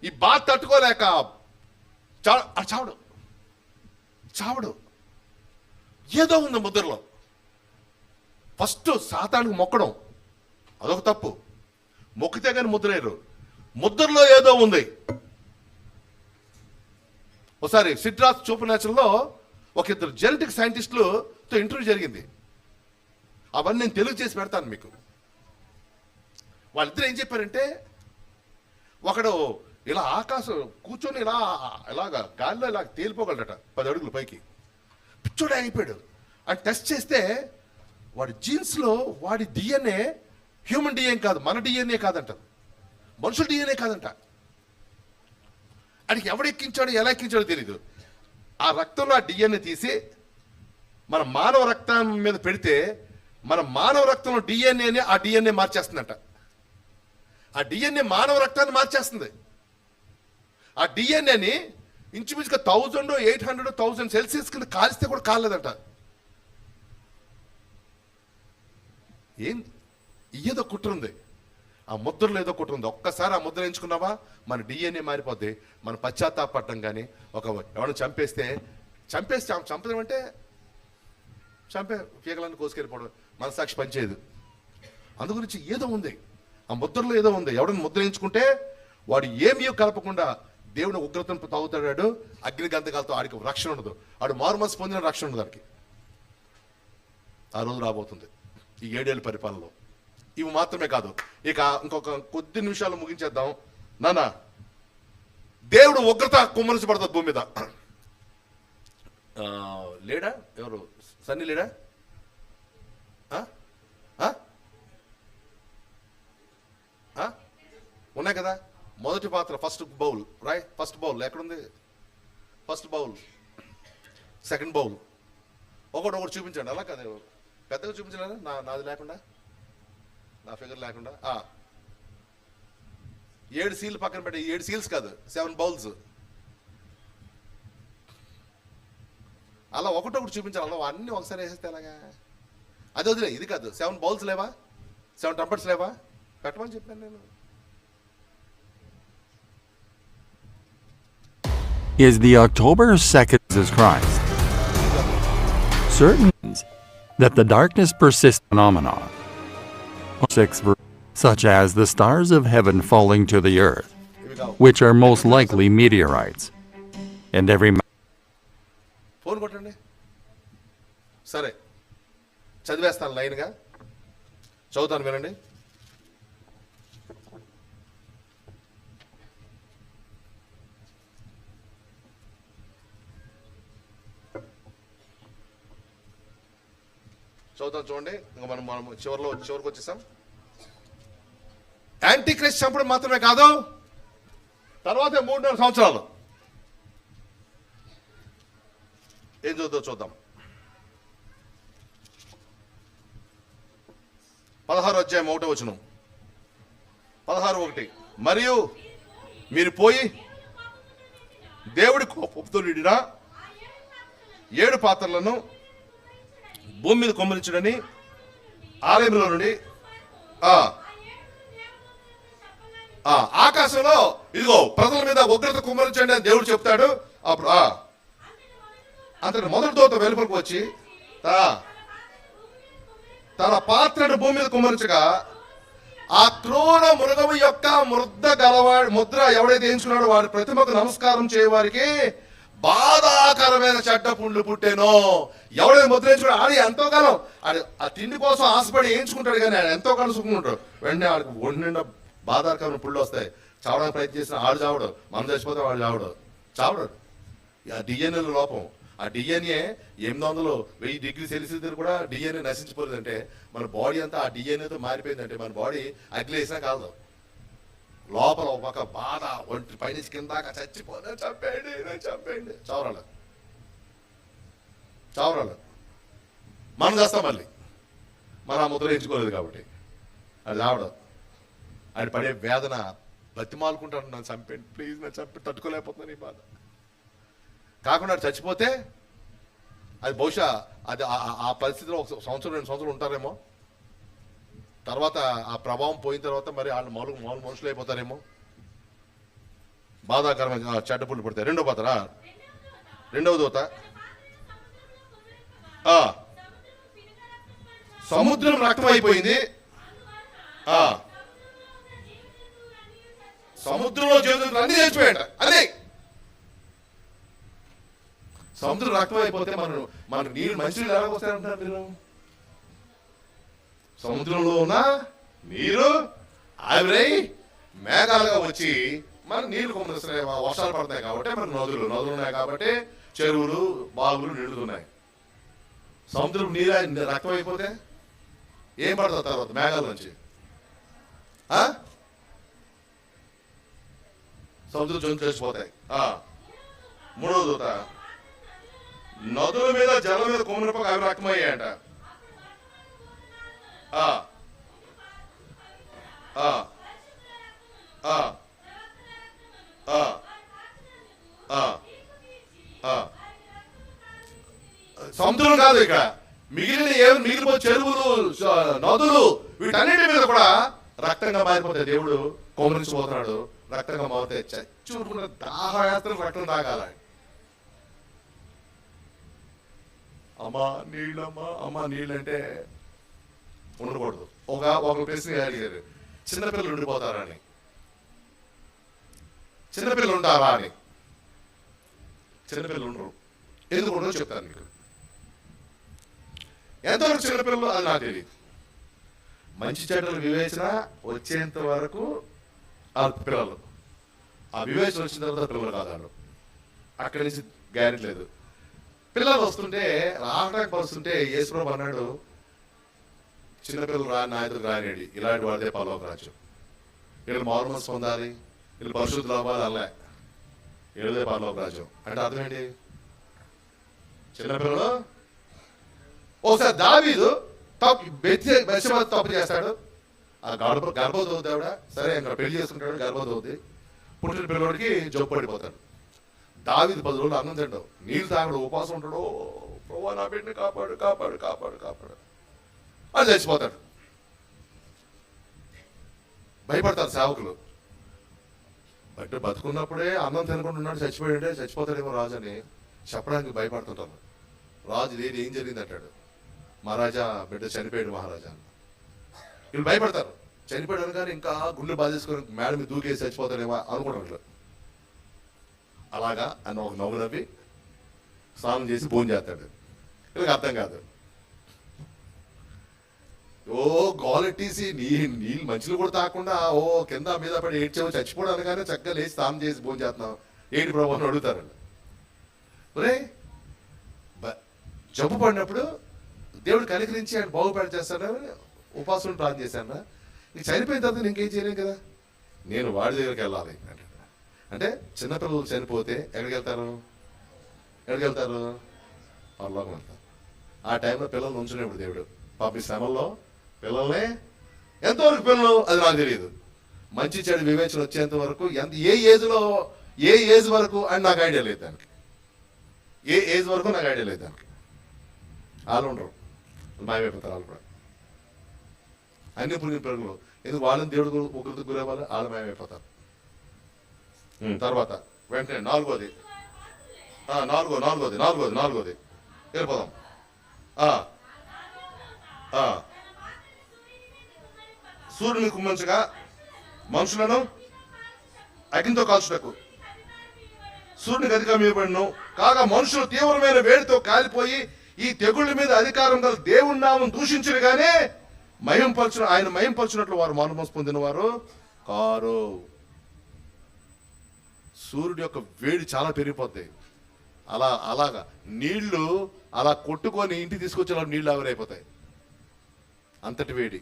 ఈ బాధ తట్టుకోలేక చావడు. ఏదో ఉంది ముద్రలో. ఫస్ట్ సాతానికి మొక్కడం అదొక తప్పు. మొక్కితే కానీ ముద్రేరు. ముద్రలో ఏదో ఉంది. ఒకసారి సిడ్రాస్ చూపనేచర్లో ఒక ఇద్దరు జెనెటిక్ సైంటిస్టులతో ఇంటర్వ్యూ జరిగింది. అవన్నీ నేను తెలుగు చేసి పెడతాను మీకు. వాళ్ళిద్దరు ఏం చెప్పారంటే, ఒకడు ఇలా ఆకాశం కూర్చొని ఇలాగా గాలిలో ఇలా తేలిపోగలడట 10 అడుగుల పైకి. పిచ్చోడు అయిపోయాడు. అని టెస్ట్ చేస్తే వాడి జీన్స్లో వాడి డిఎన్ఏ హ్యూమన్ డిఎన్ఏ కాదు, మన డిఎన్ఏ కాదంట, మనుషుల డిఎన్ఏ కాదంట. అడిగి ఎవడు ఎక్కించాడో ఎలా ఎక్కించాడో తెలీదు. ఆ రక్తంలో ఆ డిఎన్ఏ తీసి మన మానవ రక్తం మీద పెడితే మన మానవ రక్తంలో డిఎన్ఏని ఆ డిఎన్ఏ మార్చేస్తుందంట. ఆ డిఎన్ఏ మానవ రక్తాన్ని మార్చేస్తుంది. ఆ డిఎన్ఏని ఇంచుమించుగా 1800-1000 సెల్సియస్ కింద కాల్స్తే కూడా కాలేదంట. ఏదో కుట్ర ఉంది, ఆ ముద్రలో ఏదో కుట్ర ఉంది. ఒక్కసారి ఆ ముద్ర ఎంచుకున్నావా మన డిఎన్ఏ మారిపోద్ది. మన పశ్చాత్తాపడడం కానీ, ఎవరైనా చంపడం అంటే పీకలన్నీ కోసుకెళ్ళిపోవడం, మనసాక్షి పనిచేయదు. అందుగురించి ఏదో ఉంది, ఆ ముద్రలో ఏదో ఉంది. ఎవడైనా ముద్ర ఎంచుకుంటే వాడు ఏమీ కలపకుండా దేవుని ఉగ్రతను తాగుతాడు. అగ్ని గంధకాలతో ఆడికి రక్షణ ఉండదు. ఆడు మారుమనసు పొందిన రక్షణ ఉండదు దానికి. ఆ రోజు రాబోతుంది ఈ 7 ఏళ్ళ పరిపాలనలో. ఇవి మాత్రమే కాదు, ఇక ఇంకొక కొద్ది నిమిషాలు ముగించేద్దాం. నాన్న, దేవుడు ఉగ్రత కుమ్మరించబడుతుంది భూమి మీద. లేడా ఎవరు? సన్నీ లేడా? ఉన్నాయి కదా. మొదటి పాత్ర ఫస్ట్ బౌల్, ఫస్ట్ బౌల్ ఎక్కడుంది? ఫస్ట్ బౌల్, సెకండ్ బౌల్, ఒకటి చూపించండి. అలా కదా, పెద్దగా చూపించలేదా? నాది లేకుండా, నా ఫిగర్ లేకుండా. 7 సీల్ పక్కన పెట్టి, 7 సీల్స్ కాదు, 7 బౌల్స్. అలా ఒకటొకటి చూపించాలి. అలా అన్ని ఒకసారి వేసేస్తే ఎలాగా? అది వదిలే, ఇది కాదు. 7 బౌల్స్ లేవా? 7 ట్రంపెట్స్ లేవా? పెట్టమని చెప్పాను నేను. Is the October 2nd Jesus Christ. Certain that the darkness persists phenomenon, 6 such as the stars of heaven falling to the earth, which are most likely meteorites, and every phone కొట్టండి. సరే, చదివేస్తాను లైన్గా, చదువుతాను వినండి. చూడండి, ఇంకా మనం చివరికి వచ్చేసాం. యాంటీ క్రైస్ట్ చంపడం మాత్రమే కాదు, తర్వాత 3.5 సంవత్సరాలు ఏం చూద్దాం. 16:1 16:1 మరియు మీరు పోయి దేవుడి కోపంతో నిండిన 7 పాత్రలను భూమి మీద కుమ్మరించుడని ఆలయంలో నుండి ఆకాశంలో ఇదిగో ప్రజల మీద ఉగ్రత కుమ్మరించండి అని దేవుడు చెప్తాడు. అప్పుడు అంతటి మొదటి దూత వెలుపలికి వచ్చి తన పాత్రను భూమి మీద కుమ్మరించగా ఆ క్రూర మృగము యొక్క ముద్ర ఎవడైతే ఎంచుకున్నాడో వాడి ప్రతిమకు నమస్కారం చేయవారికి బాధాకరమైన చెడ్డ పుండ్లు పుట్టేనో. ఎవడైతే ముద్ర ఎంచుకున్నాడు ఆడి ఎంతో కాలం ఆ తిండి కోసం ఆశపడి ఎంచుకుంటాడు, కానీ ఆయన ఎంతో కాలం సుఖంటాడు. వెంటనే ఆడికి ఒండి బాధాకరమైన పుళ్ళు వస్తాయి. చావడానికి ప్రయత్నం చేసిన ఆడు చావడు, మనం చచ్చిపోతే వాడు చావడు. ఆ డిఎన్ఏ లోపం. ఆ డిఎన్ఏ 800-1000 డిగ్రీ సెల్సియస్ దగ్గర కూడా డిఎన్ఏ నశించిపోలేదంటే మన బాడీ అంతా ఆ డిఎన్ఏతో మారిపోయిందంటే మన బాడీ అగ్ని వేసినా కాదు. లోపల ఒక బాధ, ఒంటి పైనుంచి కిందాక చచ్చిపోతే చంపేయండి చావరాలు మనం చేస్తాం. మళ్ళీ మనం ఆ ముద్ర ఎంచుకోలేదు కాబట్టి అది చావడం. అది పడే వేదన బతిమాలుకుంటాను, నన్ను చంపేయండి ప్లీజ్, నన్ను చంపి తట్టుకోలేకపోతున్నాను ఈ బాధ. కాకుండా చచ్చిపోతే అది బహుశా అది ఆ పరిస్థితిలో 1 సంవత్సరం 2 సంవత్సరాలు ఉంటారేమో. తర్వాత ఆ ప్రభావం పోయిన తర్వాత మరి వాళ్ళు మామూలు మనుషులు అయిపోతారేమో. బాధాకరమైన చెడ్డ పుళ్ళు పడతాయి. రెండవ దూత సముద్రం రక్తం అయిపోయింది. సముద్రంలో జీవితం అన్ని చచ్చిపోయాట. అదే సముద్రం రక్తం అయిపోతే మన నీళ్ళు మంచి ఎలా వస్తాయంటారు మీరు? సముద్రంలో ఉన్న నీరు ఆవిరై మేఘాలుగా వచ్చి మన నీళ్లు కొమ్మరిస్తున్నాయి. వర్షాలు పడతాయి కాబట్టి మనకు నదులు ఉన్నాయి కాబట్టి చెరువులు బావులు నిండుతున్నాయి. సముద్రం నీరు రక్తం అయిపోతే ఏం పడుతుంది తర్వాత మేఘాల నుంచి? సముద్రం జంతువులు చచ్చిపోతాయి. 3వ దూత నదుల మీద జలం మీద కొమ్మినప్పక అవి రక్తమయ్యాయంట. సముద్రం కాదు, ఇక్కడ మిగిలిపోతే చెరువులు నదులు వీటన్నిటి మీద కూడా రక్తంగా మారిపోతాయి. దేవుడు కొమ్మరించిపోతున్నాడు, రక్తంగా మారుతాయి. చచ్చుకుంటే దాహయాత్ర రక్తం తాగాల. అమ్మా నీళ్ళు అంటే ఉండకూడదు. ఒక ప్రశ్న అడిగారు, చిన్నపిల్లలు ఉండిపోతారా అని. చిన్నపిల్లలు ఉంటారా అని. చిన్నపిల్లలు ఉండరు. ఎందుకు ఉండరు చెప్తాను మీకు. ఎంతవరకు చిన్నపిల్లలు అది నాకు తెలియదు. మంచి చెడ్డలు వివేచన వచ్చేంత వరకు ఆ పిల్లలు, ఆ వివేచన వచ్చిన తర్వాత పిల్లలు కాదు. అక్కడి నుంచి గ్యారెంటీ లేదు. పిల్లలు వస్తుంటే రావడానికి వస్తుంటే యేసుప్రభు అన్నాడు, చిన్నపిల్లలు నా ఎదురు రానేడి, ఇలాంటి వాడితే పరలోక రాజ్యం. వీళ్ళు మారుమనసు పొందాలి, వీళ్ళు పరిశుద్ధులు అవ్వాలి, అలా వీళ్ళదే పరలోక రాజ్యం. అంటే అర్థం ఏంటి? చిన్నపిల్లలు ఒకసారి దావీదు తప్పు చేస్తాడు. ఆ గర్భవతి ఆవిడ సరే ఇంకా పెళ్లి చేసుకుంటాడు, గర్భవతి పుట్టిన పిల్లవాడికి జబ్బు పడిపోతాడు. దావీదు 10 రోజులు అన్నం తింటాడు, నీళ్ళు తాగడు, ఉపవాసం ఉంటాడు. ప్రభువా నా బిడ్డని కాపాడు అది చచ్చిపోతాడు. భయపడతారు సేవకులు. బట్ బతుకున్నప్పుడే అన్నం తినకుండా ఉన్నాడు, చచ్చిపోతాడేమో రాజు అని చెప్పడానికి భయపడుతుంటారు. రాజు లేదు ఏం జరిగింది అంటాడు, మహారాజా బిడ్డ చనిపోయాడు మహారాజా. వీళ్ళు భయపడతారు. చనిపోయాడు కానీ ఇంకా గుండె బాధేసుకొని మేడ మీద దూకేసి చచ్చిపోతాడేమో అనుకుంటారు. అలాగా అని ఒక నవ్వు నవ్వి స్నానం చేసి భోజనం చేస్తాడు. వీళ్ళకి అర్థం కాదు. గోలెట్టేసి నీళ్ళు మంచులు కూడా తాకుండా కింద మీద పడి ఏడ్చేవో చచ్చిపోవడానికి కానీ చక్కగా లేచి స్నానం చేసి భోజనం చేస్తున్నాం ఏంటి ప్రభు అని అడుగుతారు. ఒరే జబ్బు పడినప్పుడు దేవుడు కనికరించి ఆయన బాగుపడి చేస్తాడని ఉపాసన ప్రార్థన చేశాను. నీకు చనిపోయిన తర్వాత ఇంకేం చేయలేం కదా, నేను వాడి దగ్గరికి వెళ్ళాలి అంటే చిన్నపిల్లలు చనిపోతే ఎక్కడికి వెళ్తారు పరలోకం వెళ్తారు. ఆ టైంలో పిల్లలు ఉంచునేప్పుడు దేవుడు పాప ఈ శ్రమల్లో పిల్లల్ని ఎంతవరకు పిల్లలు అది నాకు తెలియదు, మంచి చెడు వివేచన వచ్చేంత వరకు ఏ ఏజ్ వరకు అని నాకు ఐడియా లేదు దానికి, ఏ ఏజ్ వరకు నాకు ఐడియా లేదు దానికి. వాళ్ళు ఉండరు, మాయమైపోతారు వాళ్ళు కూడా. అన్ని పురిగిన పిల్లలు ఎందుకు వాళ్ళని దేవుడు ఒకరికి గురేవాళ్ళు వాళ్ళు మాయమైపోతారు. తర్వాత వెంటనే నాలుగోది వెళ్ళిపోదాం. సూర్యుని కుమ్మంచగా మనుషులను అగ్నితో కాల్చుటకు సూర్యునికి అధికారం ఇవ్వబడిను కాగా మనుషులు తీవ్రమైన వేడితో కాలిపోయి ఈ తెగుళ్ళ మీద అధికారం గల దేవుని నామం దూషించరు గానే ఆయన మహింపరచినట్లు వారు మారుమనసు పొందిన వారు కారు. సూర్యుడి యొక్క వేడి చాలా పెరిగిపోతాయి. అలాగా నీళ్లు అలా కొట్టుకొని ఇంటికి తీసుకొచ్చేలా నీళ్లు ఆవిరైపోతాయి, అంతటి వేడి.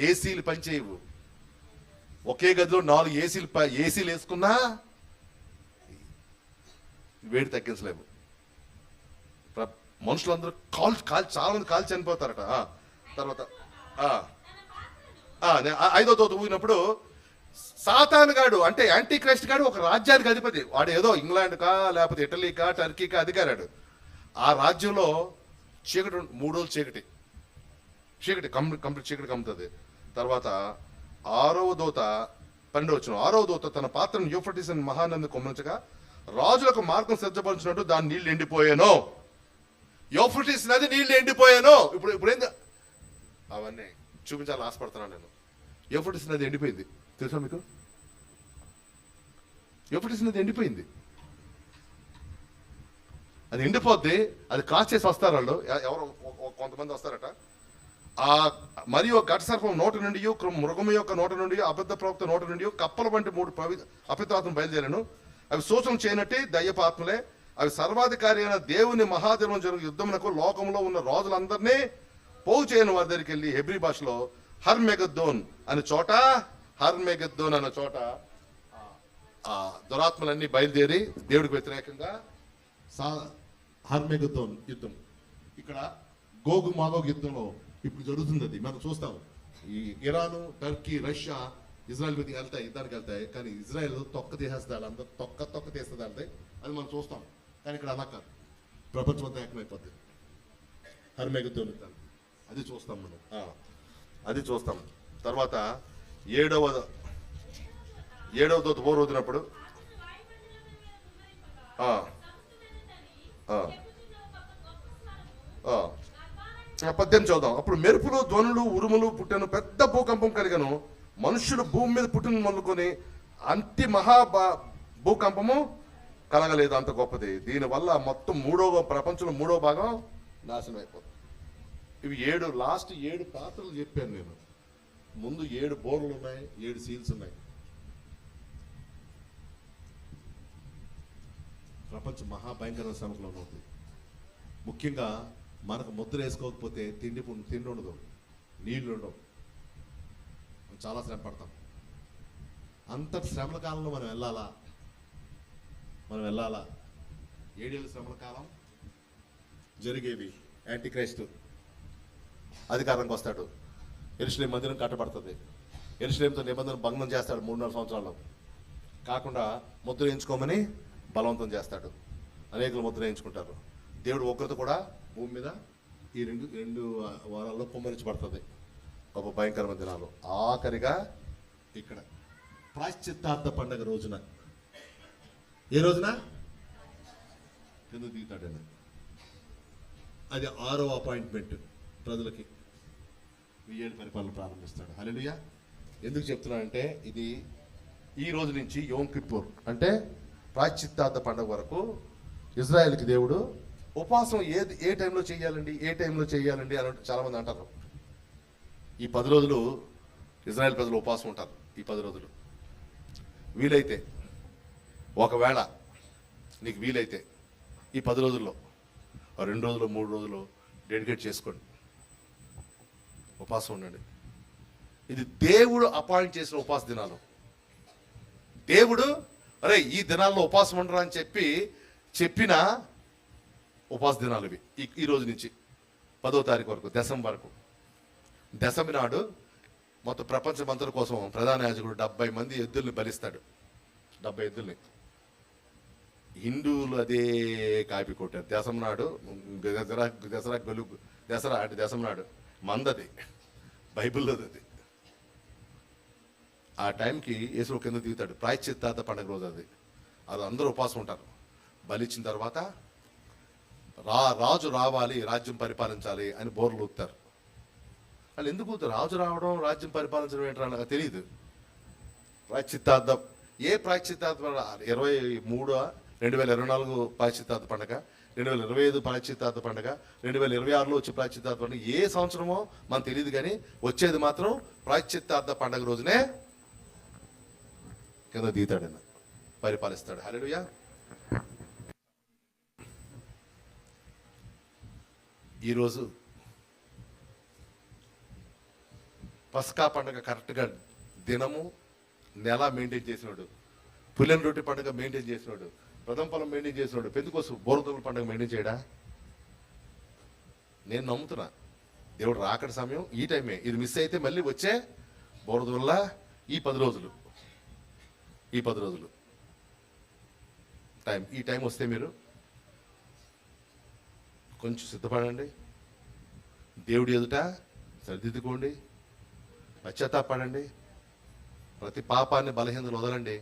ఏసీలు పనిచేయవు. ఒకే గదిలో 4 ఏసీలు వేసుకున్నా వేడి తగ్గించలేము. మనుషులందరూ చాలా మంది కాల్చి చనిపోతారట. తర్వాత 5వ దూత ఊగినప్పుడు సాతాను గాడు అంటే యాంటీ క్రైస్ట్ గాడు ఒక రాజ్యానికి అధిపతి. వాడు ఏదో ఇంగ్లాండ్కా లేకపోతే ఇటలీకా టర్కీకా అధికారాడు. ఆ రాజ్యంలో చీకటి 3 రోజులు చీకటి కంప్లీట్ చీకటి కమ్ముతుంది. తర్వాత 6వ దూత 12వ దూత తన పాత్రను యూఫ్రటీస్ అని మహానంది కొమ్మించగా రాజులకు మార్గం సిద్ధపరిచినట్టు దాని నీళ్లు ఎండిపోయాను. యూఫ్రటీస్ నది నీళ్లు ఎండిపోయాను. ఇప్పుడు ఏంది అవన్నీ చూపించాలని ఆశపడుతున్నాను నేను. యూఫ్రటీస్ నది ఎండిపోయింది తెలుసా మీకు? యూఫ్రటీస్ నది ఎండిపోయింది. అది ఎండిపోద్ది. అది క్రాస్ చేసి వస్తారు వాళ్ళు, ఎవరు కొంతమంది వస్తారట. మరియు ఘట సర్పం నోట నుండి మృగము యొక్క నోట నుండి అబద్ధ ప్రవక్త నోట నుండి కప్పల వంటి 3 అపవిత్రాత్మలు బయలుదేరాను. అవి సూచన చేయనట్టే దయ్యపాత్మలే. అవి సర్వాధికారి అయిన దేవుని మహాదేవం జరుగు యుద్ధమునకు లోకంలో ఉన్న రాజులందరినీ పోగు చేయని వారి దగ్గరికి వెళ్ళి హెబ్రీ భాషలో హర్మెగద్దోన్ అనే చోట దురాత్మలన్నీ బయలుదేరి దేవుడికి వ్యతిరేకంగా హర్మెగద్దోన్ యుద్ధం. ఇక్కడ గోగు మాగోగు యుద్ధంలో ఇప్పుడు జరుగుతుంది. అది మనం చూస్తాం. ఈ ఇరాను, టర్కీ, రష్యా ఇజ్రాయెల్ మీద యుద్ధానికి వెళ్తాయి. కానీ ఇజ్రాయెల్ తొక్క తీసేస్తాడు, అందరూ తొక్క తీస్తుంది వెళ్తాయి. అది మనం చూస్తాం. కానీ ఇక్కడ అలా కాదు, ప్రపంచం అంతా ఏకమైపోద్ది. హర్మెగద్దోన్ యుద్ధం అది చూస్తాం మనం, అది చూస్తాం. తర్వాత 7వ దూత పోరొదినప్పుడు 18 చూద్దాం. అప్పుడు మెరుపులు, ధ్వనులు, ఉరుములు పుట్టెను, పెద్ద భూకంపం కలిగను. మనుషులు భూమి మీద పుట్టిన మొదలుకొని అంతి భూకంపము కలగలేదు, అంత గొప్పది. దీనివల్ల మొత్తం ప్రపంచంలో 3వ భాగం నాశనం అయిపోతుంది. ఇవి 7 లాస్ట్ 7 పాత్రలు చెప్పాను నేను. ముందు 7 బోర్లు ఉన్నాయి, 7 సీల్స్ ఉన్నాయి. ప్రపంచం మహాభయంకర శ్రమలో ఉంది. ముఖ్యంగా మనకు ముద్ర వేసుకోకపోతే తిండి ఉండదు, నీళ్లు ఉండవు, చాలా శ్రమ పడతాం. అంతటి శ్రమల కాలంలో మనం వెళ్ళాలా? 7 ఏళ్ళ శ్రమల కాలం జరిగేవి. యాంటీ క్రైస్ట్ అధికారానికి వస్తాడు. యెరూషలేము మందిరం కట్టబడుతుంది. యెరూషలేముతో నిబంధన భంగం చేస్తాడు 3.5 సంవత్సరాలు. కాకుండా ముద్ర వేయించుకోమని బలవంతం చేస్తాడు. అనేకులు ముద్ర వేయించుకుంటారు. దేవుడు ఉగ్రత కూడా భూమి మీద ఈ రెండు వారాల్లో కుమ్మరించబడుతుంది. గొప్ప భయంకరమైన దినాలు. ఆఖరిగా ఇక్కడ ప్రాశ్చిత్తార్థ పండగ రోజున, ఏ రోజున కింద దిగుతాడండి. అది 6వ అపాయింట్మెంట్ ప్రజలకి. 7 పరిపాలన ప్రారంభిస్తాడు. హల్లెలూయా. ఎందుకు చెప్తున్నానంటే ఇది ఈ రోజు నుంచి యోమ్ కిప్పూర్ అంటే ప్రాశ్చిత్తార్థ పండుగ వరకు ఇజ్రాయెల్కి దేవుడు ఉపవాసం ఏ టైంలో చేయాలండి అని చాలామంది అంటారు. ఈ 10 రోజులు ఇజ్రాయెల్ ప్రజలు ఉపవాసం ఉంటారు. ఈ 10 రోజులు వీలైతే, ఒకవేళ నీకు వీలైతే ఈ 10 రోజుల్లో 2 రోజులు 3 రోజులు డెడికేట్ చేసుకోండి, ఉపవాసం ఉండండి. ఇది దేవుడు అపాయింట్ చేసిన ఉపవాస దినాలు. దేవుడు అరే ఈ దినాల్లో ఉపవాసం ఉండరా అని చెప్పిన ఉపవాస దినాలు ఇవి. ఈ రోజు నుంచి 10వ తారీఖు వరకు, దశమి వరకు. దశమి నాడు మొత్తం ప్రపంచమంతటి కోసం ప్రధాన యాజకుడు 70 మంది ఎద్దుల్ని బలిస్తాడు. 70 ఎద్దుల్ని. హిందువులు అదే కాపీ కొట్టారు. దశమి నాడు దసరా అంటే దశమి నాడు మందది, బైబిల్లోది అది. ఆ టైంకి యేసు కింద దిగుతాడు. ప్రాయశ్చిత్తార్థ పండుగ రోజు అది. అందరూ ఉపవాసం ఉంటారు. బలిచ్చిన తర్వాత రాజు రావాలి, రాజ్యం పరిపాలించాలి అని బోర్లు ఊపుతారు. వాళ్ళు ఎందుకు ఊతారు? రాజు రావడం, రాజ్యం పరిపాలించడం ఏంటో నాకు తెలియదు. ప్రాయశ్చిత్తార్థం ఏ ప్రాయశ్చిత్తార్థ 2024 ప్రాయశ్చిత్తార్థ పండుగ, 2025 ప్రాయశ్చిత్తార్థ పండుగ, 2026లో వచ్చే ప్రాయశ్చిత్తార్థ పండుగ ఏ సంవత్సరమో మనకు తెలియదు, కానీ వచ్చేది మాత్రం ప్రాయశ్చిత్తార్థ పండుగ రోజునే కింద దిగుతాడన్న, పరిపాలిస్తాడు. హల్లెలూయా. ఈరోజు పస్కా పండుగ కరెక్ట్గా దినము నెల మెయింటైన్ చేసినాడు. పుల్లెన్ రొట్టె పండుగ మెయింటైన్ చేసినాడు. ప్రథమ ఫలం మెయింటైన్ చేసినాడు. పెందుకోసం బోరదొంగల పండుగ మెయింటైన్ చేయడా? నేను నమ్ముతున్నా దేవుడు రాకడ సమయం ఈ టైమే. ఇది మిస్ అయితే మళ్ళీ వచ్చే బోరదొంగల ఈ 10 రోజులు టైం, ఈ టైం వస్తే మీరు కొంచెం సిద్ధపడండి. దేవుడి ఎదుట సరిదిద్దుకోండి, పశ్చాత్తాపడండి, ప్రతి పాపాన్ని బలహీనతలు వదలండి.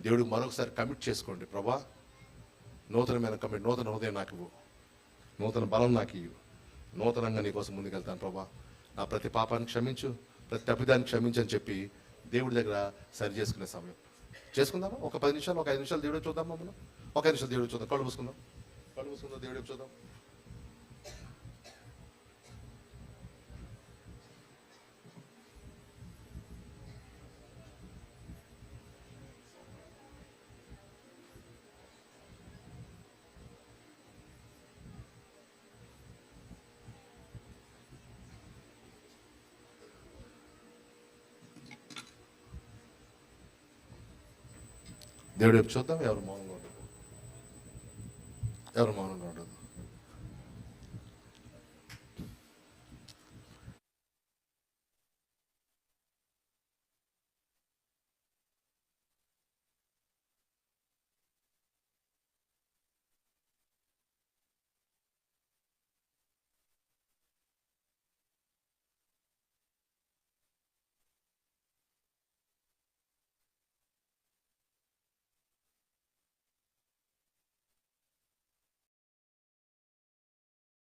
దేవుడికి మరొకసారి కమిట్ చేసుకోండి. ప్రభా, నూతనమైన కమిట్, నూతన హృదయం నాకు ఇవ్వు, నూతన బలం నాకు ఇవ్వు, నూతనంగా నీ కోసం ముందుకెళ్తాను ప్రభా. నా ప్రతి పాపాన్ని క్షమించు, ప్రతి తప్పిదాన్ని క్షమించు అని చెప్పి దేవుడి దగ్గర సరి చేసుకునే సమయం. చేసుకుందామా? ఒక 10 నిమిషాలు, ఒక 5 నిమిషాలు దేవుడికి చూద్దామా? మనం ఒక 5 నిమిషాలు దేవుడికి చూద్దాం. కళ్ళు మూసుకుందాం దేవుడికి చూద్దాం. దేవుడి వైపు చూద్దాం. ఎవరు మౌనంగా ఉంటారు?